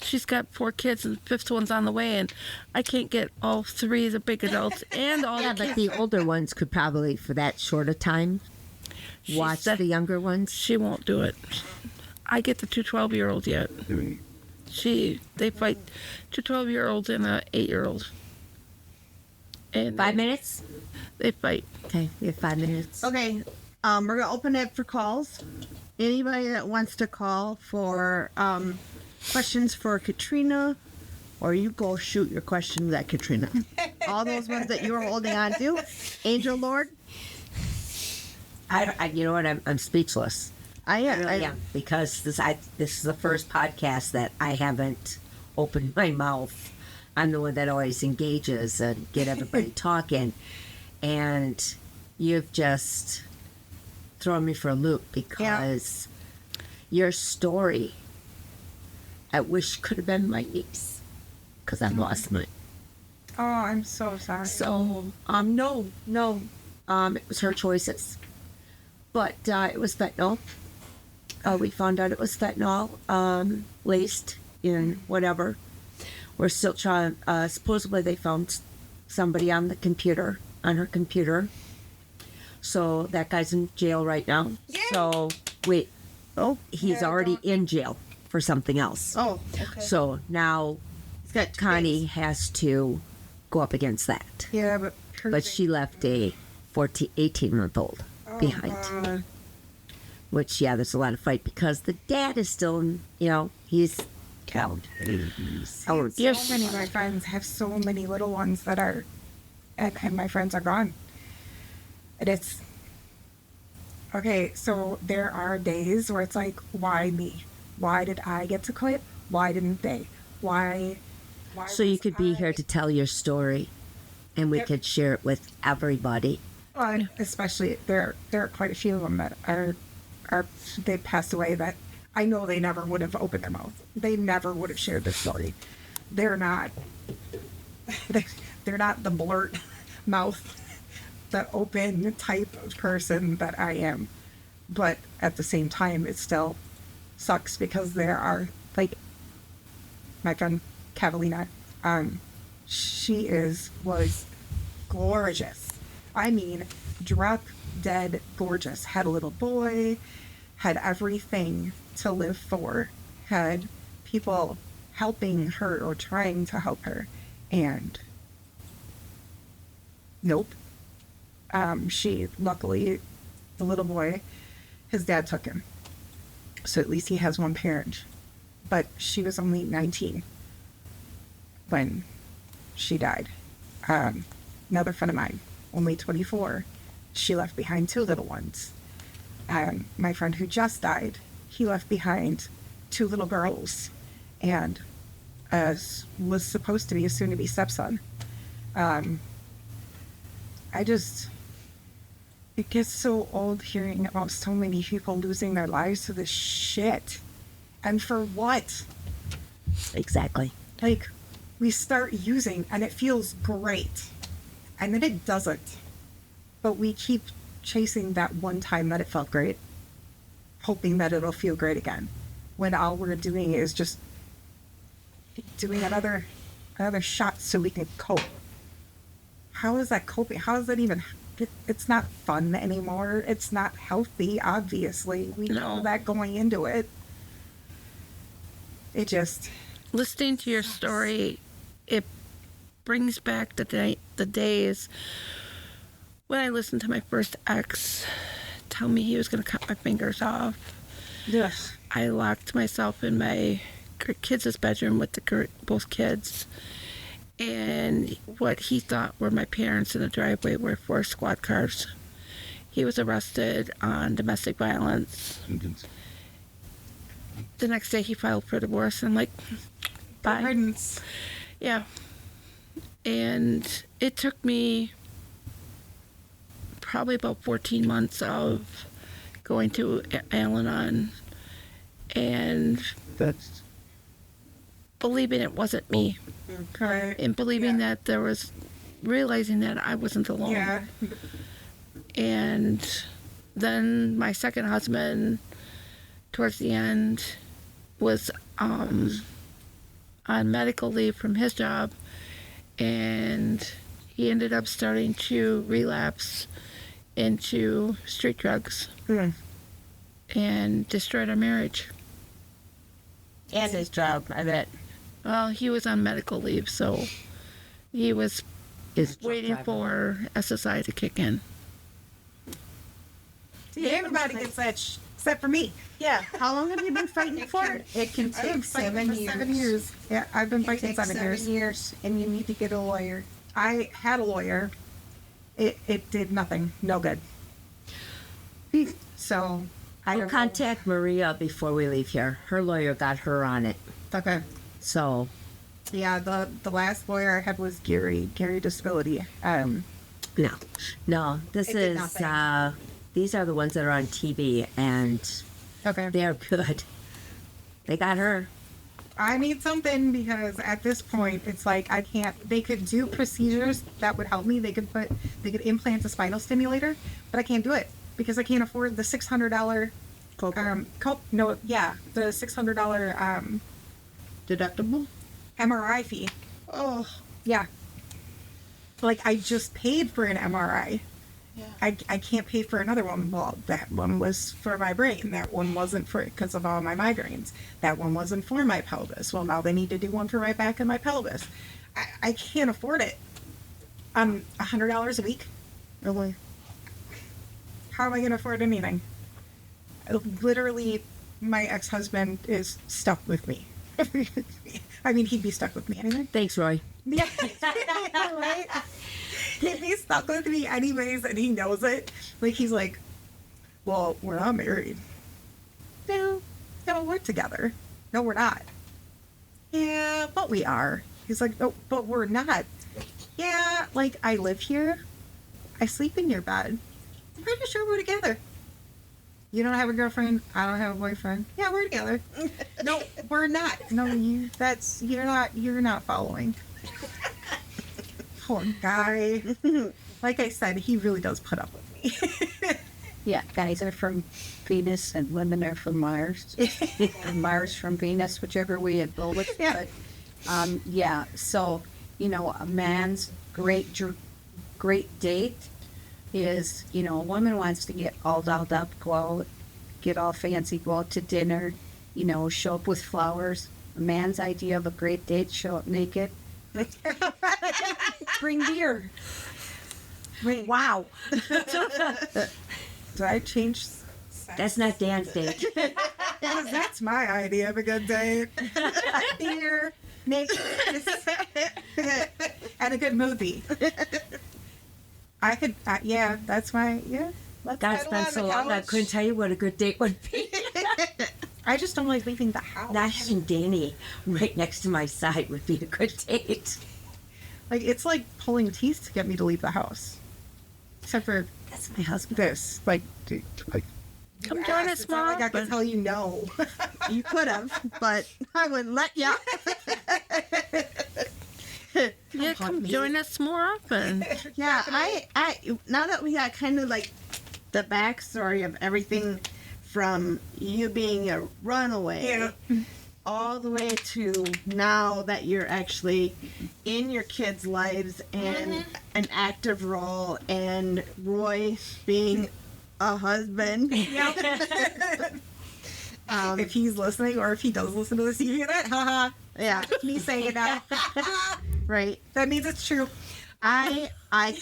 She's got 4 kids, and the 5th one's on the way, and I can't get all 3 of the big adults and all Yeah, the but kids. the older ones could probably, for that short a time, watch said- the younger ones. She won't do it. I get the 2 12-year-olds yet. They fight 2 12-year-olds and a 8-year-old. And 5 minutes? they fight. Okay, we have 5 minutes. Okay, we're gonna open it for calls. Anybody that wants to call for questions for Katrina, or you go shoot your questions at Katrina. All those ones that you were holding on to. Angel Lord, You know what? I'm speechless. I am. I am, because this is the first podcast that I haven't opened my mouth. I'm the one that always engages and get everybody talking, and you've just thrown me for a loop because your story, I wish could have been my niece, because I lost mine. Oh, I'm so sorry. So, no, it was her choices, but it was fentanyl. We found out it was fentanyl laced in whatever. We're still trying. Supposedly, they found somebody on her computer. So that guy's in jail right now. So wait, he's already in jail for something else. Oh, okay. So now He's got 2 Connie days. has to go up against that. Yeah, but But she left a 18-month-old behind. Which, there's a lot of fight because the dad is still, he's cowed. Oh, so many of my friends have so many little ones that are, and my friends are gone. And it's, okay, so there are days where it's like, why me? Why did I get to quit? Why didn't they? Why so you was could be I- here to tell your story, and we could share it with everybody. Well, especially there are quite a few of them that are they passed away that I know they never would have opened their mouth. They never would have shared their story. They're not the blurt mouth, the open type of person that I am. But at the same time, it still sucks because there are, like, my friend Catalina, she was gorgeous. I mean, drop dead gorgeous. Had a little boy, had everything to live for, had people helping her or trying to help her, and nope. She, luckily, the little boy, his dad took him, so at least he has one parent, but she was only 19 when she died. Another friend of mine, only 24, she left behind 2 little ones. My friend who just died, he left behind 2 little girls, and was supposed to be a soon-to-be stepson. It gets so old hearing about so many people losing their lives to this shit. And for what? Exactly. Like, we start using and it feels great, and then it doesn't. But we keep chasing that one time that it felt great, hoping that it'll feel great again, when all we're doing is just doing another shot so we can cope. How is that coping? How is that even? It's not fun anymore. It's not healthy, obviously. We know that going into it. It just... Listening to your story, it brings back the days when I listened to my first ex tell me he was going to cut my fingers off. Yes. I locked myself in my kids' bedroom with both kids, and what he thought were my parents in the driveway were 4 squad cars. He was arrested on domestic violence. The next day he filed for divorce, and I'm like, bye. Riddance. Yeah. And it took me probably about 14 months of going to Al-Anon, and That's believing it wasn't me, Right. and believing that there was, realizing that I wasn't alone. Yeah. And then my second husband, towards the end, was on medical leave from his job, and he ended up starting to relapse into street drugs Hmm. and destroyed our marriage. And his job, I bet. Well, he was on medical leave, so he was Is waiting for SSI to kick in. See, everybody gets that except for me. Yeah. How long have you been fighting for it? It can I've been take fighting 7 for years. 7 years. Yeah, I've been It fighting takes 7 years. 7 years, and you need to get a lawyer. I had a lawyer. It did nothing. No good. So I I'll don't contact Maria before we leave here. Her lawyer got her on it. know. Okay. So, Yeah, the last lawyer I had was Gary Disability. no, this It did is, nothing. these are the ones that are on TV, and Okay. they're good. They got her. I need something because at this point it's like I can't. They could do procedures that would help me. They could implant a spinal stimulator, but I can't do it because I can't afford the $600 the $600 Deductible? MRI fee. Oh, Yeah. Like I just paid for an MRI. Yeah. I can't pay for another one. Well, that one was for my brain. That one wasn't for because of all my migraines. That one wasn't for my pelvis. Well, now they need to do one for my back and my pelvis. I can't afford it. $100 a week. really? How am I going to afford anything? Literally, my ex-husband is stuck with me. I mean, he'd be stuck with me anyway. Thanks, Roy. Yeah, right. He's stuck with me anyways, and he knows it. Like he's like, "Well, we're not married." No, we're together. No, we're not. Yeah, but we are. He's like, "No, but we're not." Yeah, like I live here. I sleep in your bed. I'm pretty sure we're together. You don't have a girlfriend. I don't have a boyfriend. Yeah, we're together. No, we're not. No, you're not following. Poor guy. Like I said, he really does put up with me. Yeah, guys are from Venus and women are from Mars. And Mars from Venus, whichever way it goes. Yeah. But, yeah, so, a man's great date is, a woman wants to get all dolled up, go out, get all fancy, go out to dinner, show up with flowers. A man's idea of a great date, show up naked. Bring beer. Wait, Wow. did I change? That's not Dan's date. Because that's my idea of a good date. Beer, naked, and a good movie. I could, yeah, that's my, yeah. Let's God, it's settle been on so the long, I couch. couldn't tell you what a good date would be. I just don't like leaving the house. Not having Danny right next to my side would be a good date. Like, it's like pulling teeth to get me to leave the house. Except for That's my husband. this. Like, dude, Come you join asked, us, it's not like I Mom. can tell you no. You could have, but I wouldn't let you. Yeah, come join us more often. Yeah, I now that we got kind of like the backstory of everything from you being a runaway all the way to now that you're actually in your kids' lives and an active role, and Roy being a husband. If he's listening, or if he does listen to this, you hear that? Haha. Yeah, Me saying that. right. That means it's true. I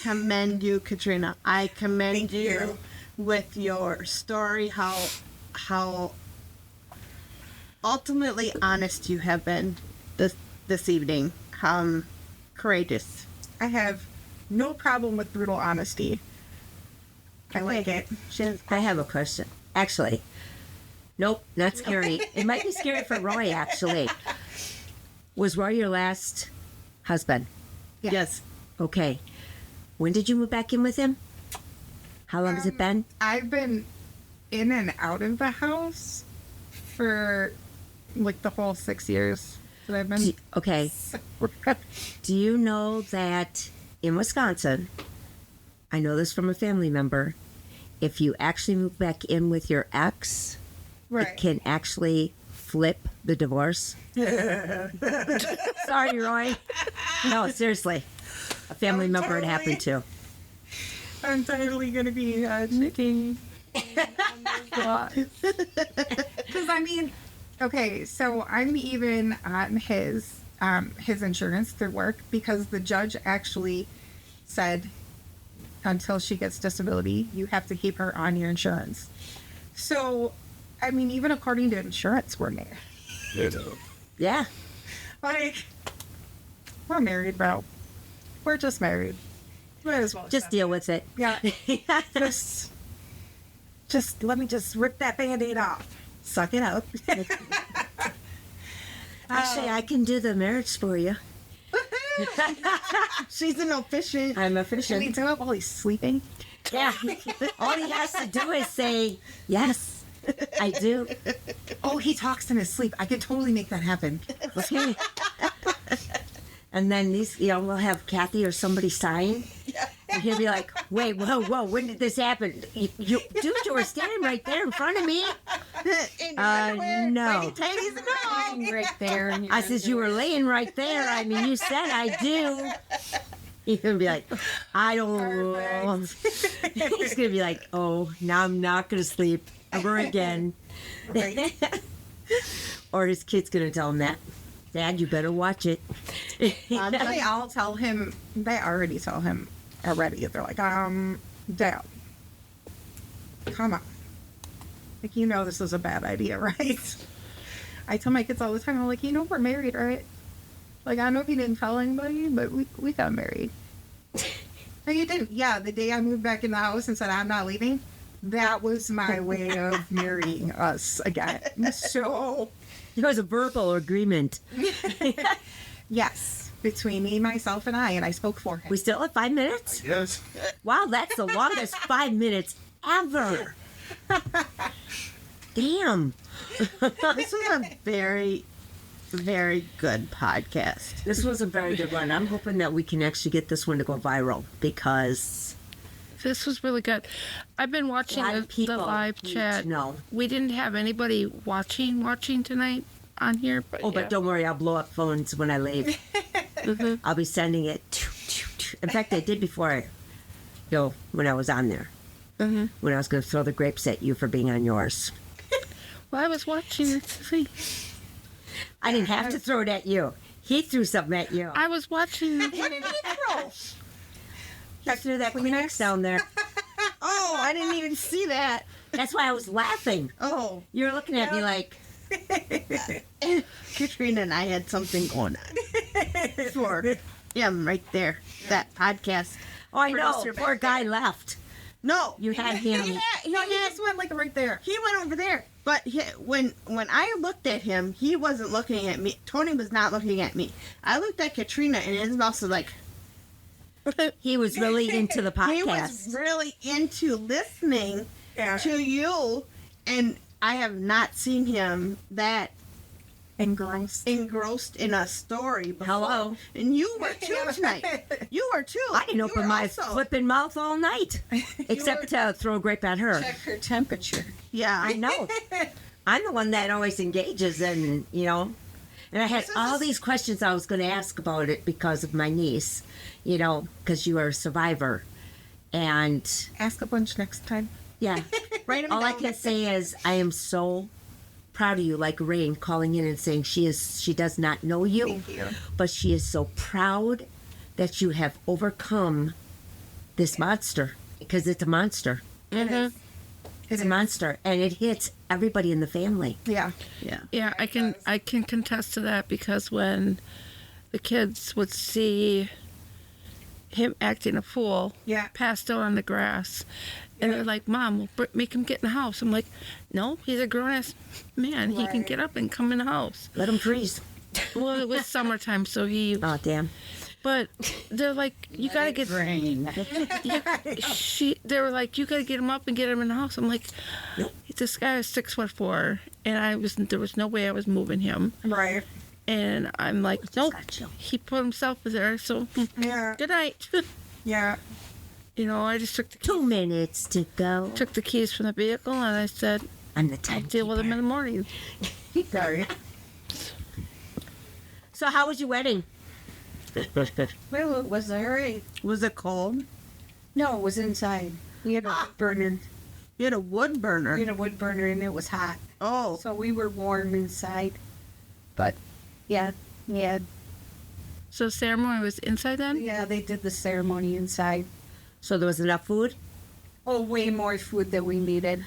commend you, Katrina. I commend Thank you you. with your story, how ultimately honest you have been this evening. Courageous. I have no problem with brutal honesty. I like it. I have a question. Actually, nope, not scary. It might be scary for Roy, actually. Was Roy your last husband? Yes. Okay. When did you move back in with him? How long has it been? I've been in and out of the house for like the whole 6 years. that I've been. Okay. Do you know that in Wisconsin, I know this from a family member, if you actually move back in with your ex, it can actually flip the divorce? Sorry, Roy. No, seriously. A family member it happened to. I'm totally going to be checking. Because, I mean, okay, so I'm even on his insurance through work because the judge actually said until she gets disability, you have to keep her on your insurance. So, I mean, even according to insurance, we're married. Yeah. Like, we're married, bro. We're just married. Might as well Just deal with it. Yeah. just let me just rip that Band-Aid off. Suck it up. Actually, I can do the marriage for you. She's an efficient. I'm Can he efficient. do it while he's sleeping? Yeah. All he has to do is say, yes, I do. Oh, he talks in his sleep. I could totally make that happen. Okay. And then we'll have Kathy or somebody sign. And he'll be like, wait, whoa, when did this happen? Dude, you were standing right there in front of me. No. Right there. And I says, you were laying right there. I mean, you said I do. He's going to be like, I don't. He's going to be like, oh, now I'm not going to sleep ever again. Or his kid's going to tell him that. Dad, you better watch it. They all tell him. They already tell him already. They're like, Dad, come on. Like, you know this is a bad idea, right? I tell my kids all the time, I'm like, we're married, right? Like, I know if you didn't tell anybody, but we got married. No, you didn't. Yeah, the day I moved back in the house and said, I'm not leaving, that was my way of marrying us again. So, It was a verbal agreement. yes, between me, myself, and I spoke for him. We still have 5 minutes? Yes. Wow, that's the longest 5 minutes ever. Damn. This was a very, very good podcast. This was a very good one. I'm hoping that we can actually get this one to go viral because This was really good. I've been watching a lot of the people live need chat. to know. We didn't have anybody watching tonight on here, but Oh, but yeah. don't worry, I'll blow up phones when I leave. Mhm. I'll be sending it. In fact, I did before when I was on there. Mhm. When I was going to throw the grapes at you for being on yours. Well, I was watching it to see. I didn't have to throw it at you. He threw something at you. I was watching. He threw that Kleenex down there. Oh, I didn't even see that. That's why I was laughing. Oh, You were looking at me like, Katrina and I had something going on. For him right there. That podcast. oh, I know, Producer poor back guy left. No, You had him. He just went like right there. He went over there. But when I looked at him, he wasn't looking at me. Tony was not looking at me. I looked at Katrina, and his mouth was like, He was really into the he was podcast. really into listening Yeah. to you. And I have not seen him that Engrossed. engrossed in a story before. Hello. And you were too tonight. You were too. I didn't You open were my also- flipping mouth all night, except to throw a grape at her. check her temperature. Yeah, I know. I'm the one that always engages, and and I had all these questions I was going to ask about it because of my niece, because you are a survivor, and Ask a bunch next time. yeah, Write 'em all I down. can say is I am so proud of you, like Rain calling in and saying she does not know you, Thank you. but she is so proud that you have overcome this monster, because it's a monster. Mhm. It's a monster, and it hits everybody in the family. Yeah. Yeah. Yeah, I can contest to that because when the kids would see him acting a fool, Yeah. passed out on the grass, and they're like, "Mom, we'll make him get in the house." I'm like, "No, he's a grown ass man. He can get up and come in the house." Let them freeze. Well, it was summertime, so he. Oh, damn. But they're like, "You gotta get." Rain. They were like, "You gotta get him up and get him in the house." I'm like, "This guy is 6'4", and there was no way I was moving him." Right. And I'm like, nope. Got you. He put himself there, so Yeah. good night. Yeah. You know, I just 2 minutes to go. took the keys from the vehicle and I said, I'm the I'll time. deal with him in the morning. Sorry. So how was your wedding? Well, it was alright. Was it cold? No, it was inside. We had a wood burner. You had a wood burner. We had a wood burner and it was hot. Oh, So we were warm inside. But yeah, So ceremony was inside then? yeah, they did the ceremony inside. So there was enough food? Oh, way more food than we needed.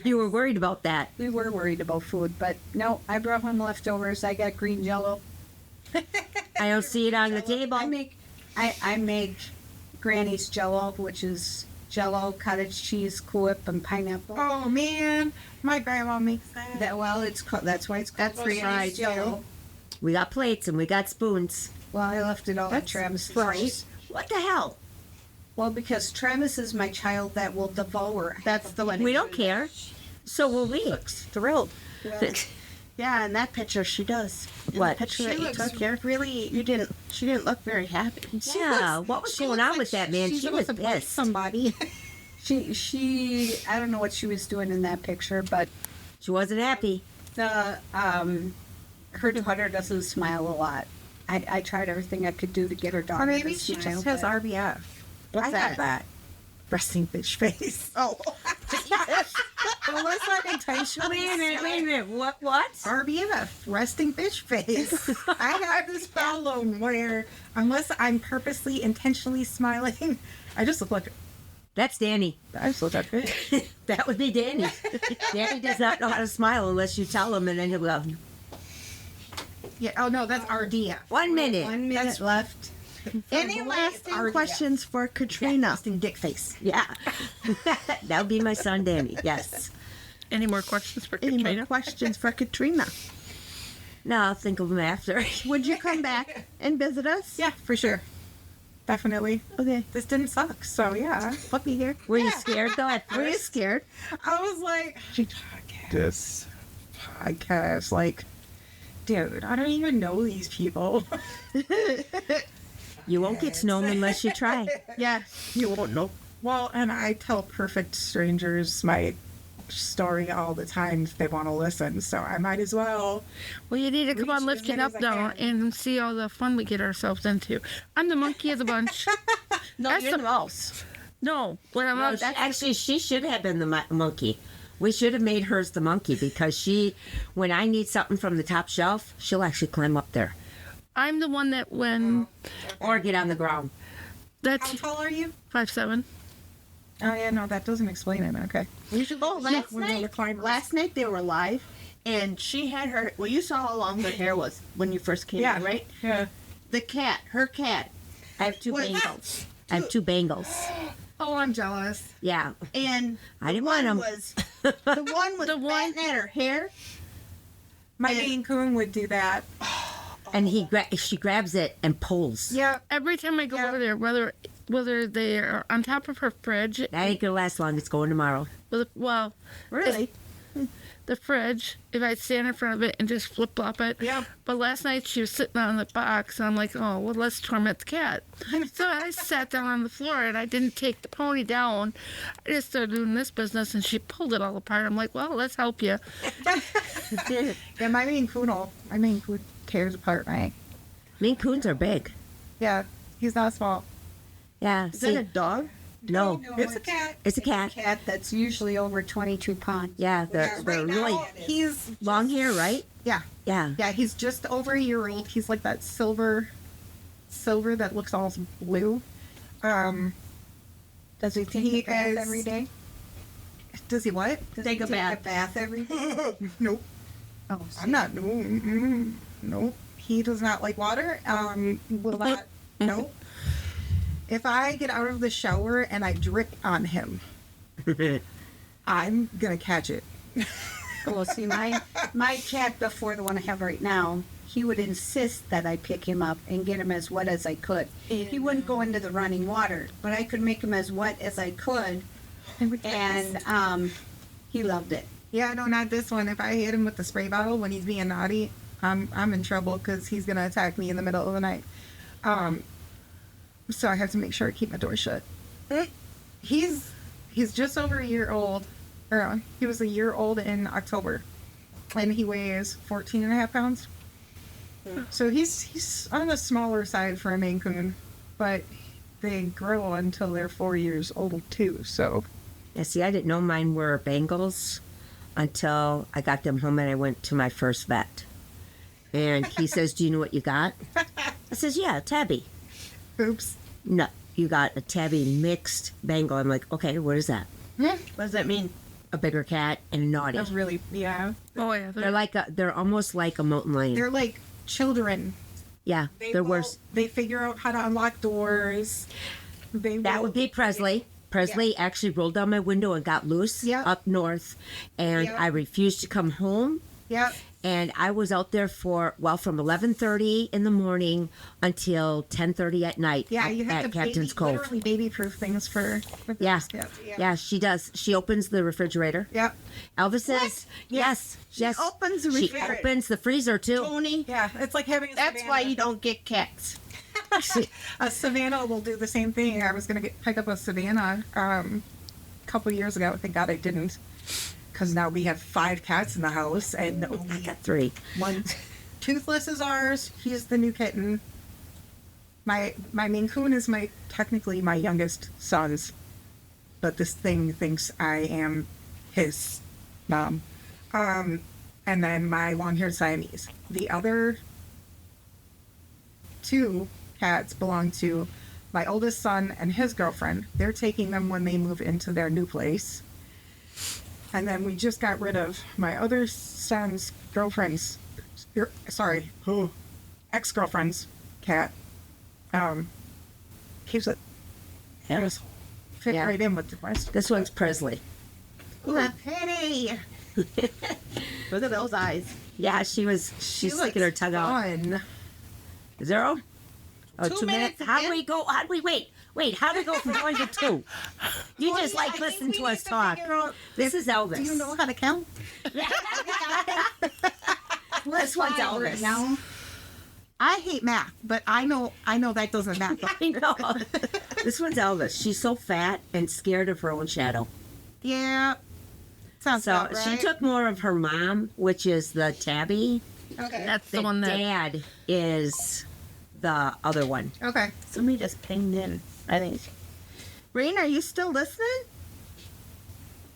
You were worried about that. We were worried about food, but no, I brought home leftovers. I got green jello. I don't see it on the table. I make Granny's jello, which is jello, cottage cheese, Coop, and pineapple. Oh man, my grandma makes that. That's why it's called Granny's fried jello. We got plates and we got spoons. Well, I left it all at That's Travis's right. house. What the hell? Well, because Travis is my child that will devour. that's the one. We don't care. So will we. Thrilled. Well, Yeah, in that picture she does. In What? The picture that She you looks took here, really. she didn't look very happy. Yeah, what was going on with that, man? She was pissed. Somebody. She. I don't know what she was doing in that picture, but She wasn't happy. the her daughter doesn't smile a lot. I tried everything I could do to get her daughter Or maybe to she smile. just has but- RBF. What's I that? have that. Resting bitch face. Oh, Well, let's not intentionally. Wait a minute. What? RBF, resting bitch face. I have this problem where, unless I'm purposely, intentionally smiling, I just look like That's Danny. I just look like bitch. That would be Danny. Danny does not know how to smile unless you tell him, and then he'll go, Yeah. Oh no, that's RDF. 1 minute. 1 minute left. any lasting questions for Katrina? Resting dick face. Yeah. That would be my son, Danny. Yes. Any more questions for Any more Katrina? questions for Katrina? No, I'll think of them after. Would you come back and visit us? Yeah, for sure. Definitely. Okay. This didn't suck, so yeah. Puppy here. Were you scared though at Were you first? scared? I was like, this podcast, like, dude, I don't even know these people. You won't get to know them unless you try. Yeah, you won't know. Well, and I tell perfect strangers my story all the time if they want to listen, so I might as well. Well, you need to come Reach on as Lifting many Up as I now can. and see all the fun we get ourselves into. I'm the monkey of the bunch. No, That's you're the- the mouse. No, when I'm No, out, actually, she should have been the monkey. We should have made hers the monkey because when I need something from the top shelf, she'll actually climb up there I'm the one that when or get on the ground. that's How tall are you? 5'7". Oh yeah, no, that doesn't explain it. Okay. Oh, last night they were live, and she had her. Well, you saw how long her hair was when you first came in, right? Yeah. The cat, her cat, I have two What? bangles. I have two bangles. Oh, I'm jealous. Yeah. and I didn't want them. was the one with The the one- one at her hair. My And- Maine Coon would do that. And she grabs it and pulls. Yeah. Every time I go Yeah. over there, whether they are on top of her fridge, That ain't gonna last long. It's going tomorrow. well, Really? the fridge, if I stand in front of it and just flip flop it. Yeah. But last night she was sitting on the box, and I'm like, oh, well, let's torment the cat. So I sat down on the floor, and I didn't take the pony down. I just started doing this business, and she pulled it all apart. I'm like, well, let's help you. Yeah, my Maine Coon tears apart, right? Maine Coons are big. Yeah. He's not small. Yeah. Is See, that a dog? no, It's a cat. it's a cat. Cat that's usually over 22 pounds. Yeah, they're really He's long hair, right? yeah. Yeah. Yeah, he's just over a year old. He's like that silver that looks almost blue. Does he take He a bath is- every day? Does he what? Does Take he a bath. every day? Nope. Oh, I'm not. Nope. He does not like water. Will not. Nope. If I get out of the shower and I drip on him, I'm gonna catch it. Well, see, my cat before the one I have right now, he would insist that I pick him up and get him as wet as I could. He wouldn't go into the running water, but I could make him as wet as I could, and he loved it. Yeah, no, not this one. If I hit him with the spray bottle when he's being naughty, I'm in trouble because he's gonna attack me in the middle of the night. So I have to make sure I keep my door shut. He's just over a year old. Or he was a year old in October, and he weighs 14 and a half pounds. So he's on the smaller side for a Maine Coon, but they grow until they're 4 years old too. So Yeah, see, I didn't know mine were Bengals until I got them home and I went to my first vet. And he says, "Do you know what you got?" I says, "Yeah, tabby." oops. "No, you got a tabby mixed Bengal." I'm like, "Okay, what is that?" What does that mean? "A bigger cat and a naughty." That's really, yeah. Oh yeah, They're almost like a mountain lion. They're like children. Yeah, they're worse. They figure out how to unlock doors. That would be Presley. Presley actually rolled down my window and got loose up north, and Yep. I refused to come home. Yep. And I was out there from 11:30 in the morning until 10:30 at night. Yeah, you have at to Captain's Cove. literally baby-proof things for Yeah. those cats. Yeah, she does. She opens the refrigerator. Yep. Elvis says, yes. Yes. opens the She refrigerator. opens the freezer too. Tony, Yeah, it's like having a that's Savannah. why you don't get cats. A Savannah will do the same thing. I was going to pick up a Savannah a couple years ago. Thank God I didn't. Because now we have 5 cats in the house, and I only got 3. one. Toothless is ours. He's the new kitten. My Maine Coon is technically my youngest son's, but this thing thinks I am his mom. And then my long-haired Siamese. The other 2 cats belong to my oldest son and his girlfriend. They're taking them when they move into their new place. And then we just got rid of my other son's ex-girlfriend's cat. Keeps it. Fit Yeah. right in with the rest. This one's Presley. Ooh, Penny. Look at those eyes. Yeah, she's sticking her tongue out. Fun. 0? Oh, 2 2 minutes. minutes How do in. we go? How do we wait? How do we go from 1 to 2? You just I like think listen we to us need to talk. figure out- This is Elvis. Do you know how to count? This one's Elvis. Now, I hate math, but I know that doesn't matter. I know. This one's Elvis. She's so fat and scared of her own shadow. Yeah. Sounds So about right. she took more of her mom, which is the tabby. Okay. that's the The one that. dad is the other one. Okay. Somebody just pinged in, I think. Rain, are you still listening?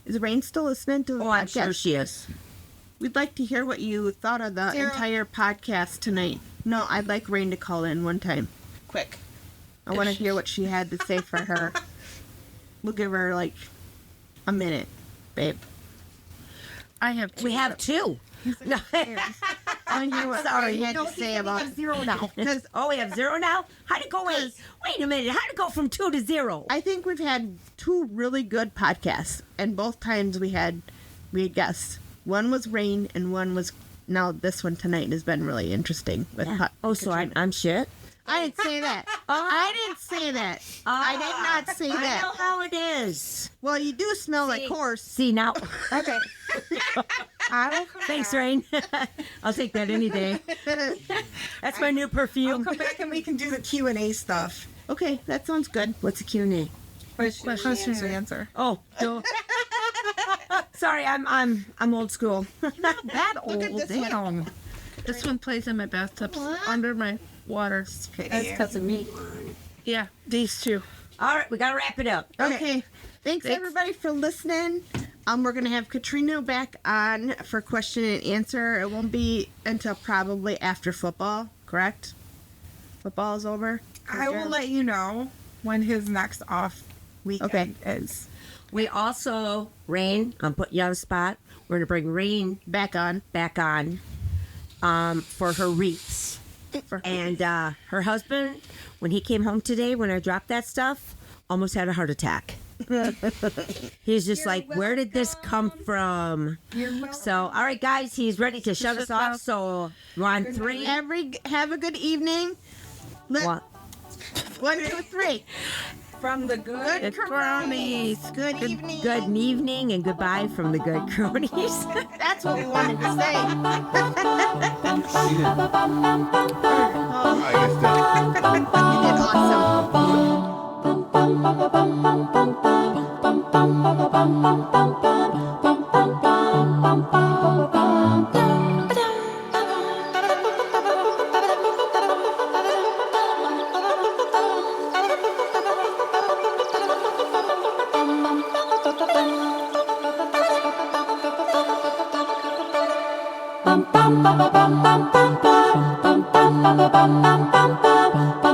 Is Rain still listening to the Oh, I'm podcast? sure she is. We'd like to hear what you thought of the Sarah. entire podcast tonight. No, I'd like Rain to call in one time. Quick. I want to hear what she had to say for her. We'll give her like a minute, babe. I have. We have 2. No. I want to hear what Sorry. she had to say about 0 now. 'Cause Oh, we have 0 now? How'd it go? Wait a minute. How'd it go from 2 to 0? I think we've had 2 really good podcasts, and both times we had guests. One was Rain, and one was now this one tonight has been really interesting. With Oh, so I'm shit? I didn't say that. I didn't say that. I did not say I that. know how it is. Well, you do smell like horse. See, now. Okay. Thanks, Rain. I'll take that any day. That's my new I'll perfume. come back and we can do the Q&A stuff. Okay, that sounds good. What's a Q&A? Questions and answer. Oh, no. Sorry, I'm old school. Not that old. at this one. Damn. This one plays in my bathtub under my water. That's because of me. Yeah, these 2. All right, we gotta wrap it up. Okay. Thanks everybody for listening. We're gonna have Katrina back on for question and answer. It won't be until probably after football, correct? Football is over. I will let you know when his next off weekend is. We also, Rain, I'm putting you on the spot. We're gonna bring Rain back on. For her wreaths. And her husband, when he came home today, when I dropped that stuff, almost had a heart attack. He's just like, where did this come from? So, all right, guys, he's ready to shut us off. So, we're on 3. Have a good evening. 1, 1, 2, 3. from the good. Good cronies. Good evening. Good evening and goodbye from the good cronies. That's what we wanted to say. She did. Oh, I guess that. you did awesome. Bum bum bum bum bum bum bum bum bum bum bum bum bum